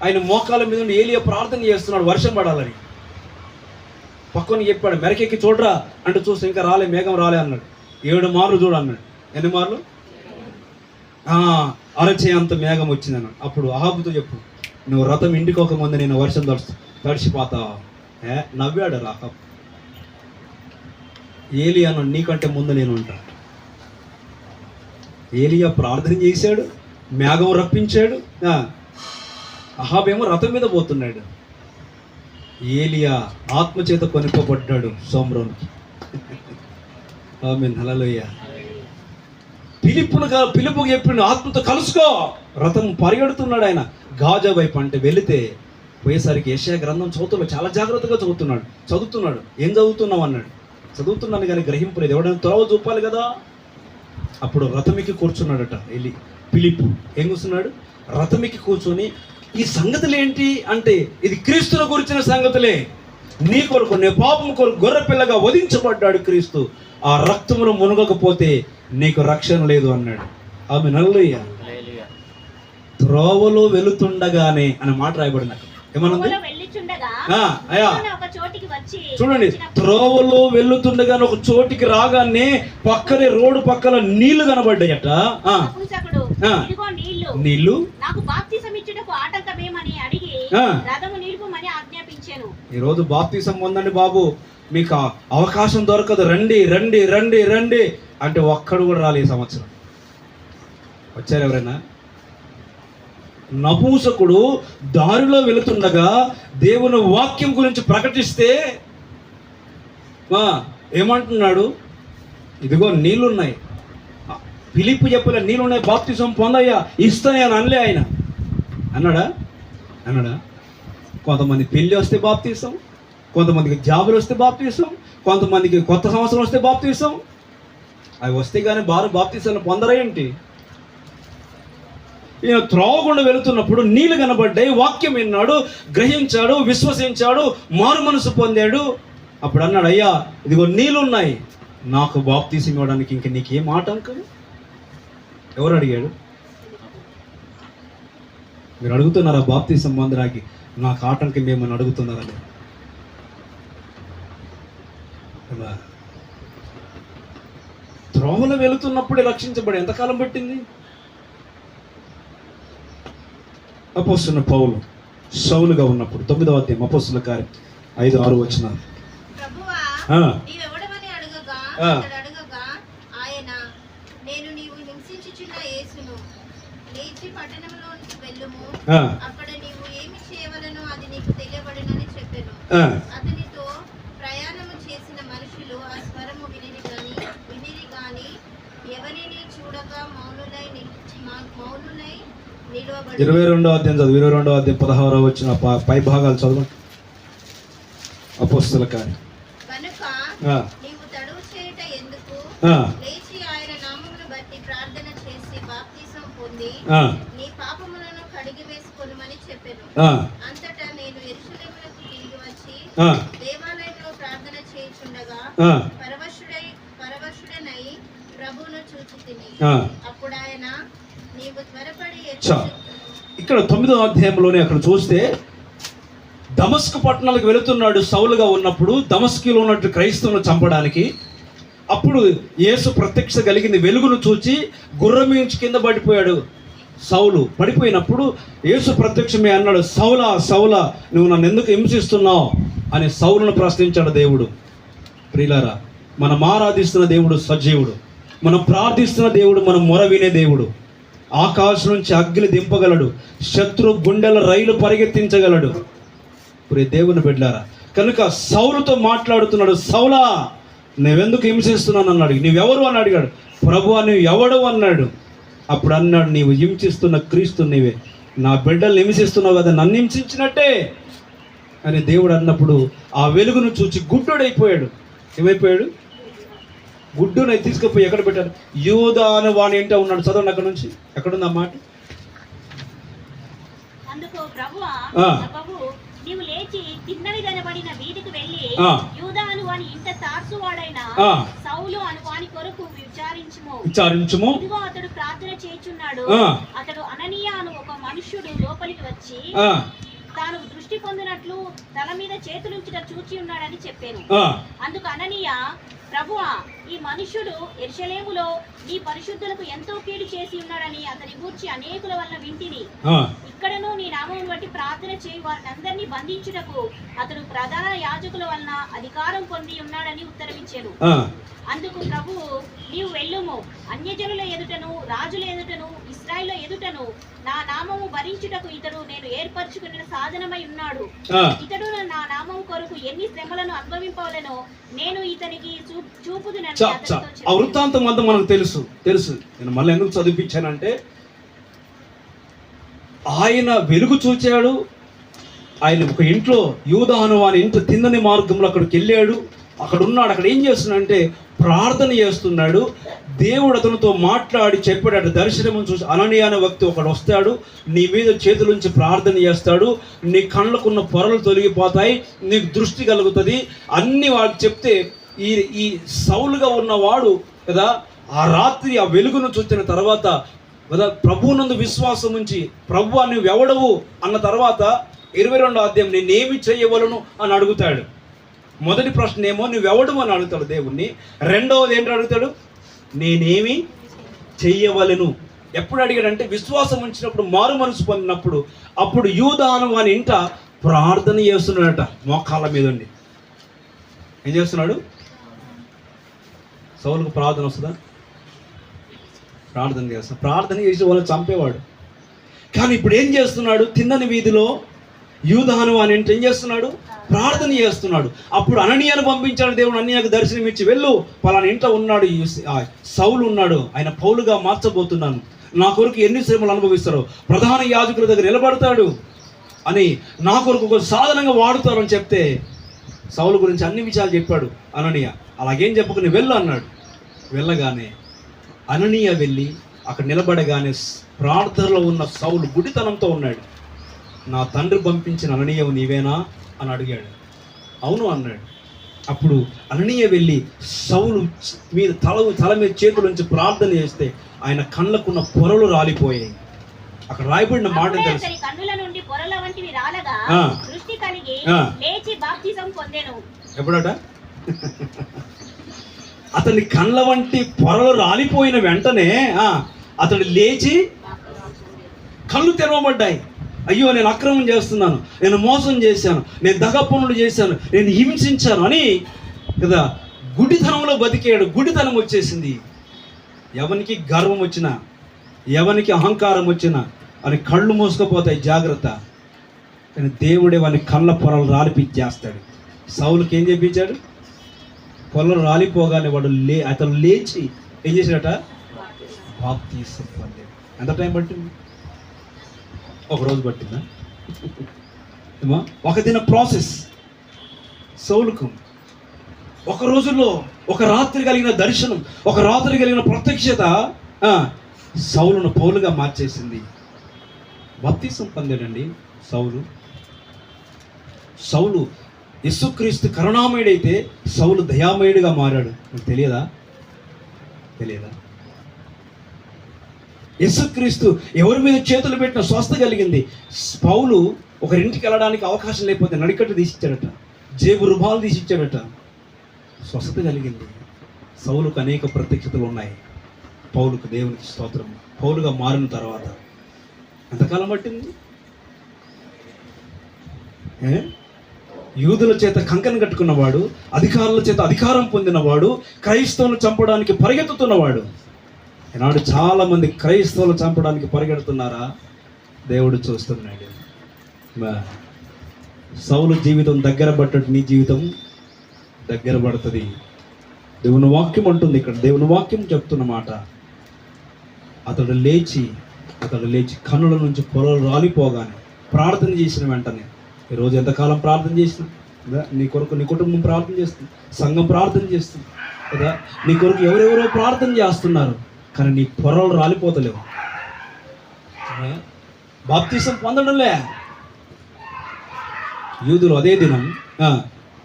ఆయన మోకాల మీద ఉండి ఏలియా ప్రార్థన చేస్తున్నాడు వర్షం పడాలని. పక్కన చెప్పాడు, మెరకెక్కి చూడరా అంటే చూస్తే ఇంకా రాలే, మేఘం రాలే అన్నాడు. 7 మార్లు చూడు అన్నాడు. ఎన్ని మార్లు? అరచే అంత మేఘం వచ్చింది అన్నాడు. అప్పుడు అహాబుతో చెప్పు, నువ్వు రథం ఇంటికి ఒక ముందు నేను వర్షం తడిసిపోతావా? నవ్వాడు అహాబు. ఏలియా అన్నాడు, నీకంటే ముందు నేను ఉంటా. ఏలియా ప్రార్థన చేశాడు, మేఘం రప్పించాడు. అహాబేమో రథం మీద పోతున్నాడు. ఏలియా ఆత్మచేత కొనిపోబడ్డాడు సోమ్రోన్కి. ఆమేన్ హల్లెలూయా. పిలుపుకు చెప్పిన ఆత్మతో కలుసుకో. రథం పరిగెడుతున్నాడు ఆయన గాజా వైపు. అంటే వెళితే పోయేసరికి యెషయా గ్రంథం చదువుతున్నాడు, చాలా జాగ్రత్తగా చదువుతున్నాడు. ఏం చదువుతున్నావు అన్నాడు. చదువుతున్నాను కానీ గ్రహింపు లేదు, ఎవడైనా త్వరవ చూపాలి కదా. అప్పుడు రథమికి కూర్చున్నాడట ఫిలిప్పు. ఏం కూర్చున్నాడు? రథమికి కూర్చొని ఈ సంగతులు ఏంటి అంటే, ఇది క్రీస్తును గురించిన సంగతులే. నీ కొరకు, నీ పాపం కొరకు గొర్రె పిల్లగా వధించబడ్డాడు క్రీస్తు. ఆ రక్తమును మునగకపోతే నీకు రక్షణ లేదు అన్నాడు. ఆమె హల్లెలూయా. త్రోవలో వెళుతుండగానే అనే మాట రాయబడినట్టు ఏమనుంది? చూడండి, త్రోవలో వెళ్ళుతుండగా ఒక చోటికి రాగానే పక్కనే రోడ్డు పక్కన నీళ్లు కనబడ్డాయట. నీళ్లు ఈరోజు బాప్తిసం పొందండి బాబు, మీకు అవకాశం దొరకదు, రండి రండి రండి రండి అంటే ఒక్కడు కూడా రాలే ఈ సంవత్సరం. వచ్చారు ఎవరైనా? నపుంసకుడు దారిలో వెళుతుండగా దేవుని వాక్యం గురించి ప్రకటిస్తే ఏమంటున్నాడు? ఇదిగో నీళ్లున్నాయి. ఫిలిప్పు చెప్పలే, నీళ్ళున్నాయి, బాప్తిసం పొందయ్యా, ఇస్తాయని అనలే ఆయన. అన్నాడా? కొంతమంది పెళ్ళి వస్తే బాప్తీసం, కొంతమందికి జాబులు వస్తే బాప్తీసం, కొంతమందికి కొత్త సంవత్సరం వస్తే బాప్తీసం. అవి వస్తే కానీ బాప్తీసాలను పొందరేంటి? ఈయన త్రోవకుండా వెళుతున్నప్పుడు నీళ్ళు కనబడ్డాయి, వాక్యం విన్నాడు, గ్రహించాడు, విశ్వసించాడు, మారు మనసు పొందాడు. అప్పుడు అన్నాడు, అయ్యా ఇదిగో నీళ్ళు ఉన్నాయి, నాకు బాప్తీసం ఇవ్వడానికి ఇంక నీకేం ఆటంకం? ఎవరు అడిగాడు? మీరు అడుగుతున్నారా బాప్తీసం పొందడానికి నాకు ఆటంకం ఏమని అడుగుతున్నారని? త్రోవలో వెళుతున్నప్పుడే రక్షించబడి ఎంతకాలం పట్టింది? అపోస్తున్న పౌలు సౌలుగా ఉన్నప్పుడు 9వ అధ్యాయం అపోస్తుల కార్యం 5-6 వచనాలు. ప్రభువా, ఆ. నీవెవడవని అడగగా ఆ. అతడు అడగగా ఆయన, నేను నీవు హింసించుచున్న యేసును, లేచి పట్టణంలోనికి వెళ్ళుము, ఆ. అక్కడ నీవు ఏమి చేయవలనో అది నీకు తెలియబడునని చెప్పెను. ఆ. అతనితో ప్రయాణము చేసిన మనుషులు ఆ స్వరము వినిరి గాని ఎవరిని చూడగా మౌనులై నిలువబడి 22వ అధ్యాయం చదువు. 22వ అధ్యాయం 16వ వచ్చిన పై భాగాలు చదవండి. అపోస్తుల కార్యం. కనుక నీవు తడువు చేయుట ఎందుకు? లేచి ఆయన నామమును బట్టి ప్రార్థన చేసి బాప్తిసం పొంది నీ పాపములను కడిగి వేసుకొనుమని చెప్పెను. అంతటా నేను యెరూషలేమునకు తిరిగి వచ్చి దేవాలయంలో ప్రార్థన చేయుచుండగా పరవశుడనై ప్రభువును చూచితిని. అప్పుడు ఆయన, నీవు త్వరపడి ఇక్కడ 9వ అధ్యాయంలోనే అక్కడ చూస్తే దమస్కు పట్టణాలకు వెళుతున్నాడు సౌలుగా ఉన్నప్పుడు, దమస్కులో ఉన్నట్టు క్రైస్తవులను చంపడానికి. అప్పుడు యేసు ప్రత్యక్ష కలిగింది, వెలుగును చూచి గుర్రం మించి కింద పడిపోయాడు సౌలు. పడిపోయినప్పుడు యేసు ప్రత్యక్షమే అన్నాడు, సౌలా సౌలా నువ్వు నన్ను ఎందుకు హింసిస్తున్నావు అని సౌలును ప్రశ్నించాడు దేవుడు. ప్రియులారా, మనం ఆరాధిస్తున్న దేవుడు సజీవుడు, మనం ప్రార్థిస్తున్న దేవుడు, మనం మొర వినే దేవుడు. ఆకాశం నుంచి అగ్ని దింపగలడు, శత్రు గుండెల రైలు పరిగెత్తించగలడు. ఇప్పుడు దేవుని బిడ్డలారా, కనుక సౌలుతో మాట్లాడుతున్నాడు, సౌలా నువ్వెందుకు హింసిస్తున్నాను అన్నాడు. నువ్వెవరు అని అడిగాడు. ప్రభువా నువ్వు ఎవడు అన్నాడు. అప్పుడు అన్నాడు, నీవు హింసిస్తున్న క్రీస్తు నీవే, నా బిడ్డలు హింసిస్తున్నావు కదా, నన్ను హింసించినట్టే అని దేవుడు అన్నప్పుడు ఆ వెలుగును చూచి గుడ్డోడైపోయాడు. ఏమైపోయాడు? గుడ్డుని తీసుకుపోయి ఎక్కడ పెట్టారు? యూదా అని వాని ఏంటో ఉన్నాడు. చదవండి అక్కడ నుంచి, ఎక్కడుంది ఆ మాట? అందుకు ప్రభువా నీవు లేచి తిన్నవి కనబడిన వీధికి వెళ్ళి యూదా అను వాని ఇంట తార్సువాడైన సౌలు అను వాని కొరకు విచారించుము. ఇదిగో అతడు ప్రార్థన చేయుచున్నాడు. అతడు అననీయ అను ఒక మనుష్యుడు లోపలికి వచ్చి తాను దృష్టి పొందినట్లు తల మీద చేతులుంచుట చూచి ఉన్నాడని చెప్పాను. అందుకు అననీయ, ప్రభువా ఈ మనుష్యుడు యెరూషలేములో నీ పరిశుద్ధులకు ఎంతో కీడు చేసి ఉన్నాడని అతని గూర్చి అనేకుల వల్ల వింటిని. ఇక్కడను నీ నామమును బట్టి ప్రార్థన చేయి వారిని అందరినీ బంధించుటకు అతడు ప్రధాన యాజకుల వలన అధికారం పొంది ఉన్నాడని ఉత్తరమిచ్చాను. అందుకు ప్రభువు, నీవు వెళ్ళుము, అన్యజనుల ఎదుటను రాజుల ఎదుటను ఇశ్రాయేలు ఎదుటను నా నామము భరించుటకు ఇతడు నేను ఏర్పరచుకున్న సాధనమై ఉన్నాడు. ఇతడు నా నామం కొరకు ఎన్ని శ్రమలను అనుభవింపవలెనో నేను ఇతనికి చూపుదునని ఆ వృత్తాంతం అంతా మనకు తెలుసు. నేను మళ్ళీ ఎందుకు చదివించానంటే, ఆయన వెలుగు చూచాడు. ఆయన ఒక ఇంట్లో యూదా అను వాని ఇంట్లో తిన్నని మార్గంలో అక్కడికి వెళ్ళాడు. అక్కడ ఉన్నాడు. అక్కడ ఏం చేస్తున్నాడంటే ప్రార్థన చేస్తున్నాడు. దేవుడు అతనితో మాట్లాడి చెప్పాడు, దర్శనం చూసి అననీయ అనే వ్యక్తి ఒకడు వస్తాడు, నీ మీద చేతులుంచి ప్రార్థన చేస్తాడు, నీ కళ్ళకున్న పొరలు తొలగిపోతాయి, నీకు దృష్టి కలుగుతుంది అన్ని వాడికి చెప్తే ఈ సౌలుగా ఉన్నవాడు కదా ఆ రాత్రి ఆ వెలుగును చూసిన తర్వాత కదా ప్రభువునందు విశ్వాసం ఉంచి, ప్రభువా నువ్వు ఎవడవు అన్న తర్వాత 22వ అధ్యాయం నేనేమి చేయవలను అని అడుగుతాడు. మొదటి ప్రశ్న ఏమో నువ్వెవడు అని అడుగుతాడు దేవుణ్ణి. రెండవది ఏంటో అడుగుతాడు, నేనేమి చెయ్యవలను. ఎప్పుడు అడిగాడంటే విశ్వాసం ఉంచినప్పుడు, మారు మనసు పొందినప్పుడు. అప్పుడు యూదా అను వాని ఇంట ప్రార్థన చేస్తున్నాడట, మోకాళ్ళ మీద ఉండి. ఏం చేస్తున్నాడు? సౌలుకు ప్రార్థన వస్తుందా? ప్రార్థన చేస్తాడు. ప్రార్థన చేసి వాళ్ళని చంపేవాడు. కానీ ఇప్పుడు ఏం చేస్తున్నాడు? తిన్నని వీధిలో యూదా అను వాని ఇంట ఏం చేస్తున్నాడు? ప్రార్థన చేస్తున్నాడు. అప్పుడు అననీయను పంపించాడు దేవుడు. అననీయకు దర్శనం ఇచ్చి, వెళ్ళు పలానా ఇంట ఉన్నాడు సౌలు ఉన్నాడు, ఆయన పౌలుగా మార్చబోతున్నాను, నా కొరకు ఎన్ని శ్రమలు అనుభవిస్తారో, ప్రధాన యాజకుల దగ్గర నిలబడతాడు అని నా కొరకు ఒక సాధనంగా వాడుతారని చెప్తే సౌలు గురించి అన్ని విషయాలు చెప్పాడు అననీయ. అలాగేం చెప్పకు వెళ్ళు అన్నాడు. వెళ్ళగానే అననీయ వెళ్ళి అక్కడ నిలబడగానే ప్రార్థనలో ఉన్న సౌలు గుడితనంతో ఉన్నాడు. నా తండ్రి పంపించిన అననీయవు నీవేనా అని అడిగాడు. అవును అన్నాడు. అప్పుడు అననీయ వెళ్ళి సౌలు మీద తల మీద చేతుల నుంచి ప్రార్థన చేస్తే ఆయన కళ్ళకున్న పొరలు రాలిపోయాయి. అక్కడ రాయబడిన మాట తెలుసు, అతని కన్నుల నుండి పొరల వంటివి రాలగా దృష్టి కలిగి లేచి బాప్తిసం పొందెను. ఎప్పుడట? అతని కళ్ళ వంటి పొరలు రాలిపోయిన వెంటనే అతడు లేచి కళ్ళు తెరవబడ్డాయి. అయ్యో, నేను అక్రమం చేస్తున్నాను, నేను మోసం చేశాను, నేను దగ పనులు చేశాను, నేను హింసించాను అని కదా గుడితనంలో బతికాడు. గుడితనం వచ్చేసింది. ఎవరికి గర్వం వచ్చినా, ఎవరికి అహంకారం వచ్చినా అని కళ్ళు మూసుకుపోతాయి, జాగ్రత్త. కానీ దేవుడే వాని కళ్ళ పొరలు రాలిపించేస్తాడు. సౌలుకి ఏం చేయించాడు? పొరలు రాలిపోగానే వాడు అతను లేచి ఏం చేశాడట? బాప్తిసం పొందాడు. ఎంత టైం పట్టింది? ఒక రోజు పట్టిందా? ఒక దిన ప్రాసెస్. సౌలుకు ఒక రోజుల్లో ఒక రాత్రి కలిగిన దర్శనం, ఒక రాత్రి కలిగిన ప్రత్యక్షత సౌలును పౌలుగా మార్చేసింది. బాప్తిసం పొందాడండి సౌలు. సౌలు యేసుక్రీస్తు కరుణామయుడైతే సౌలు దయామయుడిగా మారాడు. మీకు తెలియదా? యేసుక్రీస్తు ఎవరి మీద చేతులు పెట్టిన స్వస్థ కలిగింది. పౌలు ఒకరింటికి వెళ్ళడానికి అవకాశం లేకపోతే నడికట్టు తీసిచ్చాడట, జేబు రుమాలు తీసిచ్చాడట, స్వస్థత కలిగింది. సౌలుకు అనేక ప్రత్యక్షతలు ఉన్నాయి. పౌలుకు దేవునికి స్తోత్రం. పౌలుగా మారిన తర్వాత ఎంతకాలం పట్టింది? యూదుల చేత కంకణం కట్టుకున్నవాడు, అధికారుల చేత అధికారం పొందినవాడు, క్రైస్తవులను చంపడానికి పరిగెత్తుతున్నవాడు. ఈనాడు చాలా మంది క్రైస్తవులు చంపడానికి పరిగెడుతున్నారా? దేవుడు చూస్తున్నాడు. సౌలు జీవితం దగ్గర పడ్డట్టు నీ జీవితం దగ్గర పడుతుంది. దేవుని వాక్యం అంటుంది ఇక్కడ. దేవుని వాక్యం చెప్తున్న మాట. అతడు లేచి కన్నుల నుంచి పొరలు రాలిపోగానే ప్రార్థన చేసిన వెంటనే, ఈరోజు ఎంతకాలం ప్రార్థన చేసిన కదా, నీ కొరకు నీ కుటుంబం ప్రార్థన చేస్తుంది, సంఘం ప్రార్థన చేస్తుంది కదా, నీ కొరకు ఎవరెవరో ప్రార్థన చేస్తున్నారు, కానీ నీ పొరలు రాలిపోతలేవు. బాప్తిసం పొందడంలే. యూదులు అదే దినం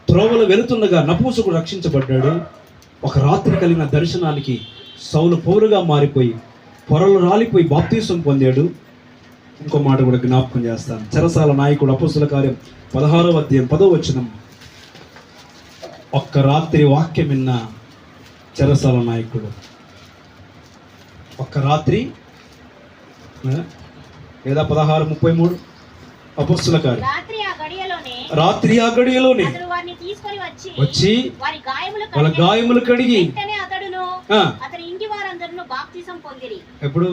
త్రోవలు వెళుతుండగా నపూసకుడు రక్షించబడ్డాడు. ఒక రాత్రి కలిగిన దర్శనానికి సౌలు పౌరుగా మారిపోయి పొరలు రాలిపోయి బాప్తిసం పొందాడు. ఇంకో మాట కూడా జ్ఞాపకం చేస్తాను. చెరసాల నాయకుడు అపోస్తుల కార్యం 16వ అధ్యాయం 10వ వచనం. ఒక్క రాత్రి వాక్యం విన్న చెరసాల నాయకుడు ఒక్క రాత్రి లేదా 16:33 అపోస్తుల కార్యం. రాత్రి ఆ గడియలోనే వచ్చి వాళ్ళ గాయములు కడిగి ఎప్పుడు?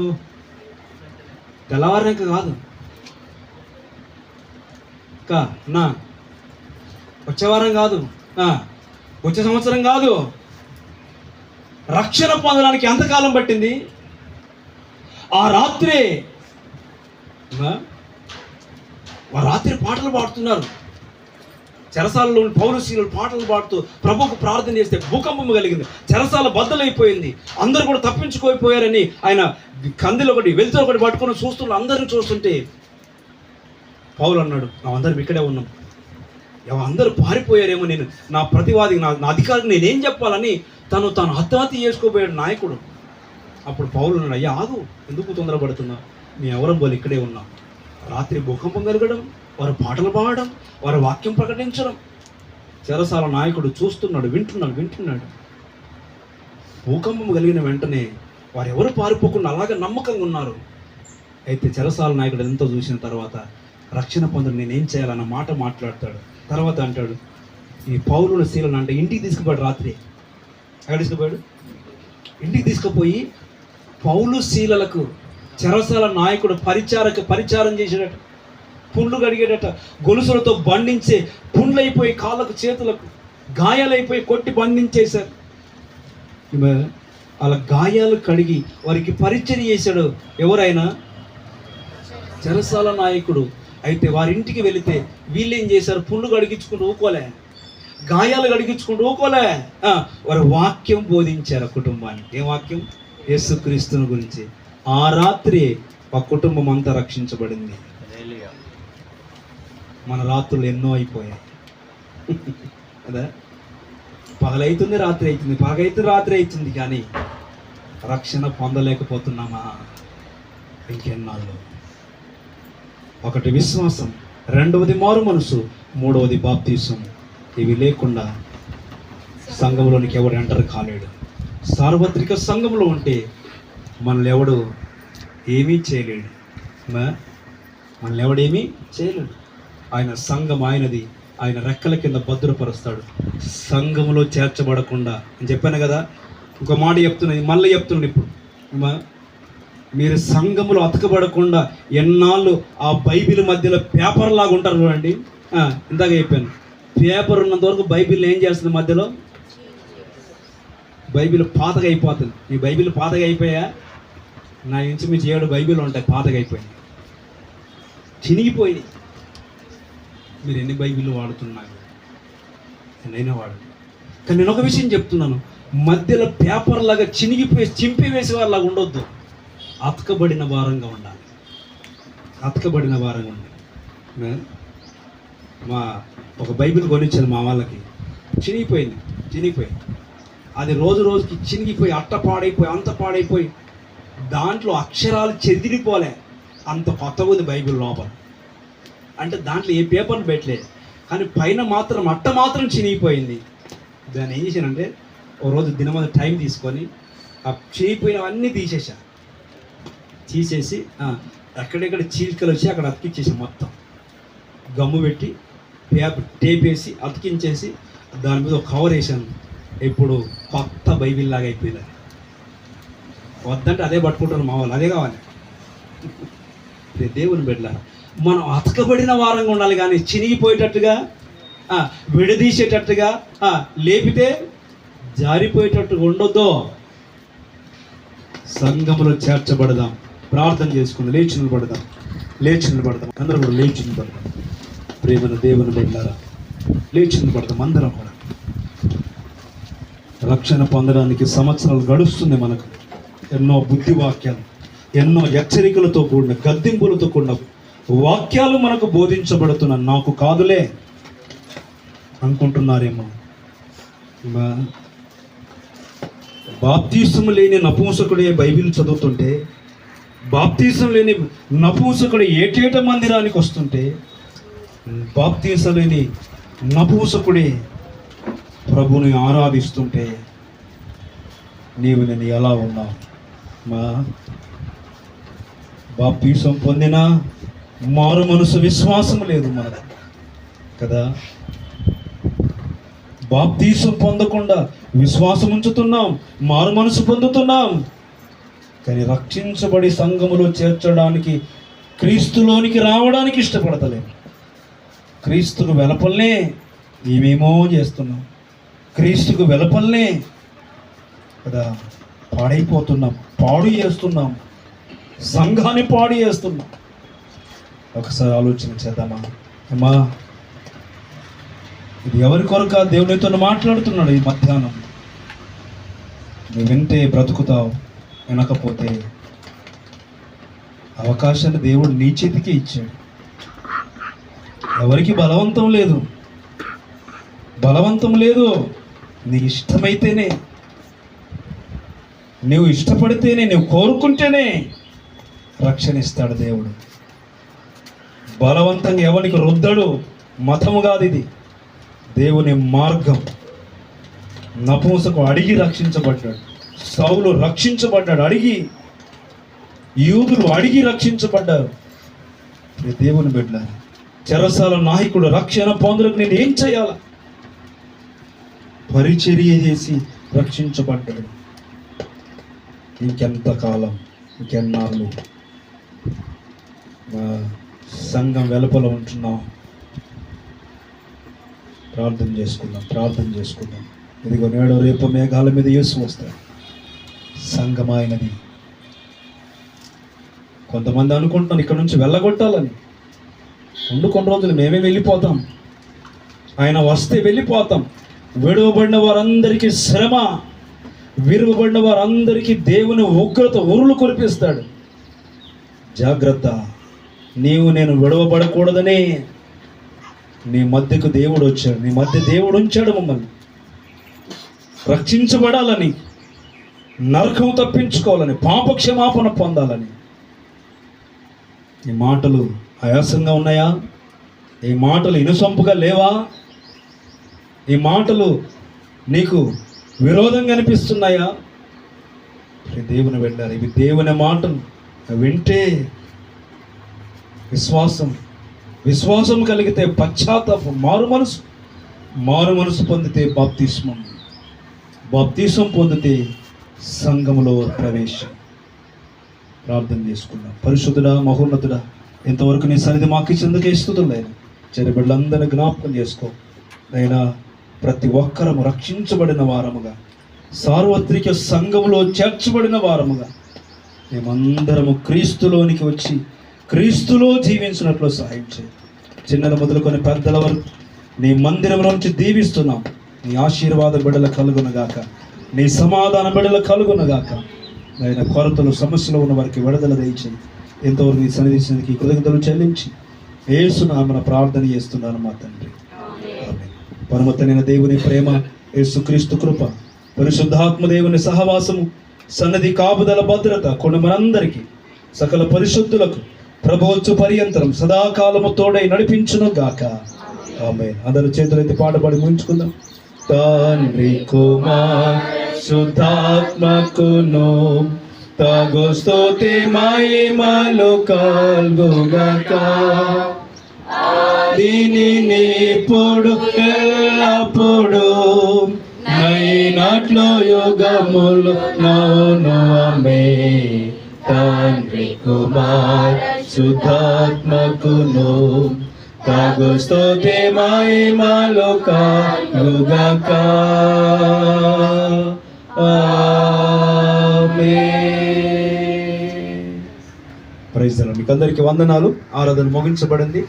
తెల్లవారినాక కాదు, వచ్చే వారం కాదు, వచ్చే సంవత్సరం కాదు. రక్షణ పొందడానికి ఎంతకాలం పట్టింది? ఆ రాత్రే రాత్రి పాటలు పాడుతున్నారు. చెరసాలలో పౌరశీలు పాటలు పాడుతూ ప్రభుకు ప్రార్థన చేస్తే భూకంపం కలిగింది. చెరసాల బద్దలైపోయింది. అందరూ కూడా తప్పించుకోపోయారని ఆయన కందిలో ఒకటి వెలుతురు ఒకటి పట్టుకొని చూస్తున్నారు. అందరిని చూస్తుంటే పౌలు అన్నాడు, అందరం ఇక్కడే ఉన్నాం, అందరూ పారిపోయారేమో, నేను నా ప్రతివాది నా అధికారికి నేనేం చెప్పాలని తాను ఆత్మహత్య చేసుకోబోయాడు నాయకుడు. అప్పుడు పౌలు అన్నాడు, అయ్యా ఆగు, ఎందుకు తొందరపడుతున్నా, మేము ఎవరం వాళ్ళు ఇక్కడే ఉన్నాం. రాత్రి భూకంపం కలగడం, వారు పాటలు పాడడం, వారు వాక్యం ప్రకటించడం. చెరసాల నాయకుడు చూస్తున్నాడు, వింటున్నాడు. భూకంపం కలిగిన వెంటనే వారు ఎవరు పారిపోకుండా అలాగే నమ్మకంగా ఉన్నారు. అయితే చెరసాల నాయకుడు ఎంతో చూసిన తర్వాత రక్షణ పొందడం నేనేం చేయాలన్న మాట మాట్లాడతాడు. తర్వాత అంటాడు, ఈ పౌలుల శీలను అంటే ఇంటికి తీసుకుపోయాడు. రాత్రి ఎక్కడ తీసుకుపోయాడు? ఇంటికి తీసుకుపోయి పౌలు శీలలకు చెరసాల నాయకుడు పరిచారం చేసాడట, పుండ్లు కడిగాడట, గొలుసులతో బంధించే పుండ్లైపోయి కాళ్ళకు చేతులకు గాయాలైపోయి కొట్టి బంధించేశారు. అలా గాయాలు కడిగి వారికి పరిచర్య చేశాడు. ఎవరైనా? చెరసాల నాయకుడు అయితే వారింటికి వెళితే వీళ్ళు ఏం చేశారు? పుండు గడిగించుకుంటూ ఊకోలే, గాయాలు గడిగించుకుంటూ ఊకోలే. వారు వాక్యం బోధించారు ఆ కుటుంబానికి. ఏం వాక్యం? యేసుక్రీస్తుని గురించి. ఆ రాత్రి ఆ కుటుంబం అంతా రక్షించబడింది. మన రాత్రులు ఎన్నో అయిపోయాయి కదా. పగలైతుంది, రాత్రి అవుతుంది, పగైతుంది, రాత్రి అవుతుంది, కానీ రక్షణ పొందలేకపోతున్నామా? ఇంకెన్నాళ్ళు? ఒకటి విశ్వాసం, రెండవది మారు మనసు, మూడవది బాప్తీసం. ఇవి లేకుండా సంఘంలోనికి ఎవడు ఎంటర్ కాలేడు. సార్వత్రిక సంఘంలో ఉంటే మనల్ని ఎవడు ఏమీ చేయలేడు. మనల్ని ఎవడేమీ చేయలేడు. ఆయన సంఘం ఆయనది, ఆయన రెక్కల కింద భద్రపరుస్తాడు. సంఘములో చేర్చబడకుండా అని చెప్పాను కదా. ఒక మాట చెప్తున్నాను, మళ్ళీ చెప్తున్నాను ఇప్పుడు. మీరు సంఘములో అతకబడకుండా ఎన్నాళ్ళు ఆ బైబిల్ మధ్యలో పేపర్ లాగా ఉంటారు చూడండి. ఇందాక చెప్పాను, పేపర్ ఉన్నంత వరకు బైబిల్ ఏం చేస్తుంది? మధ్యలో బైబిల్ పాతగా అయిపోతుంది. ఈ బైబిల్ పాతగా అయిపోయా, నా ఇంచుమించు 7 బైబిల్ ఉంటాయి పాతగా అయిపోయినాయి, చినిగిపోయినాయి. మీరు ఎన్ని బైబిల్ వాడుతున్నారు? నేనే వాడు. కానీ నేను ఒక విషయం చెప్తున్నాను, మధ్యలో పేపర్ లాగా చినిగిపోయి చింపివేసే వారిలాగా ఉండొద్దు. అతకబడిన వారంగా ఉండాలి. అతకబడిన వారంగా ఉండాలి. మా ఒక బైబిల్ కొనిచ్చాను మా వాళ్ళకి, చినిగిపోయింది. అది రోజు రోజుకి చినిగిపోయి అట్ట పాడైపోయి అంత పాడైపోయి దాంట్లో అక్షరాలు చెదిరిపోలే, అంత కొత్తగా ఉంది బైబిల్ లోపల. అంటే దాంట్లో ఏ పేపర్లు పెట్టలేదు, కానీ పైన మాత్రం అట్ట మాత్రం చినిగిపోయింది. దాన్ని ఏం చేశానంటే ఓ రోజు దినమంది టైం తీసుకొని ఆ చినిగిపోయినవన్నీ తీసేసి ఎక్కడెక్కడ చీలికలు వచ్చి అక్కడ అతికించేసి మొత్తం గమ్ము పెట్టి పేపర్ టేప్ వేసి అతికించేసి దాని మీద ఒక కవర్ వేసాను. ఇప్పుడు కొత్త బైబిల్ లాగా అయిపోయింది. వద్దంటే అదే పట్టుకుంటారు మా వాళ్ళు, అదే కావాలి. దేవుని బిడ్డలారా, మనం అతకబడిన వారంగా ఉండాలి, కానీ చినిగిపోయేటట్టుగా విడదీసేటట్టుగా లేపితే జారిపోయేటట్టుగా ఉండొద్దు. సంఘములో చేర్చబడదాం. ప్రార్థన చేసుకుందాం, లేచి నిలబడదాం. అందరూ కూడా లేచి నిలబడదాం. ప్రేమను దేవుని బిడ్డలారా, లేచి నిలబడదాం అందరం కూడా. రక్షణ పొందడానికి సంవత్సరాలు గడుస్తుంది. మనకు ఎన్నో బుద్ధి వాక్యాలు, ఎన్నో హెచ్చరికలతో కూడిన, గద్దింపులతో కూడిన వాక్యాలు మనకు బోధించబడుతున్నా. నాకు కాదులే అనుకుంటున్నారేమో. బాప్తీసము లేని నపుంసకుడే బైబిల్ చదువుతుంటే, బాప్తీసం లేని నపుంసకుడు ఏటేట మందిరానికి వస్తుంటే, బాప్తీసం లేని నపుంసకుడే ప్రభుని ఆరాధిస్తుంటే నేను ఎలా ఉన్నావు? బాప్తీసం పొందినా మారు మనసు విశ్వాసం లేదు మనకు కదా. బాప్తీసం పొందకుండా విశ్వాసం ఉంచుతున్నాం, మారు మనసు పొందుతున్నాం, కానీ రక్షించబడి సంఘములో చేర్చడానికి, క్రీస్తులోనికి రావడానికి ఇష్టపడతలేం. క్రీస్తుకు వెలపల్నే ఏమేమో చేస్తున్నాం, క్రీస్తుకు వెలపల్నే కదా పాడైపోతున్నాం, పాడు చేస్తున్నాం, సంఘాన్ని పాడు చేస్తున్నాం. ఒకసారి ఆలోచన చేద్దామా? అమ్మా, ఇది ఎవరి కొరక దేవునితో మాట్లాడుతున్నాడు ఈ మధ్యాహ్నం. నువ్వు వింటే బ్రతుకుతావు, వినకపోతే అవకాశాన్ని దేవుడు నీ చేతికి ఇచ్చాడు. ఎవరికి బలవంతం లేదు. నీకు ఇష్టమైతేనే, నువ్వు ఇష్టపడితేనే, నువ్వు కోరుకుంటేనే రక్షణ ఇస్తాడు దేవుడు. బలవంతంగా ఎవరికి రుద్దడు. మతము కాదు ఇది, దేవుని మార్గం. నపుంసకు అడిగి రక్షించబడ్డాడు, సౌలు రక్షించబడ్డాడు అడిగి, యూదులు అడిగి రక్షించబడ్డారు. దేవుని బిడ్డ, చెరసాల నాయకుడు రక్షణ పొందులకు నేను ఏం చేయాల? పరిచర్య చేసి రక్షించబడ్డాడు. ఇంకెంతకాలం, ఇంకెన్నాళ్ళు సంఘం వెలుపల ఉంటున్నాం? ప్రార్థన చేసుకుందాం. ఇదిగో నేడు రేపు మేఘాల మీద యేసు వస్తాడు. సంఘం ఆయనది. కొంతమంది అనుకుంటున్నాను ఇక్కడ నుంచి వెళ్ళగొట్టాలని. కొన్ని రోజులు మేమే వెళ్ళిపోతాం, ఆయన వస్తే వెళ్ళిపోతాం. విడువబడిన వారందరికీ శ్రమ, విరువబడిన వారందరికీ దేవుని ఉగ్రత ఉరులు కురిపిస్తాడు. జాగ్రత్త, నీవు నేను విడవబడకూడదనే నీ మధ్యకు దేవుడు వచ్చాడు, నీ మధ్య దేవుడు ఉంచాడు. మమ్మల్ని రక్షించబడాలని, నరకం తప్పించుకోవాలని, పాపక్షమాపణ పొందాలని. ఈ మాటలు ఆయాసంగా ఉన్నాయా? ఈ మాటలు ఇనుసొంపుగా లేవా? ఈ మాటలు నీకు విరోధంగా అనిపిస్తున్నాయా? దేవుని వెళ్ళారు. ఇవి దేవుని మాటలు వింటే విశ్వాసం కలిగితే పశ్చాత్తాపం, మారు మనసు పొందితే బాప్తిస్మం పొందితే సంఘములో ప్రవేశం. ప్రార్థన చేసుకున్నాం. పరిశుద్ధుడా, మహోన్నతుడా, ఇంతవరకు నీ సన్నిధి మాకు ఇచ్చేందుకే స్తుతులైనా చెరబిడ్డలందరినీ జ్ఞాపకం చేసుకో నైనా. ప్రతి ఒక్కరము రక్షించబడిన వారముగా, సార్వత్రిక సంఘములో చేర్చబడిన వారముగా మేమందరము క్రీస్తులోనికి వచ్చి క్రీస్తులో జీవించినట్లు సహాయం చేయి. చిన్నల మొదలుకొని పెద్దల వరకు నీ మందిరంలో నుంచి దీవిస్తున్నాం. నీ ఆశీర్వాద బిడ్డల కలుగునగాక, నీ సమాధాన బిడ్డల కలుగునగాక. ఆయన కొరతలు సమస్యలు ఉన్న వారికి విడుదల దయచేయి. ఎంతవరకు నీ సన్నిధికి కృతజ్ఞతలు చెల్లించి యేసునామమున ప్రార్థన చేస్తున్నాను మా తండ్రి. పరమతనైన దేవుని ప్రేమ, యేసుక్రీస్తు కృప, పరిశుద్ధాత్మ దేవుని సహవాసము, సన్నది కాపుదల భద్రత మనందరికీ సకల పరిశుద్ధులకు ప్రభువచ్చు పర్యంతరం సదాకాలము తోడై నడిపించును గాక. ఆమేన్. అందరూ చేతులైతే పాటపాడి ముగించుకుందాం. తండ్రి కుమార్ శుద్ధాత్మకును తగు స్తుతి మహిమలు కలుగుగాక. దీనిని ఇప్పుడు ఎల్లప్పుడు నైనట్లు యుగములు నౌను. ఆమేన్. తండ్రి కుమార్ శుద్ధాత్మకును తగు స్తుతి మహిమలు కలుగుగాక. ఆమేన్. Praise the lord. మీకు అందరికీ వందనాలు. ఆరాధన ముగించబడింది.